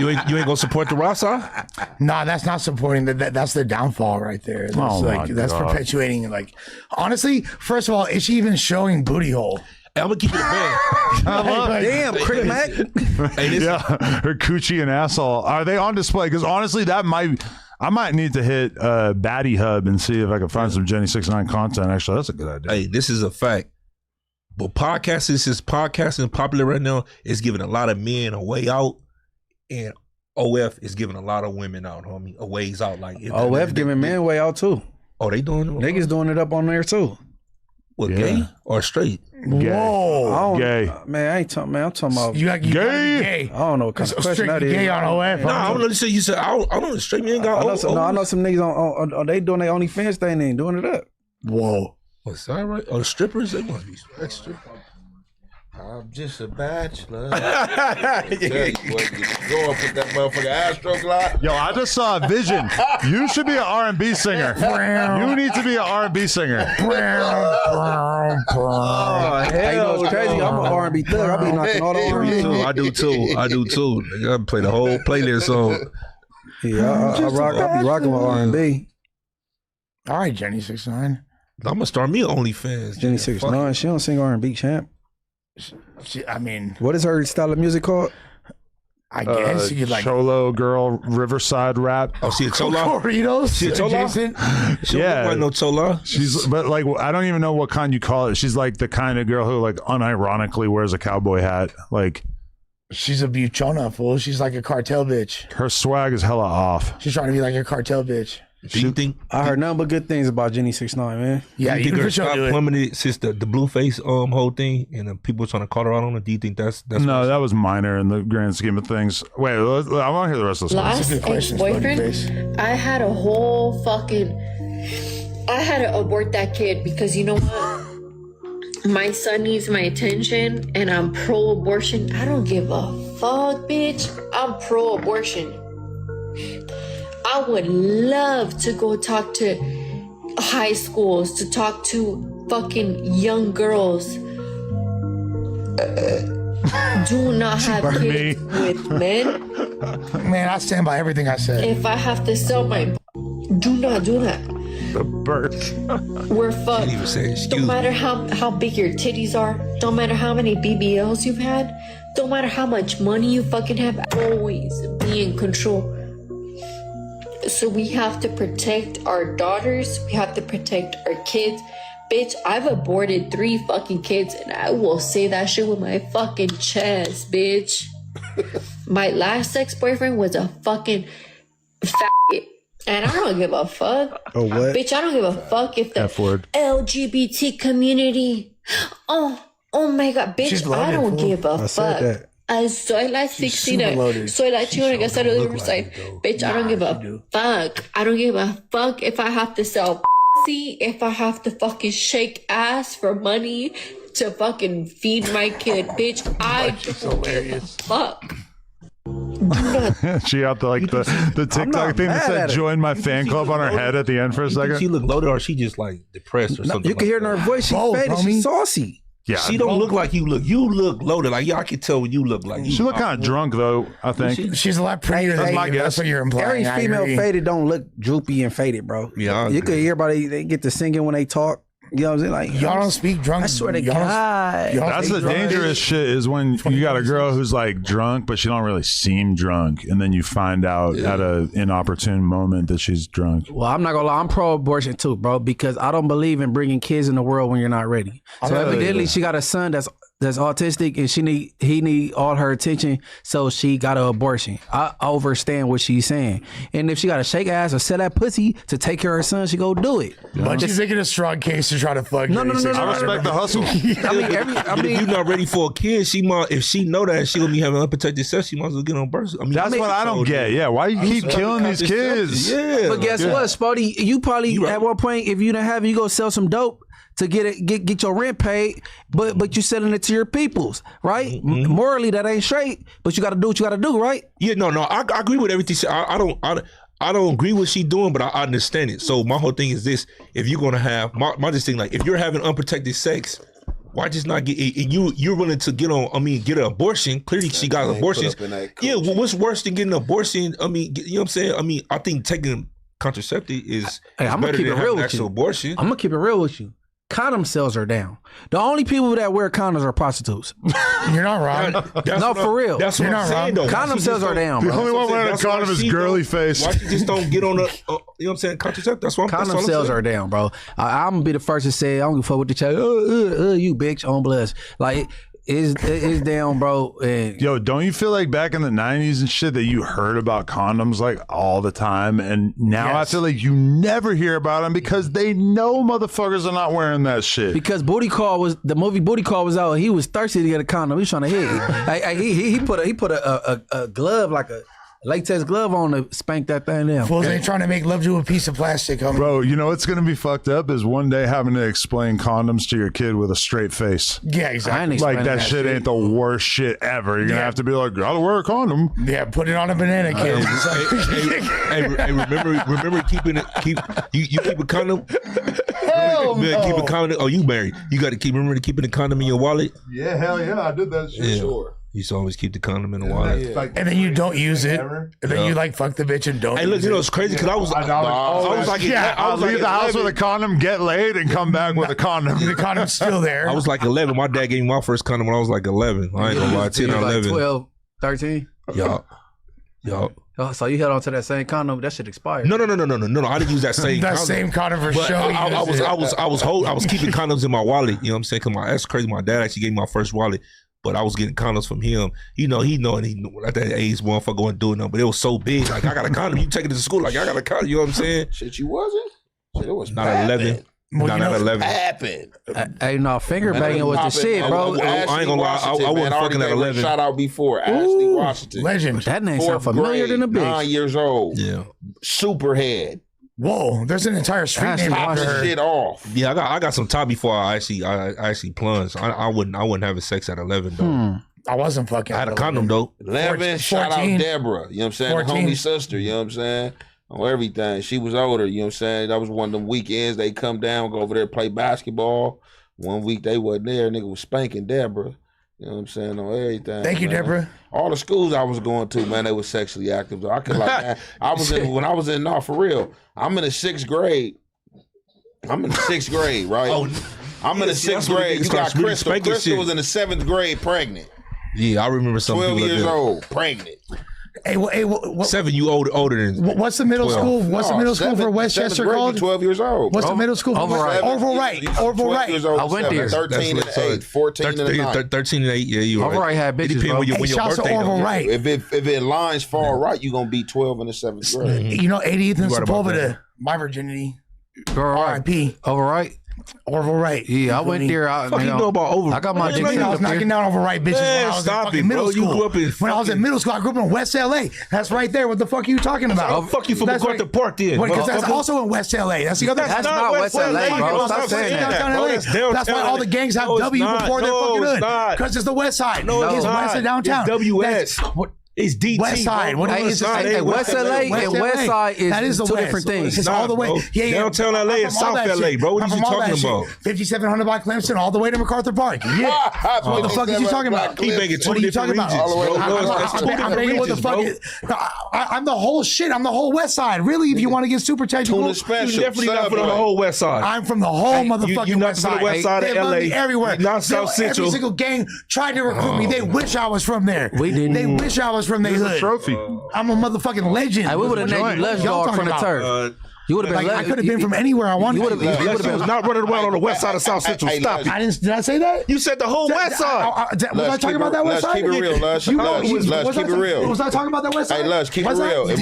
ain't gonna support the Rasa? Nah, that's not supporting that's the downfall right there. That's perpetuating. Like, honestly, first of all, is she even showing booty hole? Hey, I'm gonna keep it a man. Damn, Crit Mac. Her coochie and asshole, are they on display? Because honestly, I might need to hit Batty Hub and see if I can find some Jenny 6ix9ine content. Actually, that's a good idea. Hey, this is a fact. But podcasting popular right now. It's giving a lot of men a way out, and OF is giving a lot of women out, homie. A ways out. Like OF giving men a way out too. Oh, they doing it? Niggas doing it up on there too. What, gay or straight? Gay. Whoa. Gay. Man, I ain't talking, man. I'm talking about you gay. I don't know what kind of question that is. Gay on OF. No, I don't know. You said I don't know. Straight men got. I know some niggas on they doing their OnlyFans thing. They ain't doing it up. Whoa. What's that right? Oh, the strippers, they must be extra. I'm just a bachelor. Go and put that motherfucker Astroglide. Yo, I just saw a vision. You should be an R&B singer. You need to be an R&B singer. Oh, hell, you know it's crazy. I'm an R&B thug. I be knocking all the R&B. I do too. I play the whole playlist song. Yeah, I be rocking with R&B. All right, Jenny 69. I'm gonna start me on OnlyFans. Jenny 69. She don't sing R&B, champ. I mean, what is her style of music called? I guess you could like Cholo girl Riverside rap. Oh, she a Chola? Corridos? She a Chola? Jason? Yeah, like no Chola. She's but like I don't even know what kind you call it. She's like the kind of girl who like unironically wears a cowboy hat. Like she's a buchona, fool. She's like a cartel bitch. her swag is hella off. She's trying to be like a cartel bitch. Do you think? I heard nothing but good things about Jenny 69, man. Yeah, you think for her sure stock do it. plummeted since the Blueface whole thing and people trying to call her out on it? Do you think that's No, that was minor in the grand scheme of things. Wait, I want to hear the rest of the story. That's a good question, Ex-boyfriend, I had a whole fucking... I had to abort that kid because you know what? My son needs my attention and I'm pro-abortion. I don't give a fuck, bitch. I'm pro-abortion. I would love to go talk to high schools, to talk to fucking young girls. Do not have kids with men. Man, I stand by everything I said. If I have to sell my... Do not do that. The bird. We're fucked. Don't matter how big your titties are. Don't matter how many BBLs you've had. Don't matter how much money you fucking have. Always be in control. So we have to protect our daughters. We have to protect our kids. Bitch, I've aborted 3 fucking kids and I will say that shit with my fucking chest, bitch. My last ex-boyfriend was a fucking faggot. And I don't give a fuck. Oh, what? Bitch, I don't give a fuck if the F-word. LGBT community. Oh my God, bitch, loaded, I don't fool. give a I said fuck. that. Soy la 69. loaded. Soy la chingona que sale de Riverside. Bitch, I don't give a fuck. I don't give a fuck if I have to sell pussy, if I have to fucking shake ass for money to fucking feed my kid. Bitch, I don't give a fuck. She out the like the TikTok thing that said join my fan club on her head at the end for a She second. look loaded or she just like depressed or something? You can hear in her voice, she's Both, faded, homie. she's saucy. Yeah, She don't look like you look. You look loaded. Like y'all can tell when you look like you. she look kind of drunk though. I think. She's a lot prettier than my you. That's what you're Every implying. I female agree. faded don't look droopy and faded, bro. Yeah, I you agree. could hear everybody, they get to singing when they talk. You know what I'm saying? Like, Y'all don't speak drunk. I swear to y'all don't- God. y'all That's speak the drunk. dangerous shit is when you got a girl who's like drunk, but she don't really seem drunk, and then you find out at an inopportune moment that she's drunk. Well, I'm not gonna lie, I'm pro-abortion too, bro, because I don't believe in bringing kids in the world when you're not ready. So evidently, she got a son that's autistic, and he need all her attention, so she got an abortion. I understand what she's saying, and if she got to shake ass or sell that pussy to take care of her son, she go do it. But she's making a strong case to try to fuck. No. I respect the hustle. I mean, if you're not ready for a kid, if she know that she gonna be having unprotected sex, she might as well get on birth. I mean, That's what I don't get. Yeah, why you keep killing these kids? Yeah, but guess what, Spotty? You probably You right. at one point, if you don't have it, you go sell some dope to get your rent paid, but you selling it to your peoples, right? Morally, that ain't straight, but you got to do what you got to do, right? Yeah, no, I agree with everything. I don't agree with what she doing, but I understand it. So my whole thing is this: if you're gonna have my just thing, like if you're having unprotected sex, why just not get you're willing to get an abortion? Clearly, she got abortions. Yeah, well, what's worse than getting an abortion? I mean, you know what I'm saying? I mean, I think taking contraceptive is I'm gonna better keep than it having real an with actual you. abortion. I'm gonna keep it real with you. Condom sales are down. The only people that wear condoms are prostitutes. You're not wrong. No, for real. That's what You're I'm not saying, wrong. though. Condom sales are down, The bro. only one wearing a That's why condom is she girly don't- face. Why she just don't get on the, you know what I'm saying, contraceptive? That's what Condom sales are down, bro. I'm gonna be the first to say I don't give a fuck what the chat. You bitch on bless. Like it's down, bro. And Yo, don't you feel like back in the 90s and shit that you heard about condoms like all the time, and now I feel like you never hear about them because they know motherfuckers are not wearing that shit. because the movie Booty Call was out, he was thirsty to get a condom. He was trying to hit. He put a glove like latex glove on to spank that thing down. Fools ain't trying to make love to a piece of plastic, homie. Bro, you know what's going to be fucked up is one day having to explain condoms to your kid with a straight face. Yeah, exactly. Like that shit ain't the worst shit ever. You're going to have to be like, gotta wear a condom. Yeah, put it on a banana, kid. Hey, remember keep a condom? Hell no. Keep a condom. Oh, you married. You got to remember to keeping the condom in your wallet? Yeah, hell yeah, I did that shit. Sure. You used to always keep the condom in the wallet. And then you don't use it. And then you like fuck the bitch and don't. Hey, look, use you know it. it's crazy because I was like, I'll leave the house with a condom, get laid, and come back with a condom. The condom's still there. I was like 11. My dad gave me my first condom when I was like 11. I ain't gonna lie, 10 or 11. 12, 13? Yup. Oh, so you held on to that same condom? That shit expired. No. I didn't use that same condom. That same condom for But show. I was keeping condoms in my wallet. You know what I'm saying? Cause that's crazy. My dad actually gave me my first wallet. But I was getting condoms from him. He knew at that age, motherfucker wasn't doing nothing. But it was so big. Like, I got a condom. You take it to school. Like, I got a condom. You know what I'm saying? Shit, you wasn't? Shit, it was Not at 11. Not at 11. Happened. Hey, no, finger banging was the shit, bro. I ain't gonna lie. I wasn't fucking at 11. Shout out before. Ashley Washington. Legend. That name sound familiar than a bitch. 9 years old. Yeah. Superhead. Whoa, there's an entire street name Pop after the her. shit off. Yeah, I got some time before I actually plunged. I wasn't having sex at 11 though. I wasn't fucking. I had a condom though. 11, shout out Deborah. You know what I'm saying? 14. The homie sister, you know what I'm saying? On everything. She was older, you know what I'm saying? That was one of them weekends they come down, go over there, play basketball. One week they wasn't there, nigga was spanking Deborah. You know what I'm saying? On everything. Thank you, man. Deborah. All the schools I was going to, man, they were sexually active. I could like when I was in for real. I'm in the 6th grade. Right? Oh, I'm in the 6th grade. You got Crystal. Crystal was in the 7th grade pregnant. Yeah, I remember some 12 people years like that. old, pregnant. Hey, what, 7, you older than. what's the middle 12. school? What's the middle school for 7th Westchester grade, called? 12 years old. What's the middle school? Overright. Overright. Years old, I went 7, there. 13 and 8, 14 and 9. 13 and 8. Yeah, you right. Overright had bitches, It depends bro. when your Hey, shouts to birthday. though. Overright. If it lines far right, you're gonna be 12 in the 7th grade. You know, 88th and You right about Sepulveda, that. my virginity. Overright. R.I.P. Overright. Overright. Yeah, I went there. Fuck you know about Overright? I got my I was knocking down Overright bitches Man, when I was stop in fucking it, middle bro. You school. grew up in when I was in middle school, I grew up in West LA. That's right there. What the fuck are you talking about? Oh, fuck you from That's MacArthur Park then. Because that's motherfucker. also in West LA. That's the other. That's not West LA, bro. Stop saying that. Downtown LA. That's downtown That's why all the gangs have No, it's W not. before their No, fucking it's hood. not. Because it's the West Side. No, it's it's West not. of downtown. It's WS. That's what. It's DT. West Side. bro. What Hey, is it's it? hey, West LA and West Side That is is the two West. different things. It's all the way. Bro. Downtown LA I'm and from all South that LA, shit. bro. What I'm you from all talking that shit. about? 5700 by Clemson, all the way to MacArthur Park. Yeah. What the fuck is you talking about? He making two What are you different talking regions, about? bro. That's two I'm different banging what the regions, fuck bro. I'm the whole shit. I'm the whole West Side. Really, if you want to get super technical. Tuna special. You definitely not from the whole West Side. I'm from the whole motherfucking you not West from the Side. West Side They of love LA. me everywhere. You're not South Central. Every single gang tried to recruit me. They wish I was from there. We didn't. They wish I was from their Here's a hood. trophy. I'm a motherfucking legend. Hey, we would have named you Legend Y'all Dog from the talking turf. You would have been. Like, I could have been from anywhere I wanted. You would have. You was not running around on the West Side of South Central. Stop it. Did I say that? You said the whole West Side. Was I talking about that West Side? Let's keep it real, Lush. Let's keep it real. Was I talking about that West Side? Hey, Lush, keep it real. Did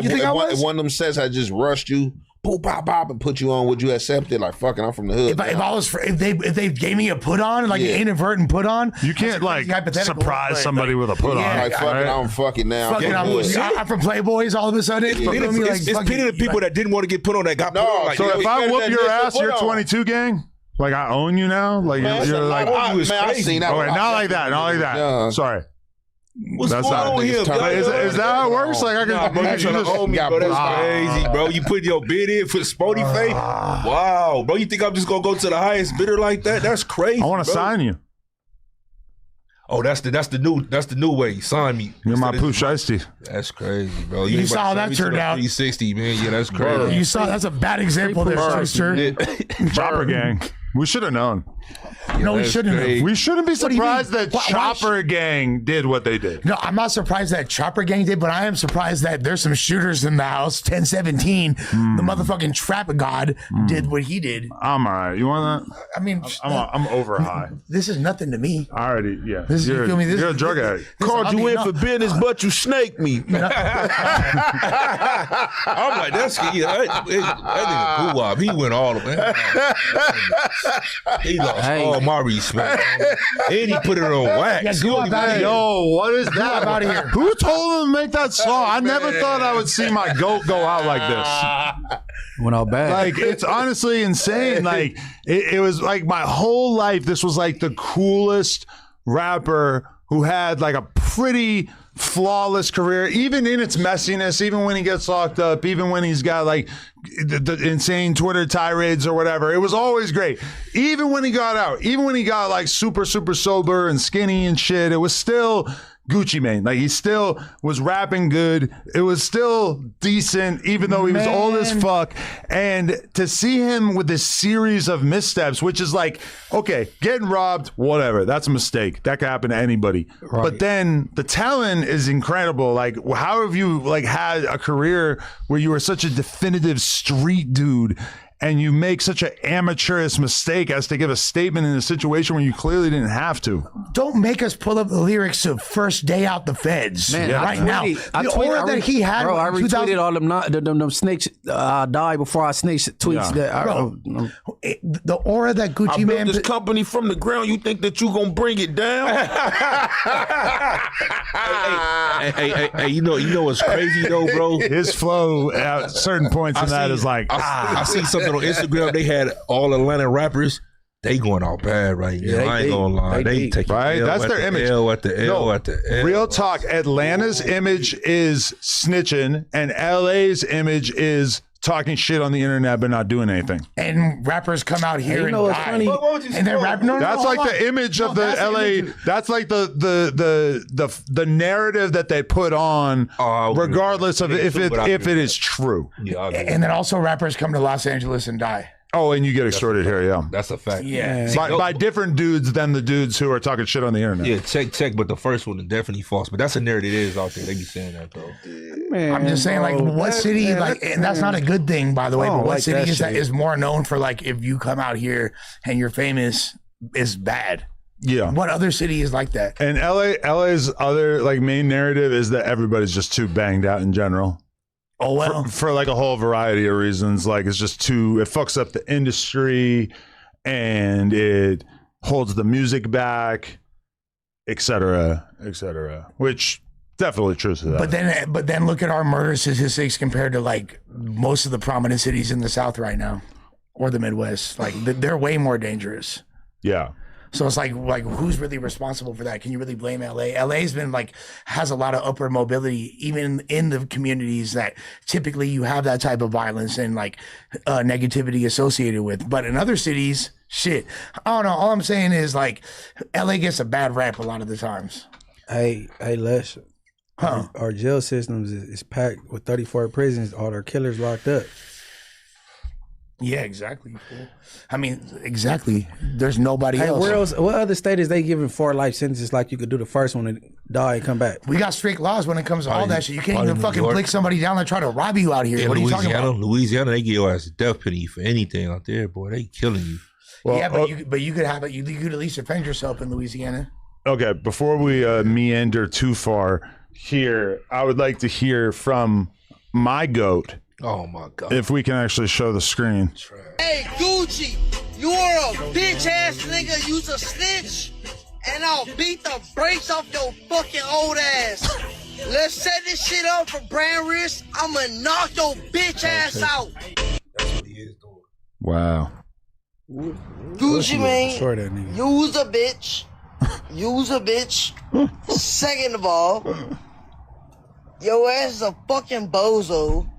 you think I was? If one of them says I just rushed you, boop, bop, bop, and put you on, would you accept it? Like, fucking, I'm from the hood. If they gave me a put on, like an inadvertent put on, You can't like surprise somebody with a put on. Like, fuck it, I'm fucking now. Fucking, I'm from Playboys all of a sudden. It's pity the people that didn't want to get put on that got put on. Like, So if I whoop your ass, you're on. 22 gang. Like I own you now. Like you're like. Man, I seen that. Okay, not like that. Not like that. Yeah. Sorry. what's going on with him? Is that how it works? Like I can. Bro, you trying to owe me, bro. That's crazy, bro. You put your bid in for the Spody Face? Wow, bro. You think I'm just gonna go to the highest bidder like that? That's crazy. I want to sign you. Oh, that's the new way. Sign me. You're my Pooh Shiesty. That's crazy, bro. You ain't saw about how to that send me to turned out. 360, man. Yeah, that's crazy. You saw that's a bad example there, sister. Chopper gang. We should have known. No, we shouldn't have. We shouldn't be What do you surprised mean? that Why- Chopper gang did what they did. No, I'm not surprised that Chopper Gang did, but I am surprised that there's some shooters in the house. 1017, the motherfucking trap god did what he did. I'm all right. You want that? I mean, I'm over high. this is nothing to me. I already, yeah. This is, you feel me? This, you're a drug addict. Called you in for business, but you snaked me. I'm like, that's that nigga Pooh Wop. He went all the way. He like, all my respect. And he put it on wax. Yeah, go up out of here. Yo, what is that? out of here. Who told him to make that song? I never thought I would see my goat go out like this. Went all bad. Like, it's honestly insane. Like, it was like my whole life, this was like the coolest rapper who had like a pretty flawless career, even in its messiness, even when he gets locked up, even when he's got like the insane Twitter tirades or whatever. It was always great. Even when he got out, even when he got like super sober and skinny and shit, it was still Gucci Mane. Like, he still was rapping good. It was still decent, even though he was old as fuck. And to see him with this series of missteps, which is like, okay, getting robbed, whatever. That's a mistake. That could happen to anybody. Right. But then the talent is incredible. Like, how have you like had a career where you were such a definitive street dude and you make such an amateurish mistake as to give a statement in a situation where you clearly didn't have to? Don't make us pull up the lyrics of First Day Out the Feds. Man, right now. The aura that he had. Bro, I retweeted all them snakes die before I snakes tweets. Yeah. The aura that Gucci I Mane built this company from the ground. You think that you gonna bring it down? Hey, you know what's crazy though, bro? His flow at certain points in that is like, I see something on Instagram. They had all Atlanta rappers. They going all bad right now. I ain't gonna lie. They take right. That's their image. L at the L at the L. Real talk. Atlanta's image is snitching, and LA's image is talking shit on the internet but not doing anything. And rappers come out here and die. Funny? And then rap. No, that's like the image of the LA. That's like the narrative that they put on, regardless of if it is true. Yeah, and then also rappers come to Los Angeles and die. Oh, and you get extorted here, yeah. That's a fact. Yeah. By different dudes than the dudes who are talking shit on the internet. Yeah, check, but the first one is definitely false. But that's a narrative it is out there. They be saying that though. Man, I'm just saying, like, what city, and that's not a good thing, by the way, but what city is more known for, like, if you come out here and you're famous, is bad? Yeah. What other city is like that? And LA's other, like, main narrative is that everybody's just too banged out in general. Oh, well. For like a whole variety of reasons. Like, it's just too, it fucks up the industry and it holds the music back, et cetera, which definitely true to that. But then look at our murder statistics compared to like most of the prominent cities in the South right now or the Midwest. Like, they're way more dangerous. Yeah. So it's like who's really responsible for that? Can you really blame LA? LA's been like, has a lot of upward mobility, even in the communities that typically you have that type of violence and like negativity associated with. But in other cities, shit, I don't know. All I'm saying is like LA gets a bad rap a lot of the times. Hey, Les. Huh? Our jail systems is packed with 34 prisons, all their killers locked up. Yeah, exactly. I mean, exactly. There's nobody else. Where else? What other state is they giving 4 life sentences like you could do the first one and die and come back? We got strict laws when it comes to all that shit. You can't even fucking blick somebody down and try to rob you out here. Yeah, what are you talking about? Louisiana, they give your ass a death penalty for anything out there, boy. They killing you. Well, yeah, but you could have it. You could at least defend yourself in Louisiana. Okay, before we meander too far here, I would like to hear from my goat. Oh my God. If we can actually show the screen. Hey, Gucci, you are a bitch ass nigga. You's a snitch. And I'll beat the brakes off your fucking old ass. Let's set this shit up for brand risk. I'ma knock your bitch ass out. That's what he is doing. Wow. Gucci Mane, you's a bitch. You's a bitch. Second of all, your ass is a fucking bozo.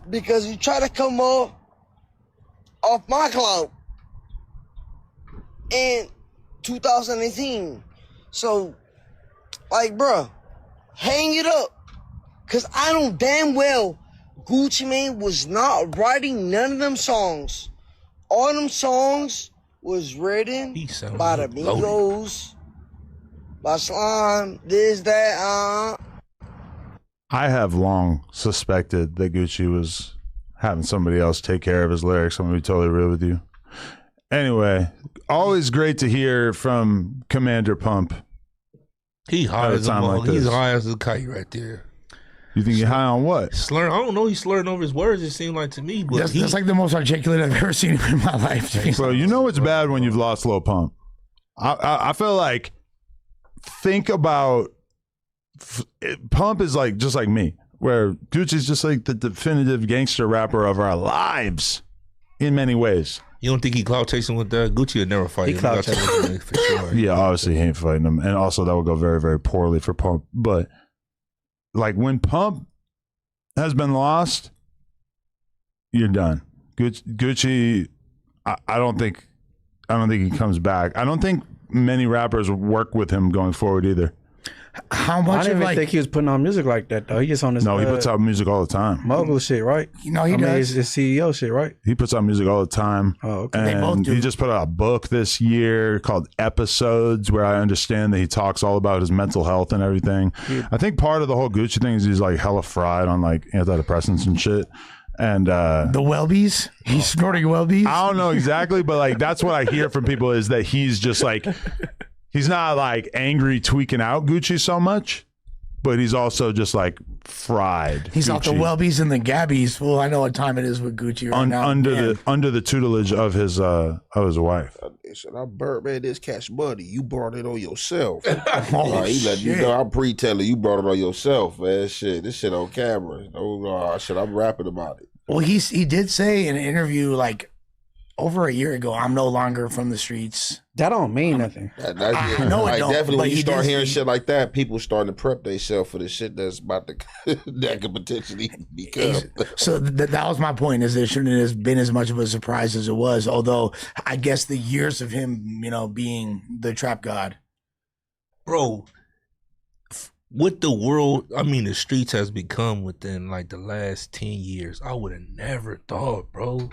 Because you try to come off my clout in 2018. So, like, bruh, hang it up. Because I know damn well Gucci Mane was not writing none of them songs. All them songs was written by the Migos, by Slime, this, that, I have long suspected that Gucci was having somebody else take care of his lyrics. I'm going to be totally real with you. Anyway, always great to hear from Commander Pump. He high as a like He's high as a kite right there. You think you're high on what? Slurring. I don't know. He's slurring over his words. It seemed like to me, but that's like the most articulate I've ever seen him in my life. Bro, you know it's bad when you've lost Lil Pump. I feel like think about Pump is like just like me, where Gucci's just like the definitive gangster rapper of our lives in many ways. You don't think he clout chasing with that? Gucci would never fight him. For sure. Yeah, obviously he ain't fighting him, and also that would go very, very poorly for Pump. But like when Pump has been lost, you're done. Gucci, I don't think he comes back. I don't think many rappers work with him going forward either. How much? I didn't even think he was putting on music like that though. He just on his he puts out music all the time. Mogul shit, right? He does. His CEO shit, right? He puts out music all the time. Oh, okay. And They both do. he just put out a book this year called Episodes, where I understand that he talks all about his mental health and everything. Yeah. I think part of the whole Gucci thing is he's like hella fried on like antidepressants and shit. And the Welbies, he's snorting Welbies. I don't know exactly, but like that's what I hear from people is that he's just like, he's not like angry tweaking out Gucci so much, but he's also just like fried. He's Gucci. off the Welbies and the Gabbies. Well, I know what time it is with Gucci right now. Under the tutelage of his wife. Said, I burnt, man, this cash money. You brought it on yourself. Oh, he let you know, I'm pre-telling you brought it on yourself, man. Shit, this shit on camera. Oh, shit, I'm rapping about it. Well, he did say in an interview like over a year ago, I'm no longer from the streets. That don't mean nothing. No, it don't. Definitely, But when you he start did hearing say- shit like that, people starting to prep themselves for the shit that's about to that could potentially become. So that was my point. Is it shouldn't have been as much of a surprise as it was. Although I guess the years of him, being the trap god, Bro, what the world, I mean, the streets has become within like the last 10 years, I would have never thought, bro.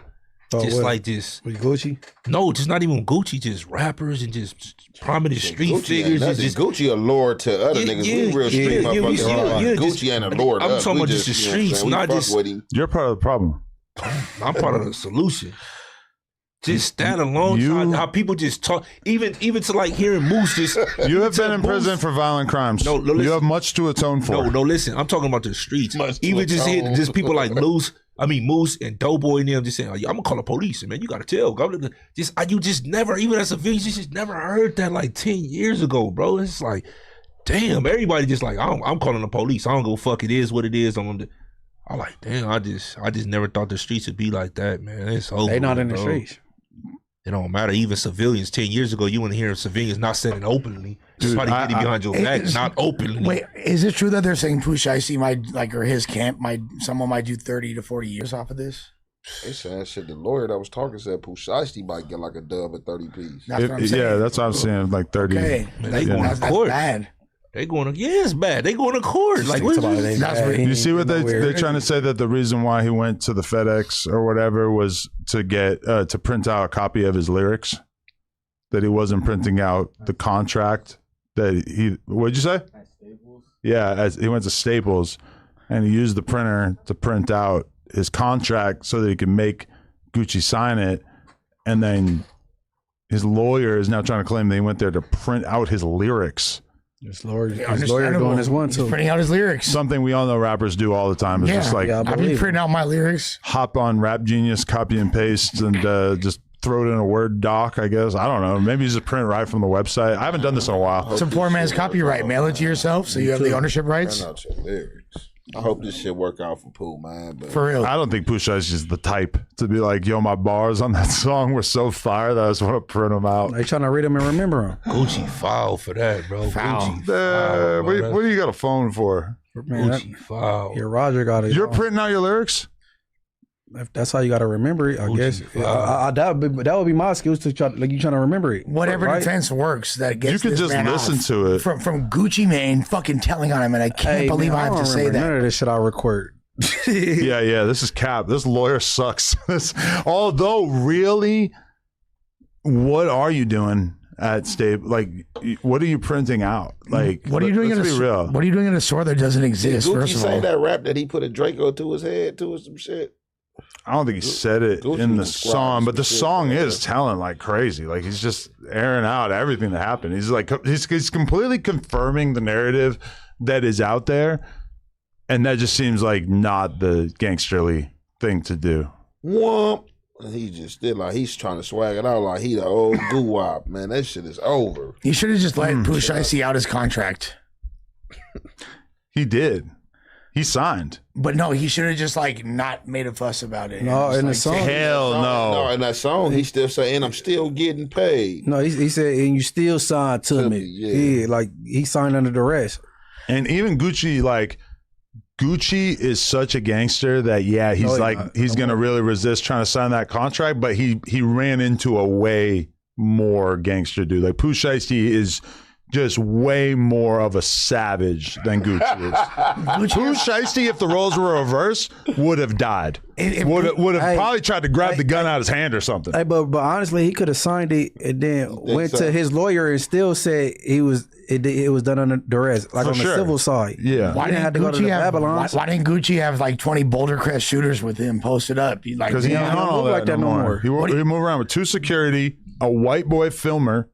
Just what? like this. With Gucci? No, just not even Gucci, just rappers and just prominent street Gucci figures. ain't Just Gucci a lord to other niggas. We real street motherfuckers. Gucci ain't a lord. I'm to us. talking We about just the streets, we not fuck just. with him. You're part of the problem. I'm part of the solution. Just stand alone. How people just talk, even to like hearing Moose just. You have been in prison for violent crimes. No, listen. You have much to atone for. No, listen. I'm talking about the streets. Even just hear just people like Moose and Doughboy and them just saying, "I'm gonna call the police." And man, you gotta tell. You just never, even as a village, you just never heard that like 10 years ago, bro. It's like, damn, everybody just like, I'm calling the police. I don't go fuck. It is what it is. I'm like, damn. I just never thought the streets would be like that, man. It's over. They not in the bro. streets. It don't matter. Even civilians, 10 years ago, you wouldn't hear civilians not saying it openly. Somebody getting behind your back, not openly. Wait, is it true that they're saying Pooh Shiesty or his camp someone might do 30 to 40 years off of this? They saying shit. The lawyer that was talking said Pooh Shiesty might get like a dub at 30 piece. That's what I'm saying. Yeah, that's what I'm saying. Like 30. Okay, Man, they going to court. That's bad. They going to, it's bad. They going to court. Like, what is this? You see what they're trying to say, that the reason why he went to the FedEx or whatever was to get to print out a copy of his lyrics, that he wasn't printing out the contract that he, what'd you say? Yeah, as he went to Staples and he used the printer to print out his contract so that he could make Gucci sign it, and then his lawyer is now trying to claim that he went there to print out his lyrics. His lawyer doing his one too. He's printing out his lyrics. Something we all know rappers do all the time. It's just like, I be printing out my lyrics. hop on Rap Genius, copy and paste, and just throw it in a Word doc, I guess. I don't know. Maybe just print right from the website. I haven't done this in a while. It's a poor man's copyright. Mail it to yourself so you have the ownership rights. Print out your lyrics. I hope this shit work out for Pooh, man. But For real. I don't think Pusha is just the type to be like, yo, my bars on that song were so fire that I just want to print them out. They trying to read them and remember them. Gucci foul for that, bro. Foul. Gucci foul, bro. What do you got a phone for? Man, Gucci foul. Your Roger got it. You're printing out your lyrics? If that's how you got to remember it, I Gucci guess. foul. That would be my skills to try. Like you trying to remember it. Whatever right? defense works that gets You could this just man listen off. to it. From Gucci Mane fucking telling on him, and I can't believe I have to say that. None of this shit I record. Yeah, this is cap. This lawyer sucks. Although, really, what are you doing at State? Like, what are you printing out? Like, What are you doing? Let's be real. What are you doing in a store that doesn't exist? Gucci First of say all, that rap that he put a Draco to his head to or some shit. I don't think he said it Gucci in the was squad, song, but the some shit, song yeah. is telling like crazy. Like he's just airing out everything that happened. He's like he's completely confirming the narrative that is out there, And that just seems like not the gangsterly thing to do. Womp. And he just still like he's trying to swag it out like he the old goo-wop. Man, that shit is over. He should have just let Pooh Shiesty out his contract. He did. He signed. But no, he should have just like not made a fuss about it. No, in the like, song. Hell no. No, in that song, he still saying, I'm still getting paid. No, he said, and you still signed to me. Yeah, like he signed under duress. And even Gucci, like, Gucci is such a gangster that he's gonna really resist trying to sign that contract, but he ran into a way more gangster dude. Like Pooh Shiesty is just way more of a savage than Gucci is. Pooh Shiesty, if the roles were reversed, would have died. Would have probably tried to grab the gun out of his hand or something. Hey, but honestly, he could have signed it and then went to his lawyer and still said it was done under duress, like on the civil side. Yeah. Why didn't Gucci have like 20 Boulder Crest shooters with him posted up? Because he don't all that like that no more. He moved around with 2 security, a white boy filmer.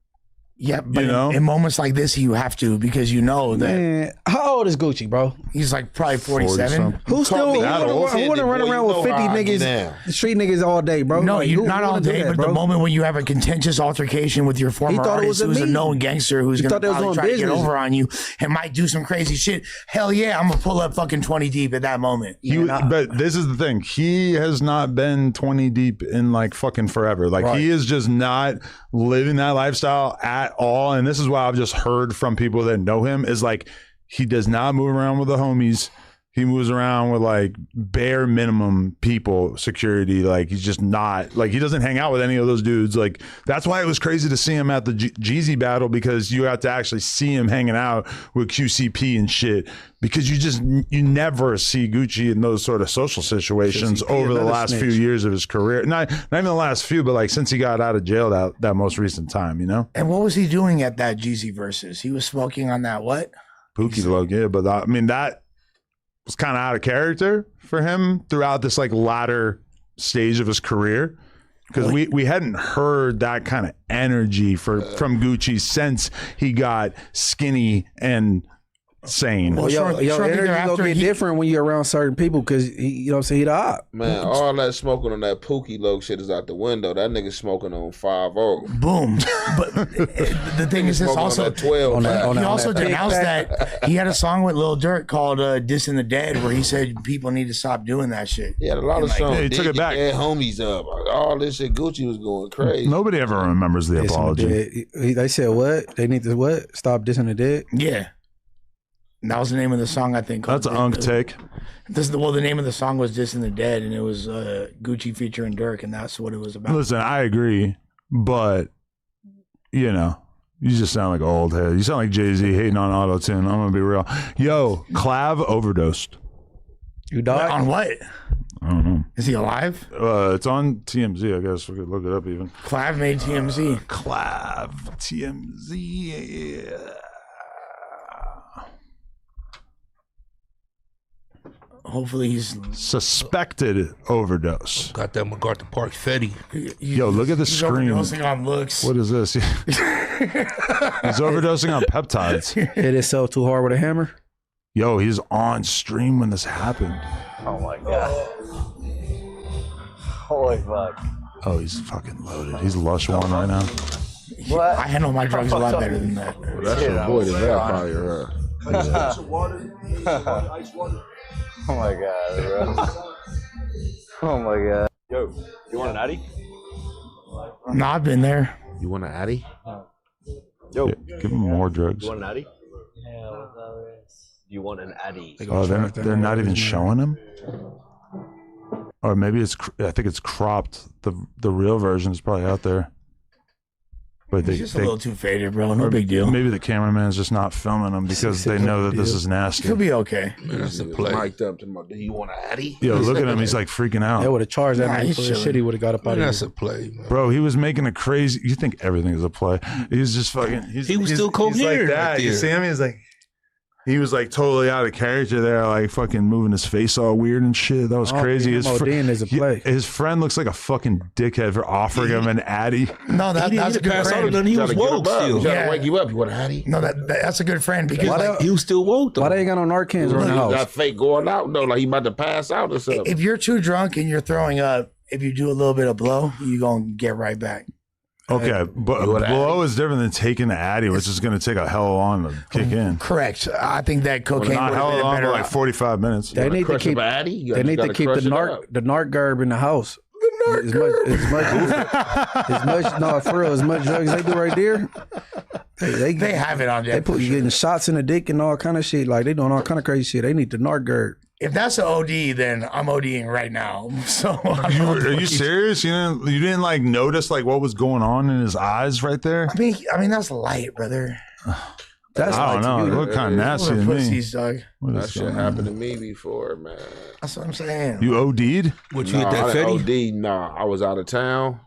Yeah, but in moments like this, you have to, because you know that. Man, how old is Gucci, bro? He's like probably 47. Who want to run around with 50 niggas, street niggas all day, bro? No, like, not all day, but the moment when you have a contentious altercation with your former artist who's a known gangster who's going to probably try to get over on you and might do some crazy shit, hell yeah, I'm going to pull up fucking 20 deep at that moment. But this is the thing. He has not been 20 deep in like fucking forever. Like he is just not living that lifestyle at all. And this is why I've just heard from people that know him is like he does not move around with the homies. He moves around with like bare minimum people, security. Like he's just not, like he doesn't hang out with any of those dudes. Like that's why it was crazy to see him at the Jeezy battle, because you got to actually see him hanging out with QCP and shit, because you never see Gucci in those sort of social situations over the last few years of his career. Not even the last few, but like since he got out of jail that most recent time, you know? And what was he doing at that Jeezy versus? He was smoking on that what? Pookie Low, yeah, but I mean that was kind of out of character for him throughout this like latter stage of his career, because we hadn't heard that kind of energy from Gucci since he got skinny and sane. Well, your energy gonna get different when you're around certain people, because you know what I'm saying, he the op. Man, all that smoking on that Pookie Low shit is out the window. That nigga smoking on 5-0. Boom. But the thing is, this also 12. He also denounced that he had a song with Lil Durk called "Dissing the Dead," where he said people need to stop doing that shit. He had a lot of songs. Yeah, he took it back. Homies up. All this shit, Gucci was going crazy. Nobody ever remembers the apology. They said what? They need to what? Stop dissing the dead? Yeah. And that was the name of the song, I think. That's an unk take. The name of the song was "Dissing the Dead," and it was Gucci featuring Durk, and that's what it was about. Listen, I agree, but you know, you just sound like an old head. You sound like Jay-Z hating on auto-tune. I'm gonna be real. Yo, Clav overdosed. You died? On what? I don't know. Is he alive? It's on TMZ, I guess. We could look it up even. Clav made TMZ. Clav, TMZ. Yeah. Hopefully he's suspected overdose. Got that MacArthur Park Fetty. Yo, look at the screen. Overdosing on looks. What is this? He's overdosing on peptides. Hit himself too hard with a hammer. Yo, he's on stream when this happened. Oh my god. Holy fuck. Oh, he's fucking loaded. He's lush one right now. What? I handle my drugs a lot better than that. Well, that's your boy to vampire. Oh my god, bro. Oh my god. Yo, you want an Addy? No, I've been there. You want an Addy? Yo, yeah, give him more drugs. You want an Addy? Yeah, you want an Addy? Oh, they're not even showing him? Or maybe I think it's cropped. The real version is probably out there. But He's just a little too faded, bro. No big deal. Maybe the cameraman's just not filming them because they know that this is nasty. He'll be okay. Man, that's a play. Mic'd up to my, do you want an Addy? Yo, look at him. He's like freaking out. They would have charged that man for the shit. He would have got up out of here. That's a play, man. Bro, he was making a crazy. You think everything is a play? He's just fucking. He was still coherent. He's like that. Right, you see him? He's like. he was like totally out of character there, like fucking moving his face all weird and shit. That was crazy. His friend looks like a fucking dickhead for offering him an Addy. No, that's a good friend. He was woke still. He gotta wake you up. You want an Addy? No, that's a good friend because he was still woke though. Why they ain't got no Narcans around the He house? got fake going out though, like he about to pass out or something. if you're too drunk and you're throwing up, if you do a little bit of blow, you're gonna get right back. Okay, but blow is different than taking the Addy, which is going to take a hell long to kick in. Correct. I think that cocaine Not would have hell been a long, better. but like 45 minutes. They need to keep. They need to keep the narc garb in the house. As much drugs they do right there. They have it on there. They put you getting shots in the dick and all kind of shit. Like they doing all kind of crazy shit. They need the narc garb. If that's an OD, then I'm ODing right now. So Are you serious? You didn't like notice like what was going on in his eyes right there? I mean that's light, brother. I don't know. It looked kind of nasty to me. Pussies, dog. That shit happened to me before, man. That's what I'm saying. You OD'd? What you hit that Fetty? Nah, I was out of town,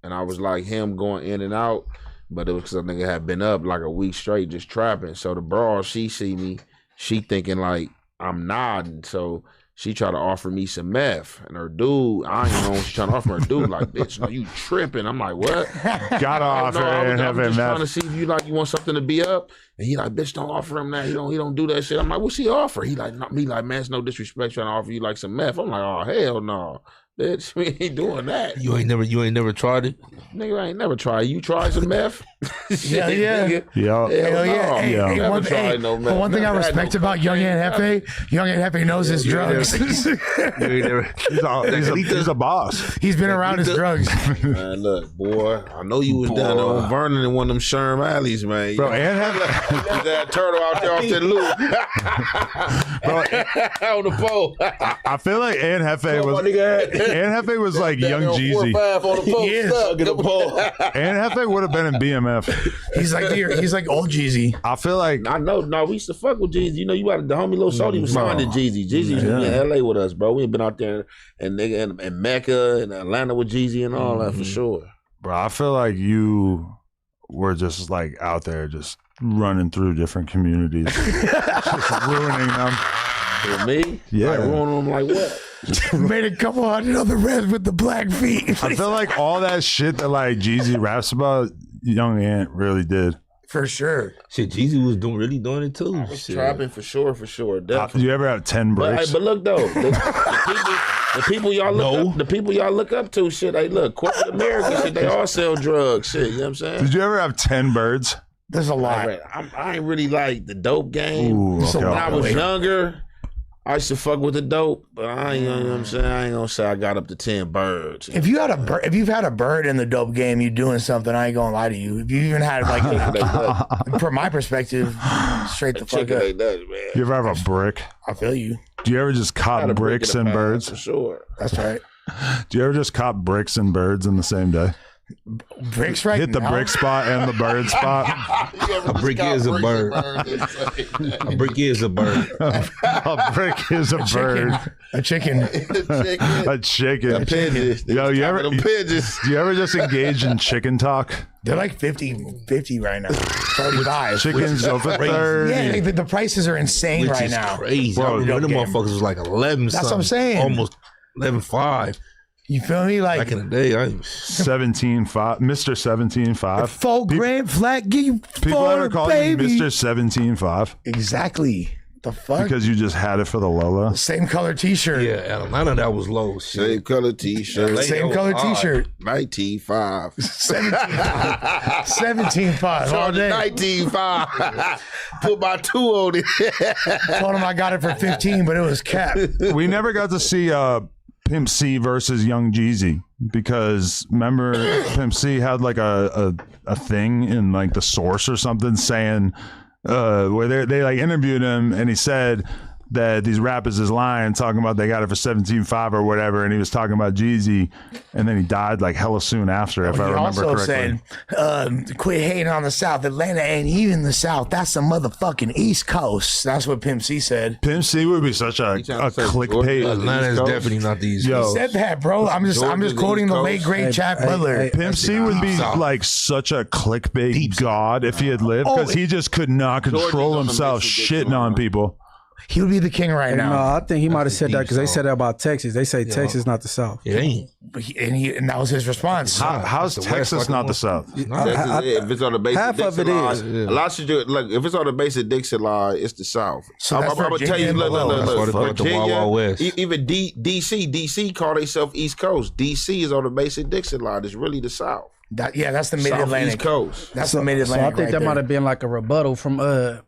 and I was like him going in and out, but it was because a nigga had been up like a week straight just trapping. So the broad, she see me, she thinking like I'm nodding, so she tried to offer me some meth, and her dude, I ain't know what she trying to offer her dude. Like, bitch, no, you tripping? I'm like, what? Got off her and I'm have just meth. trying to see if you want something to be up, and he like, bitch, don't offer him that. He don't do that shit. I'm like, what's he offer? He like, not me. Like, man, it's no disrespect trying to offer you like some meth. I'm like, oh hell no. Bitch, we ain't doing that. You ain't never tried it? Nigga, I ain't never tried. You tried some meth? Yeah, yeah. Nigga. Yeah. Hell yeah. Hey, Yeah. hey, Never one, tried no meth. one thing I Never had respect no about Young Ant Hefe, Young Ant Hefe knows his drugs. He's a boss. He's been around his drugs. Man, look, boy, I know you was down there on Vernon in one of them Sherm alleys, man. Bro, and that turtle out there off that loop. On the pole. I feel like Ann Hefe was like young Jeezy. Ann Hefe would have been in BMF. He's like old Jeezy. I feel like I know. No, we used to fuck with Jeezy. You know, you had the homie Lil Shorty was signed to Jeezy. Jeezy was in LA with us, bro. We ain't been out there and nigga in Mecca and Atlanta with Jeezy and all that for sure. Bro, I feel like you were just like out there just running through different communities. Just ruining them. For me? Yeah. Like ruining them like what? Made a couple hundred on the red with the black feet. I feel like all that shit that like Jeezy raps about, Young Ant really did. For sure. Shit, Jeezy was really doing it too. I was trapping for sure, definitely. Do you ever have 10 bricks? But look though, the people y'all look up to, shit. Hey, look, corporate America, shit. They all sell drugs, shit. You know what I'm saying? Did you ever have 10 birds? There's a lot. I ain't really like the dope game. Ooh, okay. When I was younger, I used to fuck with the dope, but I ain't, you know what I'm saying? I ain't gonna say I got up to 10 birds. If you've had a bird in the dope game, you doing something. I ain't gonna lie to you. If you even had like, from my perspective, straight the fuck up. You ever have a brick? I feel you. Do you ever just cop bricks and birds? For sure. That's right. Do you ever just cop bricks and birds in the same day? Bricks right Hit the now? brick spot and the bird spot. A brick is a bird. A brick is a bird. A brick is a bird. A chicken. A chicken. A pigeon. Yo, you ever just engage in chicken talk? They're like 50 right now. 35. Chickens go for 30. Yeah, the prices are insane right now. Crazy. Bro, them motherfuckers was like 11. That's what I'm saying. Almost 11.5. You feel me? Like back in the day, 17.5, Mr. 17.5. 4 grand flat, give you 4, People ever call you Mr. 17.5? Exactly. The fuck? Because you just had it for the Lola. Same color T-shirt. Yeah, Atlanta that was low. Same color T-shirt. Same color T-shirt. 19.5. 17.5 all day. 19.5. Put my 2 on it. Told him I got it for 15, but it was capped. We never got to see Pimp C versus Young Jeezy because remember Pimp C had like a thing in like The Source or something saying where they like interviewed him and he said that these rappers is lying, talking about they got it for 17.5 or whatever, and he was talking about Jeezy, and then he died like hella soon after, if I remember correctly. He also said, quit hating on the South. Atlanta ain't even the South. That's the motherfucking East Coast. That's what Pimp C said. Pimp C would be such a clickbait. Atlanta is definitely not the East Coast. He said that, bro. I'm just quoting the late great Chad Butler. Pimp C would be like such a clickbait god if he had lived, because he just could not control himself shitting on people. He would be the king right now. No, I think he might have said that because they said that about Texas. They say Texas not the South. It ain't. And that was his response. How's Texas not the South? If it's on the basic half of it Dixie is. line, a lot of you like if it's on the basic Dixie line, it's the South. So I'm gonna tell you, look, Virginia, even DC call themselves East Coast. DC is on the basic Dixie line. It's really the South. That's the Mid-Atlantic. East Coast. That's the Mid-Atlantic. So I think that might have been like a rebuttal from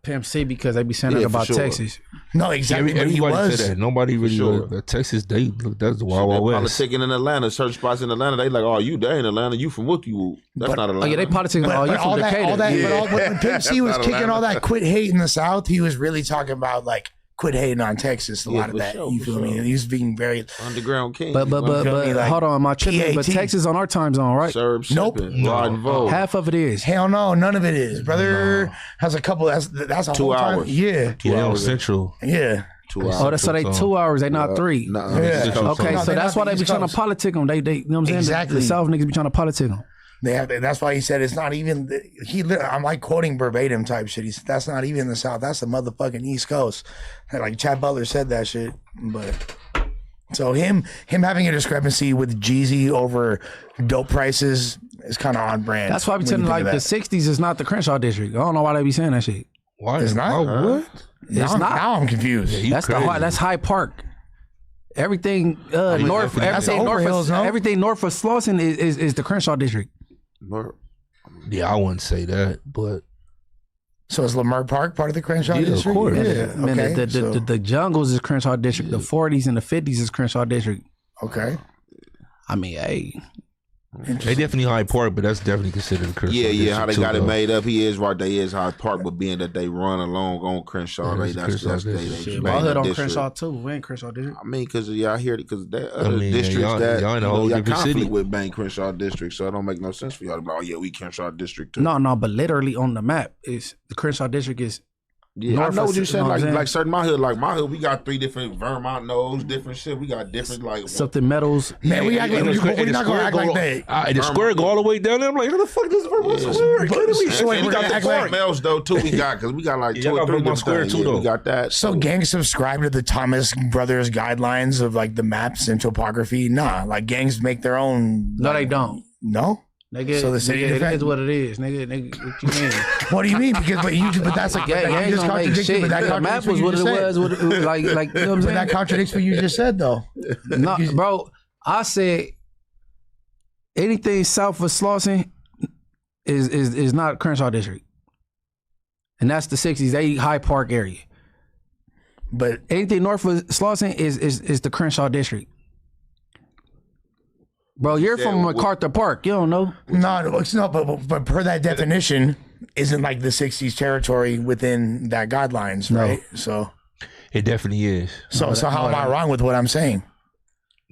Pimp C because they be saying that about Texas. No, exactly. Everybody said that. Nobody really Texas. That's the Wild West. Politicking in Atlanta, certain spots in Atlanta, they like, oh, you there in Atlanta? You from Wookie? That's not Atlanta. Oh yeah, they politicking. You from Decatur? But when Pimp C was kicking all that quit hating the South, he was really talking about like quit hating on Texas. A lot of that. You feel me? He was being very underground king. But hold on, my tripping. But Texas on our time zone, right? Nope. Half of it is. Hell no, none of it is. Brother has a couple. That's a 2 whole hours. time. Yeah. 2 hours Central. Yeah. 2 hours. Oh, so they 2 hours. They not 3. Yeah. Okay, so that's why they be trying to politic them. They you know what I'm saying? Exactly. The South niggas be trying to politic them. That's why he said it's not even. I'm like quoting verbatim type shit. He said that's not even the South. That's the motherfucking East Coast. Like Chad Butler said that shit. But so him having a discrepancy with Jeezy over dope prices is kind of on brand. That's why I be telling like the '60s is not the Crenshaw district. I don't know why they be saying that shit. Why? It's not. What? It's not. Now I'm confused. Yeah, that's Hyde Park. Everything north. Everything north of Slauson is the Crenshaw district. Yeah, I wouldn't say that, but so is Lamar Park part of the Crenshaw district? Of course. Yeah. Man, Okay. the jungles is Crenshaw district. The 40s and the 50s is Crenshaw district. Okay. I mean, hey. They definitely Hyde Park, but that's definitely considered Crenshaw. Yeah, how they too, got it though. made up. He is right. They is Hyde Park, but being that they run along on Crenshaw, Yeah, that's Shit, my hood on Crenshaw too. We ain't Crenshaw district. I mean, because y'all hear it, because there other districts y'all in a whole different conflict city with Bank Crenshaw district, so it don't make no sense for y'all to be like, oh yeah, we Crenshaw district too. No, but literally on the map is the Crenshaw district is. Yeah, I know what you're saying. You know what I'm saying? Like certain my hood, we got 3 different Vermont nodes, different shit. We got different like something metals. Man, we act like we're not gonna act like that. And the square go all the way down there. I'm like, how the fuck does Vermont square? We got the Fort Mills though too. We got because we got like 2 or 3 different square things. too though. We got that. So gangs subscribe to the Thomas Brothers guidelines of like the maps and topography. Nah, like gangs make their own. No, they don't. No. Nigga, So the city it defense- is what it is, nigga. What you mean? What do you mean? But that's like Gang you just don't make contradicted. shit. But that The map contradicts was what what you it just was. said. What it, like you know what I'm But saying? that contradicts what you just said, though. No, bro. I said anything south of Slauson is not Crenshaw district, and that's the '60s. They Hyde Park area. But anything north of Slauson is the Crenshaw district. Bro, you're from MacArthur Park. You don't know. No, it's not. But per that definition, isn't like the '60s territory within that guidelines, right? So it definitely is. So how am I wrong with what I'm saying?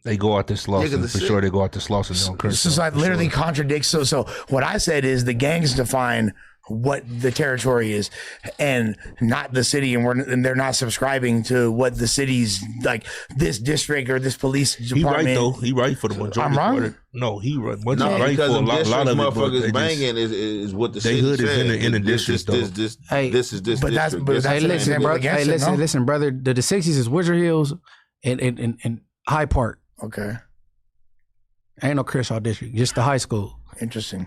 They go out to Slauson for sure. They go out to Slauson. This is like literally contradicts. So what I said is the gangs define what the territory is, and not the city, and they're not subscribing to what the city's like. This district or this police department. He right though. He right for the majority. I'm wrong. No, he right. No, right because for the a lot of motherfuckers banging is what the city hood said. is in the district. This is this But that's district. Hey, listen, bro. Hey, listen, brother. The '60s is Wizard Hills and Hyde Park. Okay. Ain't no Crenshaw district, just the high school. Interesting.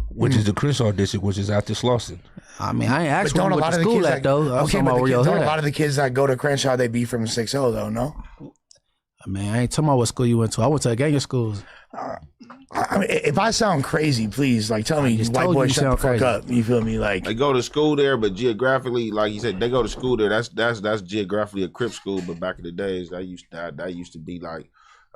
Which is the Crenshaw district, which is after Slauson. I mean, I ain't But asking don't a what lot the of the school kids at though. I'm okay, talking but about where your don't hood a lot at. of the kids that go to Crenshaw they be from 6-0 though, no? I mean, I ain't talking about what school you went to. I went to a gang of schools. I mean, if I sound crazy, please tell me, white told boy, you shut the sound fuck crazy. up. You feel me? Like They go to school there, but geographically, like you said, they go to school there. That's geographically a Crip school. But back in the days, that used to be like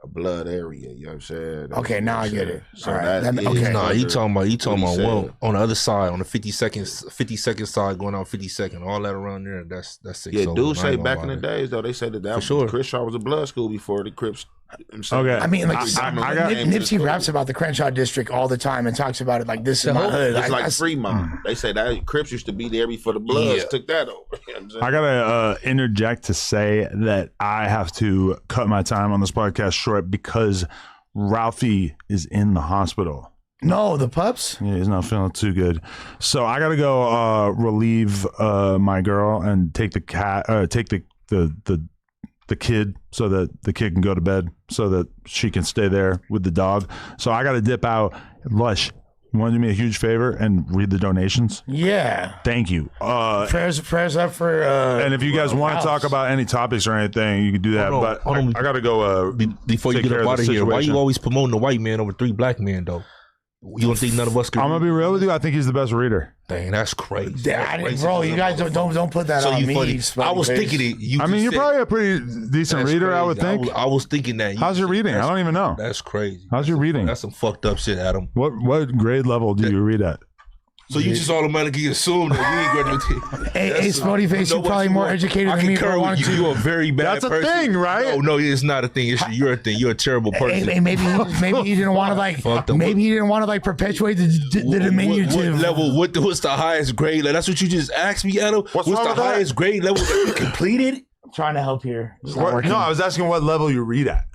a blood area. You know what I'm saying? Okay, now I get it. So All right. that is Okay. Nah, you talking about said. one on the other side, on the 52nd side, going out 52nd, all that around there. That's 6. Yeah, dudes say back in the days though, they said that sure. Crenshaw was a blood school before the Crips. Okay. I mean, like I got Nipsey raps about the Crenshaw district all the time and talks about it like this is my hood. It's like Fremont. They say that Crips used to be there before the Bloods took that over. You know what I'm saying? I gotta interject to say that I have to cut my time on this podcast short because Ralphie is in the hospital. No, the pups? Yeah, he's not feeling too good. So I gotta go relieve my girl and take the cat take the kid so that the kid can go to bed so that she can stay there with the dog. So I gotta dip out. Lush, you want to do me a huge favor and read the donations? Yeah. Thank you. Prayers up for and if you guys want to talk about any topics or anything, you can do that. But I gotta go before you get up out of here. Why you always promoting the white man over 3 black men though? You don't think none of us could? I'm gonna be real with you. I think he's the best reader. Dang, that's crazy. Bro, you guys don't put that on me. I was thinking it. You're probably a pretty decent reader, crazy. I would think. I was thinking that. How's your reading? I don't even know. That's crazy. How's your reading? That's some fucked up shit, Adam. What grade level do you read at? So you just automatically assume that we ain't graduated. Hey, Sporty Face, you're probably more educated than me. You're a very bad person. That's a thing, right? No, it's not a thing. You're a thing. You're a terrible person. Hey, maybe he didn't want to like perpetuate the diminutive level. What's the highest grade? Like, that's what you just asked me, Adam. What's the highest grade level that you completed? I'm trying to help here. No, I was asking what level you read at.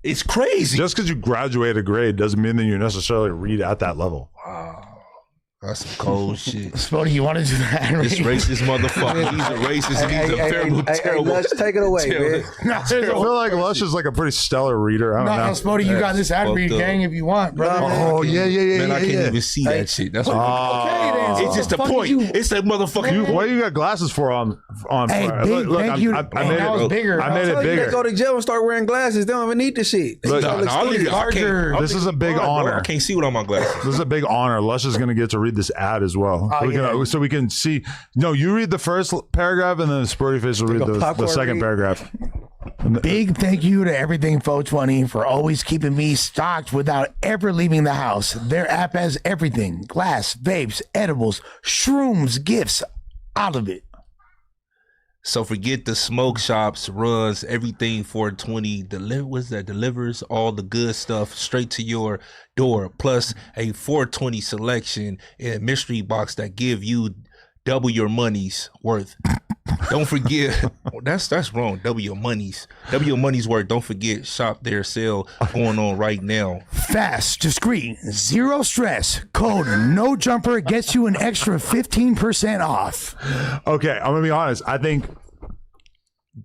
It's crazy. Just because you graduate a grade doesn't mean that you necessarily read at that level. Wow. That's some cold shit. Spody, you want to do that? This racist motherfucker. He's a racist and he's a terrible. Let's take it away, man. I feel like Lush is like a pretty stellar reader. I don't know. Spody, you got this ad read gang if you want, brother. Oh, yeah. Man, I can't even see that shit. That's what it's just the point. It's that motherfucker. What do you got glasses for on? Hey, big, look, thank you. I made it bigger. I made it bigger. They go to jail and start wearing glasses. They don't even need the shit. Look, this is a big honor. I can't see what on my glasses. This is a big honor. Lush is going to get to read this ad as well. So we can see. No, you read the first paragraph and then the Sporty Face will read the second paragraph. Big thank you to Everything 420 for always keeping me stocked without ever leaving the house. Their app has everything: glass, vapes, edibles, shrooms, gifts, all of it. So forget the smoke shops, runs, everything 420 delivers all the good stuff straight to your door, plus a 420 selection in a mystery box that give you double your money's worth. Don't forget, that's wrong. Double your money's worth. Don't forget, shop their sale going on right now. Fast, discreet, zero stress. Code no jumper gets you an extra 15% off. Okay, I'm gonna be honest. I think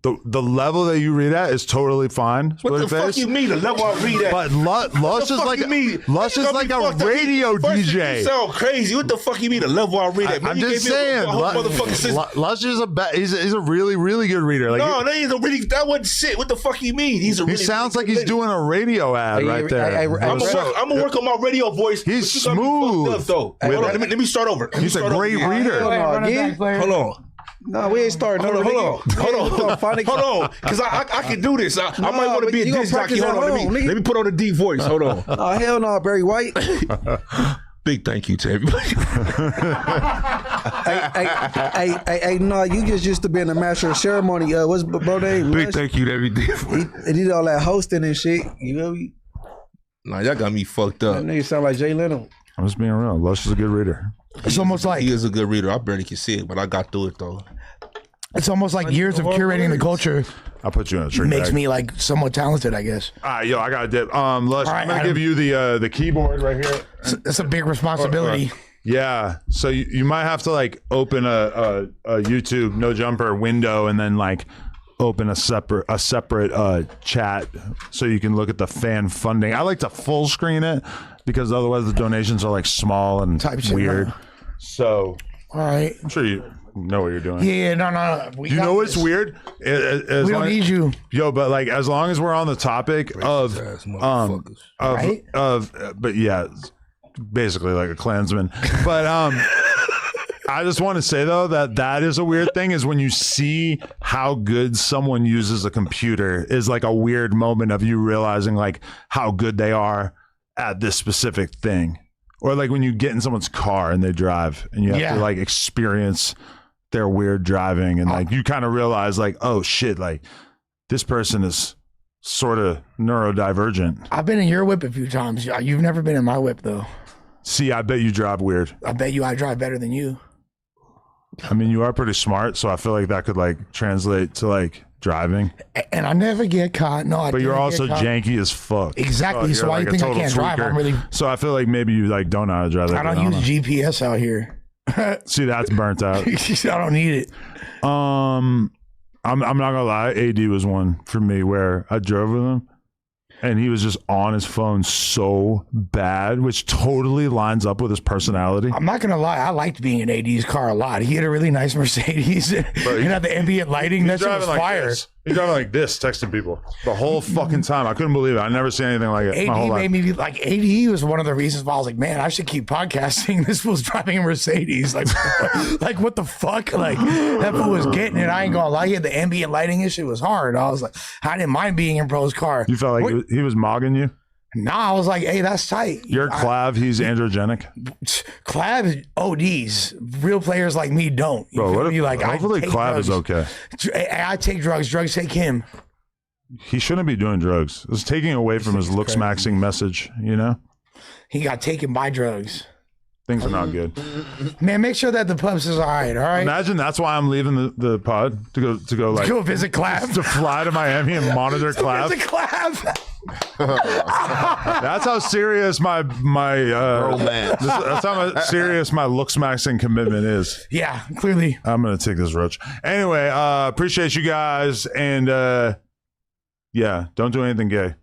the level that you read at is totally fine. What the fuck you mean? The level I read at? But Lush is like a radio DJ. You sound crazy. What the fuck you mean? The level I read at? I'm just saying. Lush is he's a really, really good reader. Like, no, that wasn't shit. What the fuck you mean? He sounds like he's doing a radio ad right there. I'm gonna work on my radio voice. He's smooth. Hold on, let me start over. He's a great reader. Hold on. No, we ain't starting. Hold on, because I can do this. I might want to be a disc jockey. Hold on, let me put on a deep voice. Hold on. Oh hell no, Barry White. Big thank you to everybody. hey, no, you just used to be in the master of ceremony. What's bro name? Big thank you to everything. He did all that hosting and shit. You know me? Nah, y'all got me fucked up. That nigga sound like Jay Leno. I'm just being real. Lush is a good reader. It's almost like he is a good reader. I barely can see it, but I got through it though. It's almost like years of curating the culture. I'll put you in a tree makes bag. me like somewhat talented, I guess. Yo, I got a dip. Lush, I'm gonna give you the keyboard right here. That's a big responsibility. Yeah, so you might have to like open a YouTube no jumper window and then like open a separate chat so you can look at the fan funding. I like to full screen it because otherwise the donations are like small and weird. So, all right, I'm sure you know what you're doing. Yeah, no. You know what's weird? We don't need you. Yo, but like as long as we're on the topic of but yeah, basically like a Klansman. But I just want to say though that is a weird thing is when you see how good someone uses a computer is like a weird moment of you realizing like how good they are at this specific thing. Or like when you get in someone's car and they drive and you have to like experience their weird driving and like you kind of realize like, oh shit, like this person is sort of neurodivergent. I've been in your whip a few times. You've never been in my whip though. See, I bet you drive weird. I bet you I drive better than you. I mean, you are pretty smart, so I feel like that could like translate to like driving. And I never get caught. No, but you're also janky as fuck. Exactly. So why do you think I can't drive? I'm really. So I feel like maybe you like don't know how to drive. I don't use GPS out here. See, that's burnt out. I don't need it. I'm not gonna lie. AD was one for me where I drove with him. And he was just on his phone so bad, which totally lines up with his personality. I'm not going to lie. I liked being in AD's car a lot. He had a really nice Mercedes. And had the ambient lighting. That shit was fire. He's driving like this, texting people the whole fucking time. I couldn't believe it. I never seen anything like it. AD made me like, AD was one of the reasons why I was like, man, I should keep podcasting. This fool's driving a Mercedes. Like, like what the fuck? Like, that fool was getting it. I ain't going to lie. He had the ambient lighting. This shit was hard. I was like, I didn't mind being in bro's car. You felt like he was mogging you? Nah, I was like, hey, that's tight. You're Clav, he's androgenic. Clav is ODs. Real players like me don't. Bro, what if, like, hopefully Clav is okay. I take drugs. Drugs take him. He shouldn't be doing drugs. It's taking away from his looks maxing message, you know? He got taken by drugs. Things are not good. Man, make sure that the pups is all right, all right? Imagine that's why I'm leaving the pod to go like go visit Clav. To fly to Miami and monitor Clav. Visit Clav. That's how serious my romance. That's how serious my looks maxing commitment is. Yeah, clearly. I'm gonna take this roach. Anyway, appreciate you guys and yeah, don't do anything gay.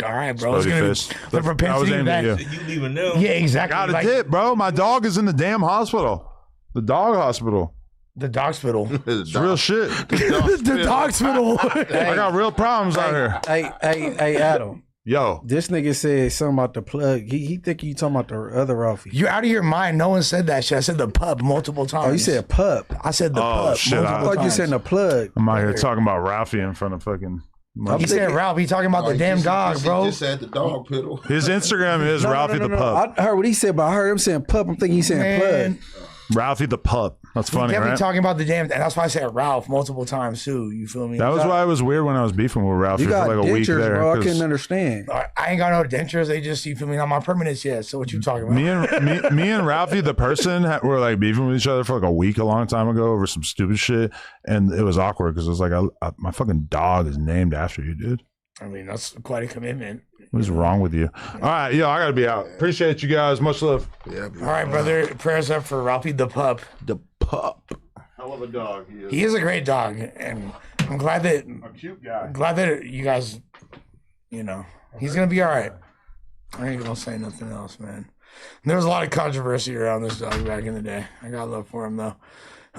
All right, bro. It's gonna be the propensity that you leaving now. Yeah, exactly. Got a dip, bro. My dog is in the damn hospital. The dog hospital. The dog hospital. It's real shit. The dog hospital. I got real problems out here. Hey, Adam. Yo. This nigga said something about the plug. He think you talking about the other Ralphie. You're out of your mind. No one said that shit. I said the pup multiple times. Oh, you said pup. I said the pup. Shit, I thought you said the plug. I'm out here talking about Ralphie in front of fucking... He said Ralph. He talking about the damn dog, bro. He just said the dog piddle. His Instagram is Ralphie the pup. I heard what he said, but I heard him saying pup. I'm thinking he's saying plug. Ralphie the pup. That's funny, definitely right? talking about the damn, and that's why I said Ralph multiple times too. You feel me? That was why it was weird when I was beefing with Ralphie for like a week there. Bro, I couldn't understand. I ain't got no dentures. They just, you feel me, not my permanents yet. So what you talking about? Me and Ralphie the person were like beefing with each other for like a week a long time ago over some stupid shit, and it was awkward because it was like my fucking dog is named after you, dude. I mean, that's quite a commitment. What is wrong with you? All right, yo, I gotta be out. Appreciate you guys. Much love. Yeah. All right, brother. Prayers up for Ralphie the pup. The pup. Hell of a dog. He is a great dog, and I'm glad that a cute guy. I'm glad that you guys, you know, he's gonna be all right. I ain't gonna say nothing else, man. There was a lot of controversy around this dog back in the day. I got love for him though.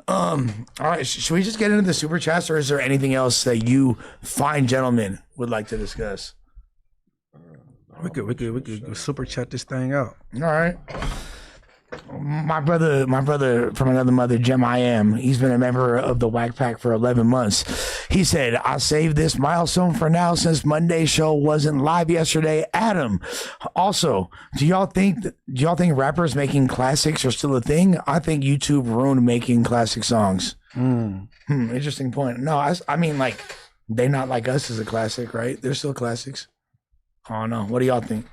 All right, should we just get into the super chats, or is there anything else that you fine gentlemen would like to discuss? We could super chat this thing out. All right. My brother from another mother, Jem I Am, he's been a member of the Whack Pack for 11 months. He said, I saved this milestone for now since Monday's show wasn't live yesterday. Adam, also, do y'all think rappers making classics are still a thing? I think YouTube ruined making classic songs. Interesting point. No, I mean, like, They Not Like Us is a classic, right? They're still classics. I don't know. What do y'all think?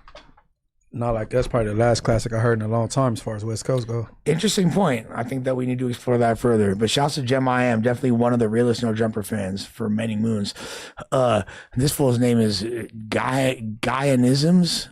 Not Like Us, probably the last classic I heard in a long time as far as West Coast go. Interesting point. I think that we need to explore that further. But shouts to Jem I Am, definitely one of the realest No Jumper fans for many moons. This fool's name is Guyanisms.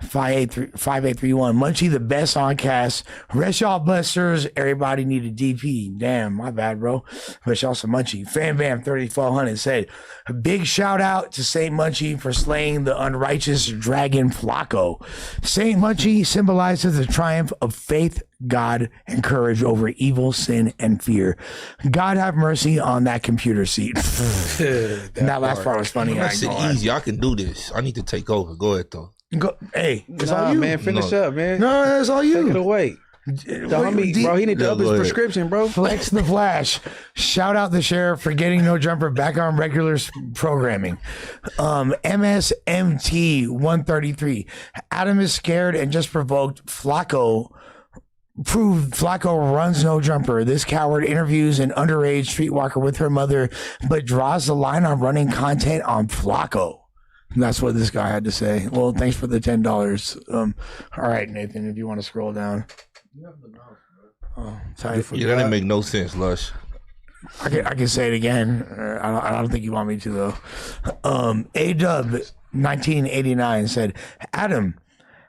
5831. Munchie, the best on cast. Rest y'all busters. Everybody need a DP. Damn, my bad, bro. But y'all some Munchie. Fan Bam 3400 said, a big shout out to Saint Munchie for slaying the unrighteous dragon Flakko. Saint Munchie symbolizes the triumph of faith, God, and courage over evil, sin, and fear. God have mercy on that computer seat. that last part was funny. That's easy. I can do this. I need to take over. Go ahead, though. Go, hey, it's all you, man. Finish up, man. No, it's all you. Take it away. Bro, he need to up his prescription, bro. Flex the Flash. Shout out the sheriff for getting No Jumper back on regular programming. MSMT 133. Adam is scared and just provoked. Flakko runs No Jumper. This coward interviews an underage streetwalker with her mother, but draws the line on running content on Flakko. That's what this guy had to say. Well, thanks for the $10. All right, Nathan, if you want to scroll down. Oh, sorry. Yeah, that didn't make no sense, Lush. I can say it again. I don't think you want me to though. A-Dub 1989 said, Adam,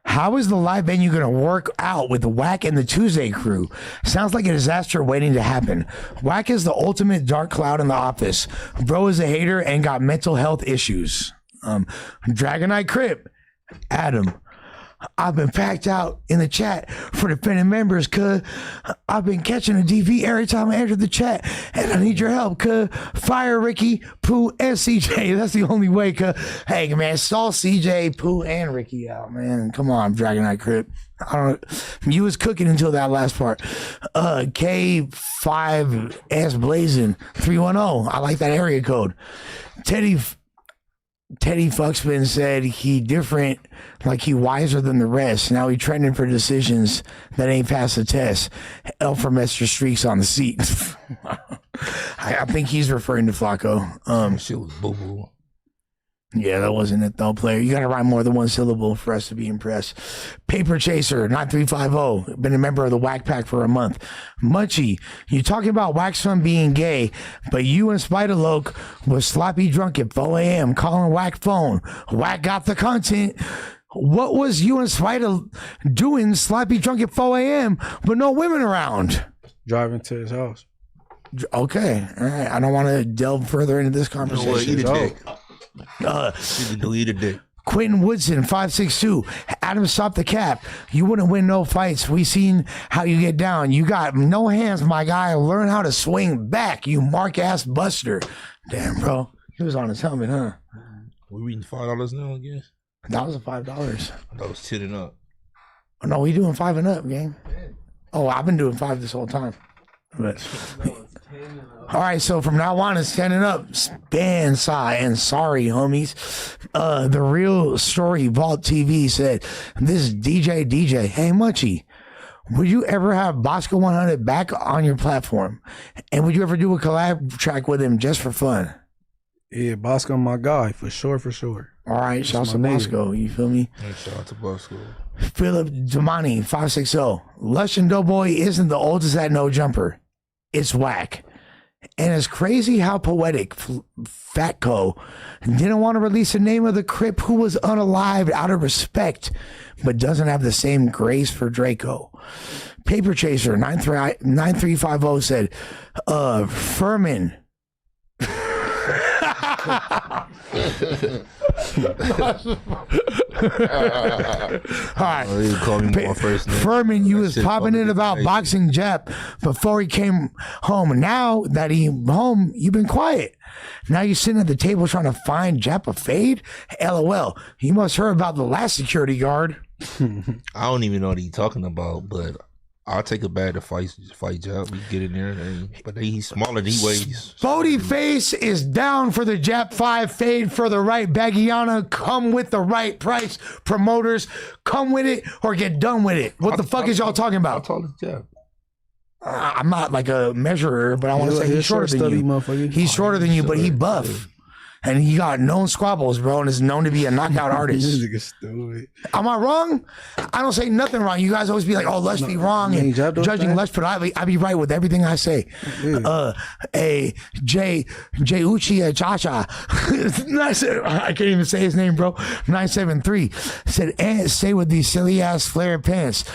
how is the live venue going to work out with the Whack and the Tuesday crew? Sounds like a disaster waiting to happen. Whack is the ultimate dark cloud in the office. Bro is a hater and got mental health issues. Dragonite Crip, Adam, I've been packed out in the chat for defending members cause I've been catching a DV every time I enter the chat and I need your help cause fire Ricky, Pooh, and CJ. That's the only way cause hey man, stall CJ, Pooh, and Ricky out, man. Come on, Dragonite Crip. You was cooking until that last part. K5S Blazing 310. I like that area code. Teddy Fuckspin said he different, like he wiser than the rest. Now he trending for decisions that ain't passed the test. Elfremester streaks on the seat. I think he's referring to Flakko. Shit was boo-boo. Yeah, that wasn't it though, player. You gotta write more than one syllable for us to be impressed. Paper Chaser 9350, been a member of the Whack Pack for a month. Munchie, you talking about Whack's son being gay, but you and Spider-Loke was sloppy drunk at 4 a.m. calling Whack phone. Whack got the content. What was you and Spider doing sloppy drunk at 4 a.m. but no women around? Driving to his house. Okay, all right. I don't want to delve further into this conversation. Eat a dick. Eat a dick. Quentin Woodson 562. Adam, stop the cap. You wouldn't win no fights. We seen how you get down. You got no hands, my guy. Learn how to swing back, you mark ass buster. Damn, bro. He was on his helmet, huh? We reading $5 now again? That was a $5. I thought it was 10 and up. Oh, no, we doing 5 and up, gang. Oh, I've been doing 5 this whole time. But all right, so from now on it's 10 and up. Span sigh and sorry, homies. The Real Story Vault TV said, this is DJ. Hey, Munchie, would you ever have Bosco 100 back on your platform? And would you ever do a collab track with him just for fun? Yeah, Bosco, my guy, for sure. All right, shout out to Bosco, you feel me? Shout out to Bosco. Philip Damani 560. Lush and Doughboy isn't the oldest at No Jumper. It's Whack. And it's crazy how poetic Fatco didn't want to release the name of the Crip who was unalived out of respect, but doesn't have the same grace for Draco. Paper Chaser 9350 said, Furman. All right. You call me more first name. Furman, you was popping in about boxing Jep before he came home. Now that he home, you've been quiet. Now you're sitting at the table trying to find Jep a fade? LOL. You must heard about the last security guard. I don't even know what he's talking about, but I'll take a bad to fight Jap. We get in there, but he's smaller than he weighs. Bodie Face is down for the Jap 5 fade for the right Bagiana. Come with the right price. Promoters, come with it or get done with it. What the fuck is y'all talking about? How tall is Jap? I'm not like a measurer, but I want to say he's shorter than you. He's shorter than you, but he buff. And he got known squabbles, bro, and is known to be a knockout artist. This nigga stupid. Am I wrong? I don't say nothing wrong. You guys always be like, oh, Lush be wrong and judging Lush, but I be right with everything I say. Jay Uchi Chacha. I can't even say his name, bro. 973 said, and stay with these silly ass flare pants.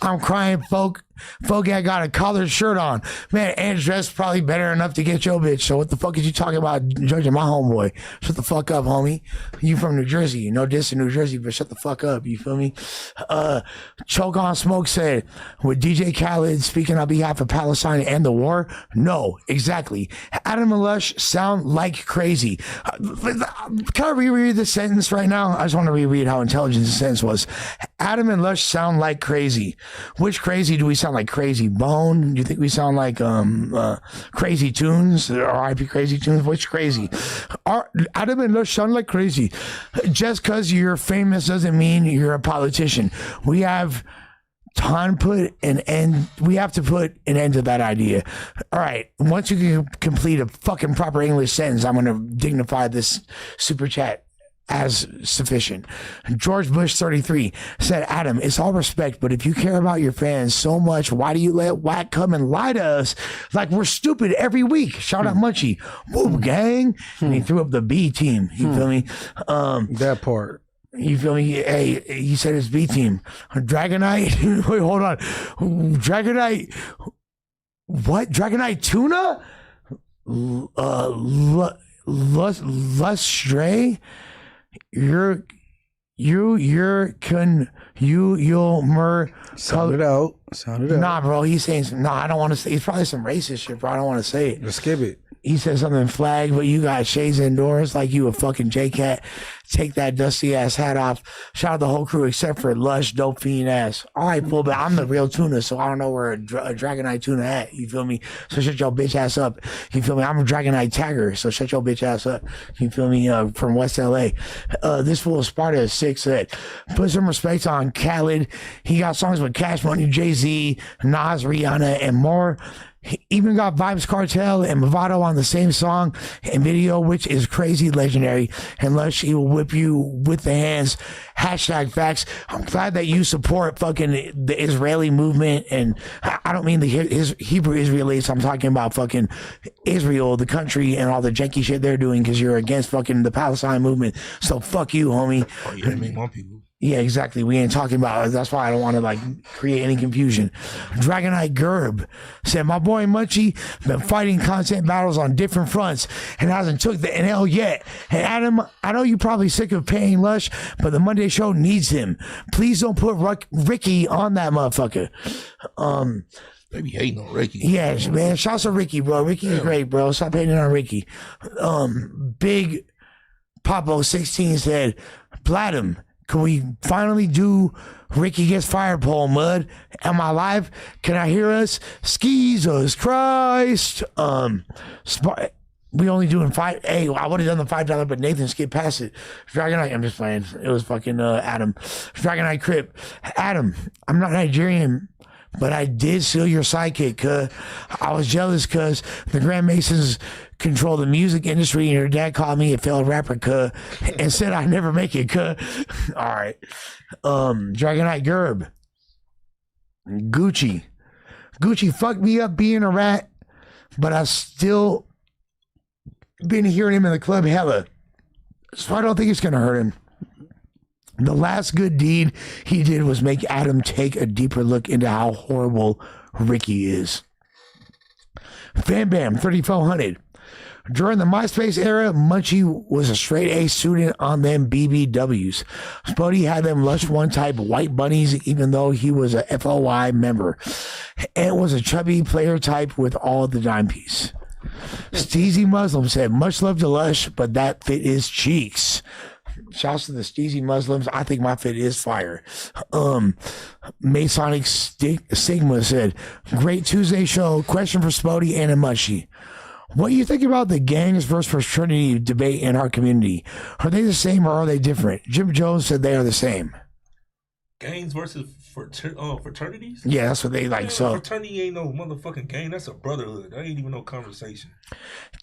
I'm crying, folk. I got a collared shirt on. Man, and dressed probably better enough to get your bitch. So what the fuck is you talking about judging my homeboy? Shut the fuck up, homie. You from New Jersey. No diss in New Jersey, but shut the fuck up. You feel me? Choke on Smoke said, with DJ Khaled speaking on behalf of Palestine and the war? No, exactly. Adam and Lush sound like crazy. Can I reread this sentence right now? I just want to reread how intelligent the sentence was. Adam and Lush sound like crazy. Which crazy do we sound sound like Crazy Bone? Do you think we sound like Crazy Tunes? R.I.P. Crazy Tunes? Which crazy? Adam and Lush sound like crazy. Just because you're famous doesn't mean you're a politician. We have to put an end to that idea. All right, once you can complete a fucking proper English sentence, I'm going to dignify this super chat as sufficient. George Bush 33 said, Adam, it's all respect, but if you care about your fans so much, why do you let Wack come and lie to us like we're stupid every week? Shout out Munchie. Whoop gang. And he threw up the B team. You feel me? That part. You feel me? Hey, he said it's B team. Dragonite. Wait, hold on. Dragonite. What? Dragonite tuna? Lustray? You'll Sound it out. Nah, bro. He's saying I don't want to say. It's probably some racist shit, bro. I don't want to say it. Just skip it. He said something flag, but you got shades indoors like you a fucking J-Cat. Take that dusty ass hat off. Shout out the whole crew except for Lush, dope fiend ass. All right, fool, but I'm the real tuna, so I don't know where a Dragonite tuna at. You feel me? So shut your bitch ass up. You feel me? I'm a Dragonite tagger, so shut your bitch ass up. You feel me? From West LA. This fool Sparta 6 said, put some respect on Khaled. He got songs with Cash Money, Jay-Z, Nas, Rihanna, and more. He even got Vibes Cartel and Movado on the same song and video, which is crazy legendary. And Lush, he will whip you with the hands. Hashtag facts. I'm glad that you support fucking the Israeli movement. And I don't mean the Hebrew Israelites. I'm talking about fucking Israel, the country, and all the janky shit they're doing because you're against fucking the Palestine movement. So fuck you, homie. Oh, you didn't make one people. Yeah, exactly. We ain't talking about it. That's why I don't want to like create any confusion. Dragonite Gerb said, my boy Munchie been fighting content battles on different fronts and hasn't took the NL yet. And Adam, I know you're probably sick of paying Lush, but the Monday show needs him. Please don't put Ricky on that motherfucker. They be hating on Ricky. Yeah, man. Shouts to Ricky, bro. Ricky's great, bro. Stop hating on Ricky. Big Popo 16 said, Platinum. Can we finally do Ricky Gets Fired poll, Mud? Am I live? Can I hear us? Jesus Christ. We only doing five. Hey, I would have done the $5, but Nathan skipped past it. Dragonite, I'm just playing. It was fucking Adam. Dragonite Crip. Adam, I'm not Nigerian, but I did steal your sidekick, cuz I was jealous because the Grand Masons control the music industry and your dad called me a failed rapper, cuz, and said I never make it, cuz. All right. Dragonite Gerb. Gucci fucked me up being a rat, but I still been hearing him in the club hella. So I don't think it's gonna hurt him. The last good deed he did was make Adam take a deeper look into how horrible Ricky is. Fam Bam 3400. During the MySpace era, Munchie was a straight A student on them BBWs. Spuddy had them Lush One type white bunnies, even though he was a FOI member, and was a chubby player type with all the dime piece. Steezy Muslim said, much love to Lush, but that fit is cheeks. Shouts to the Steezy Muslims. I think my fit is fire. Masonic Sigma said, great Tuesday show. Question for Spody and a Mushy. What do you think about the gangs versus fraternity debate in our community? Are they the same or are they different? Jim Jones said they are the same. Gangs versus fraternities? Yeah, that's what they like. Man, so fraternity ain't no motherfucking gang. That's a brotherhood. That ain't even no conversation.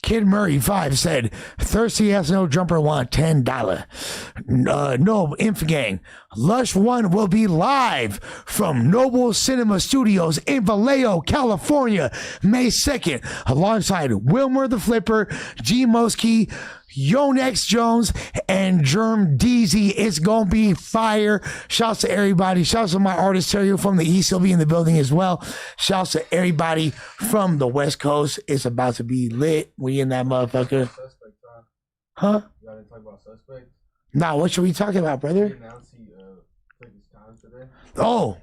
Kid Murray 5 said, thirsty ass no jumper want $10. No Inf Gang. Lush One will be live from Noble Cinema Studios in Vallejo, California, May 2nd, alongside Wilmer the Flipper, G Mosky, Yonex Jones, and Germ Deezy. It's gonna be fire. Shouts to everybody. Shouts to my artist Terry from the East. He'll be in the building as well. Shouts to everybody from the West Coast. It's about to be lit. We in that motherfucker. Huh? You gotta talk about suspects. Nah, what should we talk about, brother? Oh,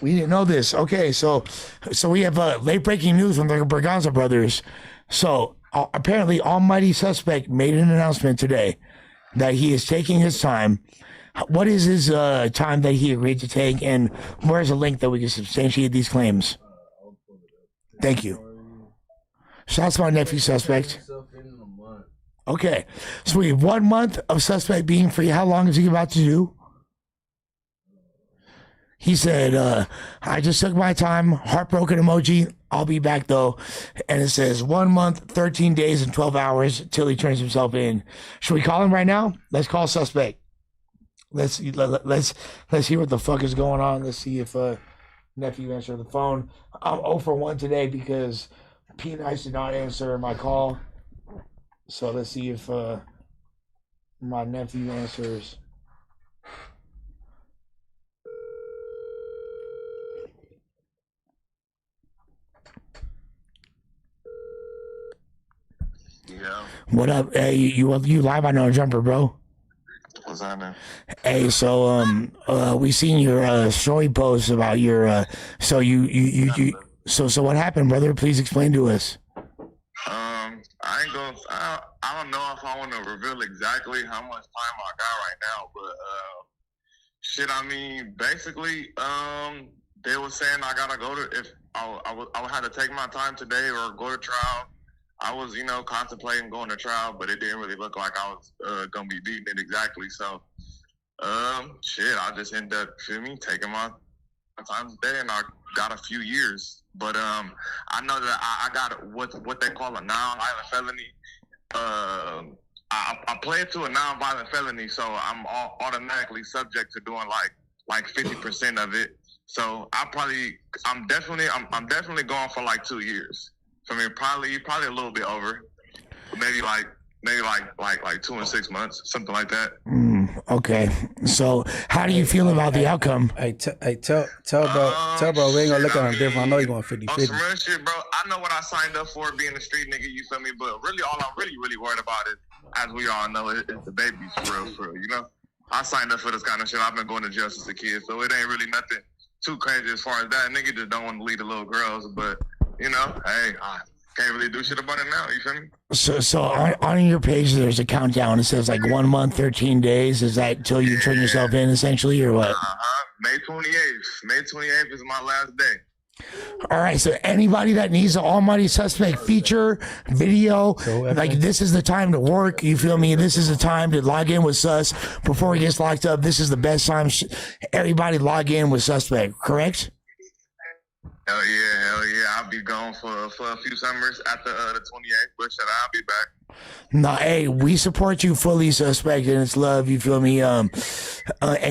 we didn't know this. Okay, so we have late breaking news from the Berganza brothers. So apparently, Almighty Suspect made an announcement today that he is taking his time. What is his time that he agreed to take, and where's a link that we can substantiate these claims? Thank you. Shout out to my nephew, Suspect. Okay. So we have 1 month of Suspect being free. How long is he about to do? He said, I just took my time, heartbroken emoji. I'll be back though. And it says 1 month, 13 days, and 12 hours till he turns himself in. Should we call him right now? Let's call Suspect. Let's hear what the fuck is going on. Let's see if nephew answered the phone. I'm 0 for 1 today because P Nice did not answer my call. So let's see if my nephew answers. Yeah. What up? Hey, you live on No Jumper, bro? What's happening? Hey, so we seen your story post about your so so what happened, brother? Please explain to us. I ain't gonna. I don't know if I want to reveal exactly how much time I got right now, but shit. I mean, basically, they were saying I gotta go to if I had to take my time today or go to trial. I was, contemplating going to trial, but it didn't really look like I was gonna be beating it exactly. So, shit, I just ended up, taking my time today, and I got a few years. But I know that I got what they call a non-violent felony. I pled to a non-violent felony, so I'm automatically subject to doing like 50% of it. So I'm definitely going for like 2 years. I mean, probably a little bit over, maybe like 2 and 6 months, something like that. Okay. So, how do you feel about the outcome? Hey, tell bro, we ain't gonna look at him different. I know you're going 50-50. On some real shit, bro. I know what I signed up for, being a street nigga. You feel me? But really, all I'm really worried about is, as we all know, is the babies for real. I signed up for this kind of shit. I've been going to jail since a kid, so it ain't really nothing too crazy as far as that. Nigga just don't want to lead the little girls, but. Hey, I can't really do shit about it now. You feel me? So on your page, there's a countdown. It says like 1 month, 13 days. Is that till you turn yourself in, essentially, or what? May 28th. May 28th is my last day. All right. So anybody that needs the Almighty Suspect feature, video, like this is the time to work. You feel me? This is the time to log in with Sus before he gets locked up. This is the best time. Everybody log in with Suspect. Correct? Hell yeah. I'll be gone for a few summers after the 28th, but I'll be back. No, hey, we support you fully, Suspect, and it's love, you feel me? And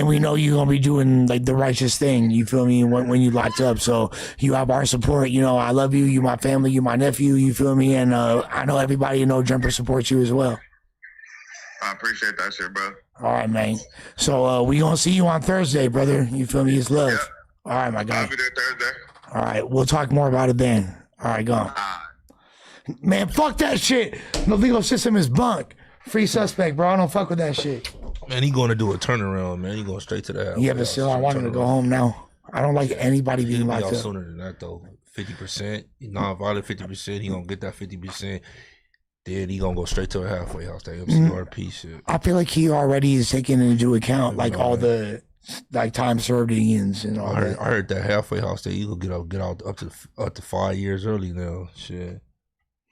we know you're gonna be doing like the righteous thing, you feel me, when you locked up. So you have our support, I love you, you my family, you my nephew, you feel me? And I know everybody in No Jumper supports you as well. I appreciate that shit, bro. All right, man. So we gonna see you on Thursday, brother. You feel me? It's love. Yeah. All right, my guy. I'll be there Thursday. All right, we'll talk more about it then. All right, go on. Man, fuck that shit. The legal system is bunk. Free Suspect, bro. I don't fuck with that shit. Man, he going to do a turnaround, man. He going straight to the house. Yeah, but still, I want him to go home now. I don't like anybody being locked up. Sooner than that, though. 50%, non-violent 50%. He going to get that 50%. Then he going to go straight to a halfway house. That MCRP shit. I feel like he already is taking into account, like, all the... like time served Indians and all that. I heard that halfway house that you gonna get out up to 5 years early now. Shit.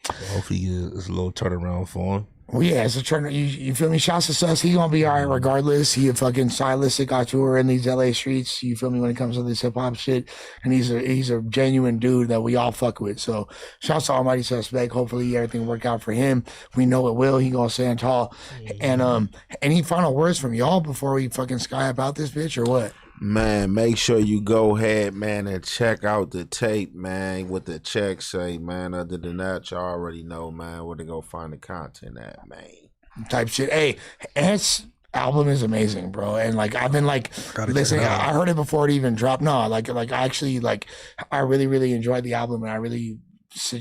So hopefully it's a little turnaround for him. Well, yeah, it's a turn. You feel me? Shouts to Sus. He gonna be all right regardless. He a fucking stylistic auteur in these LA streets. You feel me? When it comes to this hip hop shit, and he's a genuine dude that we all fuck with. So shouts to Almighty Suspect. Hopefully everything work out for him. We know it will. He gonna stand tall. And any final words from y'all before we fucking sky about this bitch or what? Man, make sure you go ahead, man, and check out the tape, man, what the check say, man. Other than that, y'all already know, man, where to go find the content at, man. Type shit. Hey, Ant's album is amazing, bro. And like I've been like listening. I heard it before it even dropped. No, like I actually I really enjoyed the album, and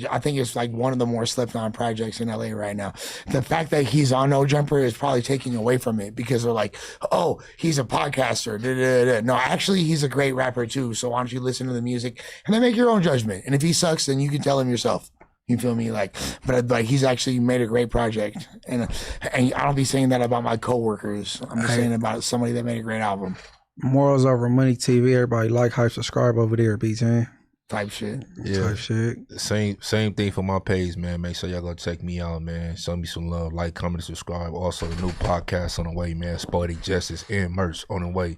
I think it's like one of the more slept on projects in LA right now. The fact that he's on No Jumper is probably taking away from it because they're like, oh, he's a podcaster. No, actually, he's a great rapper too. So why don't you listen to the music and then make your own judgment? And if he sucks, then you can tell him yourself. You feel me? But he's actually made a great project. And I don't be saying that about my coworkers. I'm just saying about somebody that made a great album. Morals over Money TV. Everybody like, hype, subscribe over there, B10. type shit. Yeah. Type shit. Same thing for my page, man. Make sure y'all go check me out, man. Show me some love. Like, comment, and subscribe. Also, the new podcast on the way, man. Poetic Justice and merch on the way.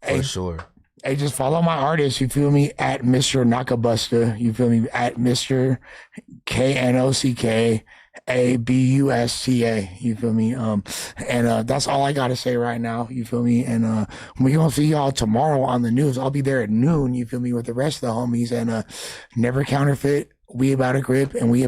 For sure. Hey, just follow my artist, you feel me, at Mr. Nakabusta, you feel me, at Mr. KNOCKABUSTA, you feel me, and that's all I gotta say right now, you feel me, and we gonna see y'all tomorrow on the news. I'll be there at noon, you feel me, with the rest of the homies, and never counterfeit, we about a grip, and we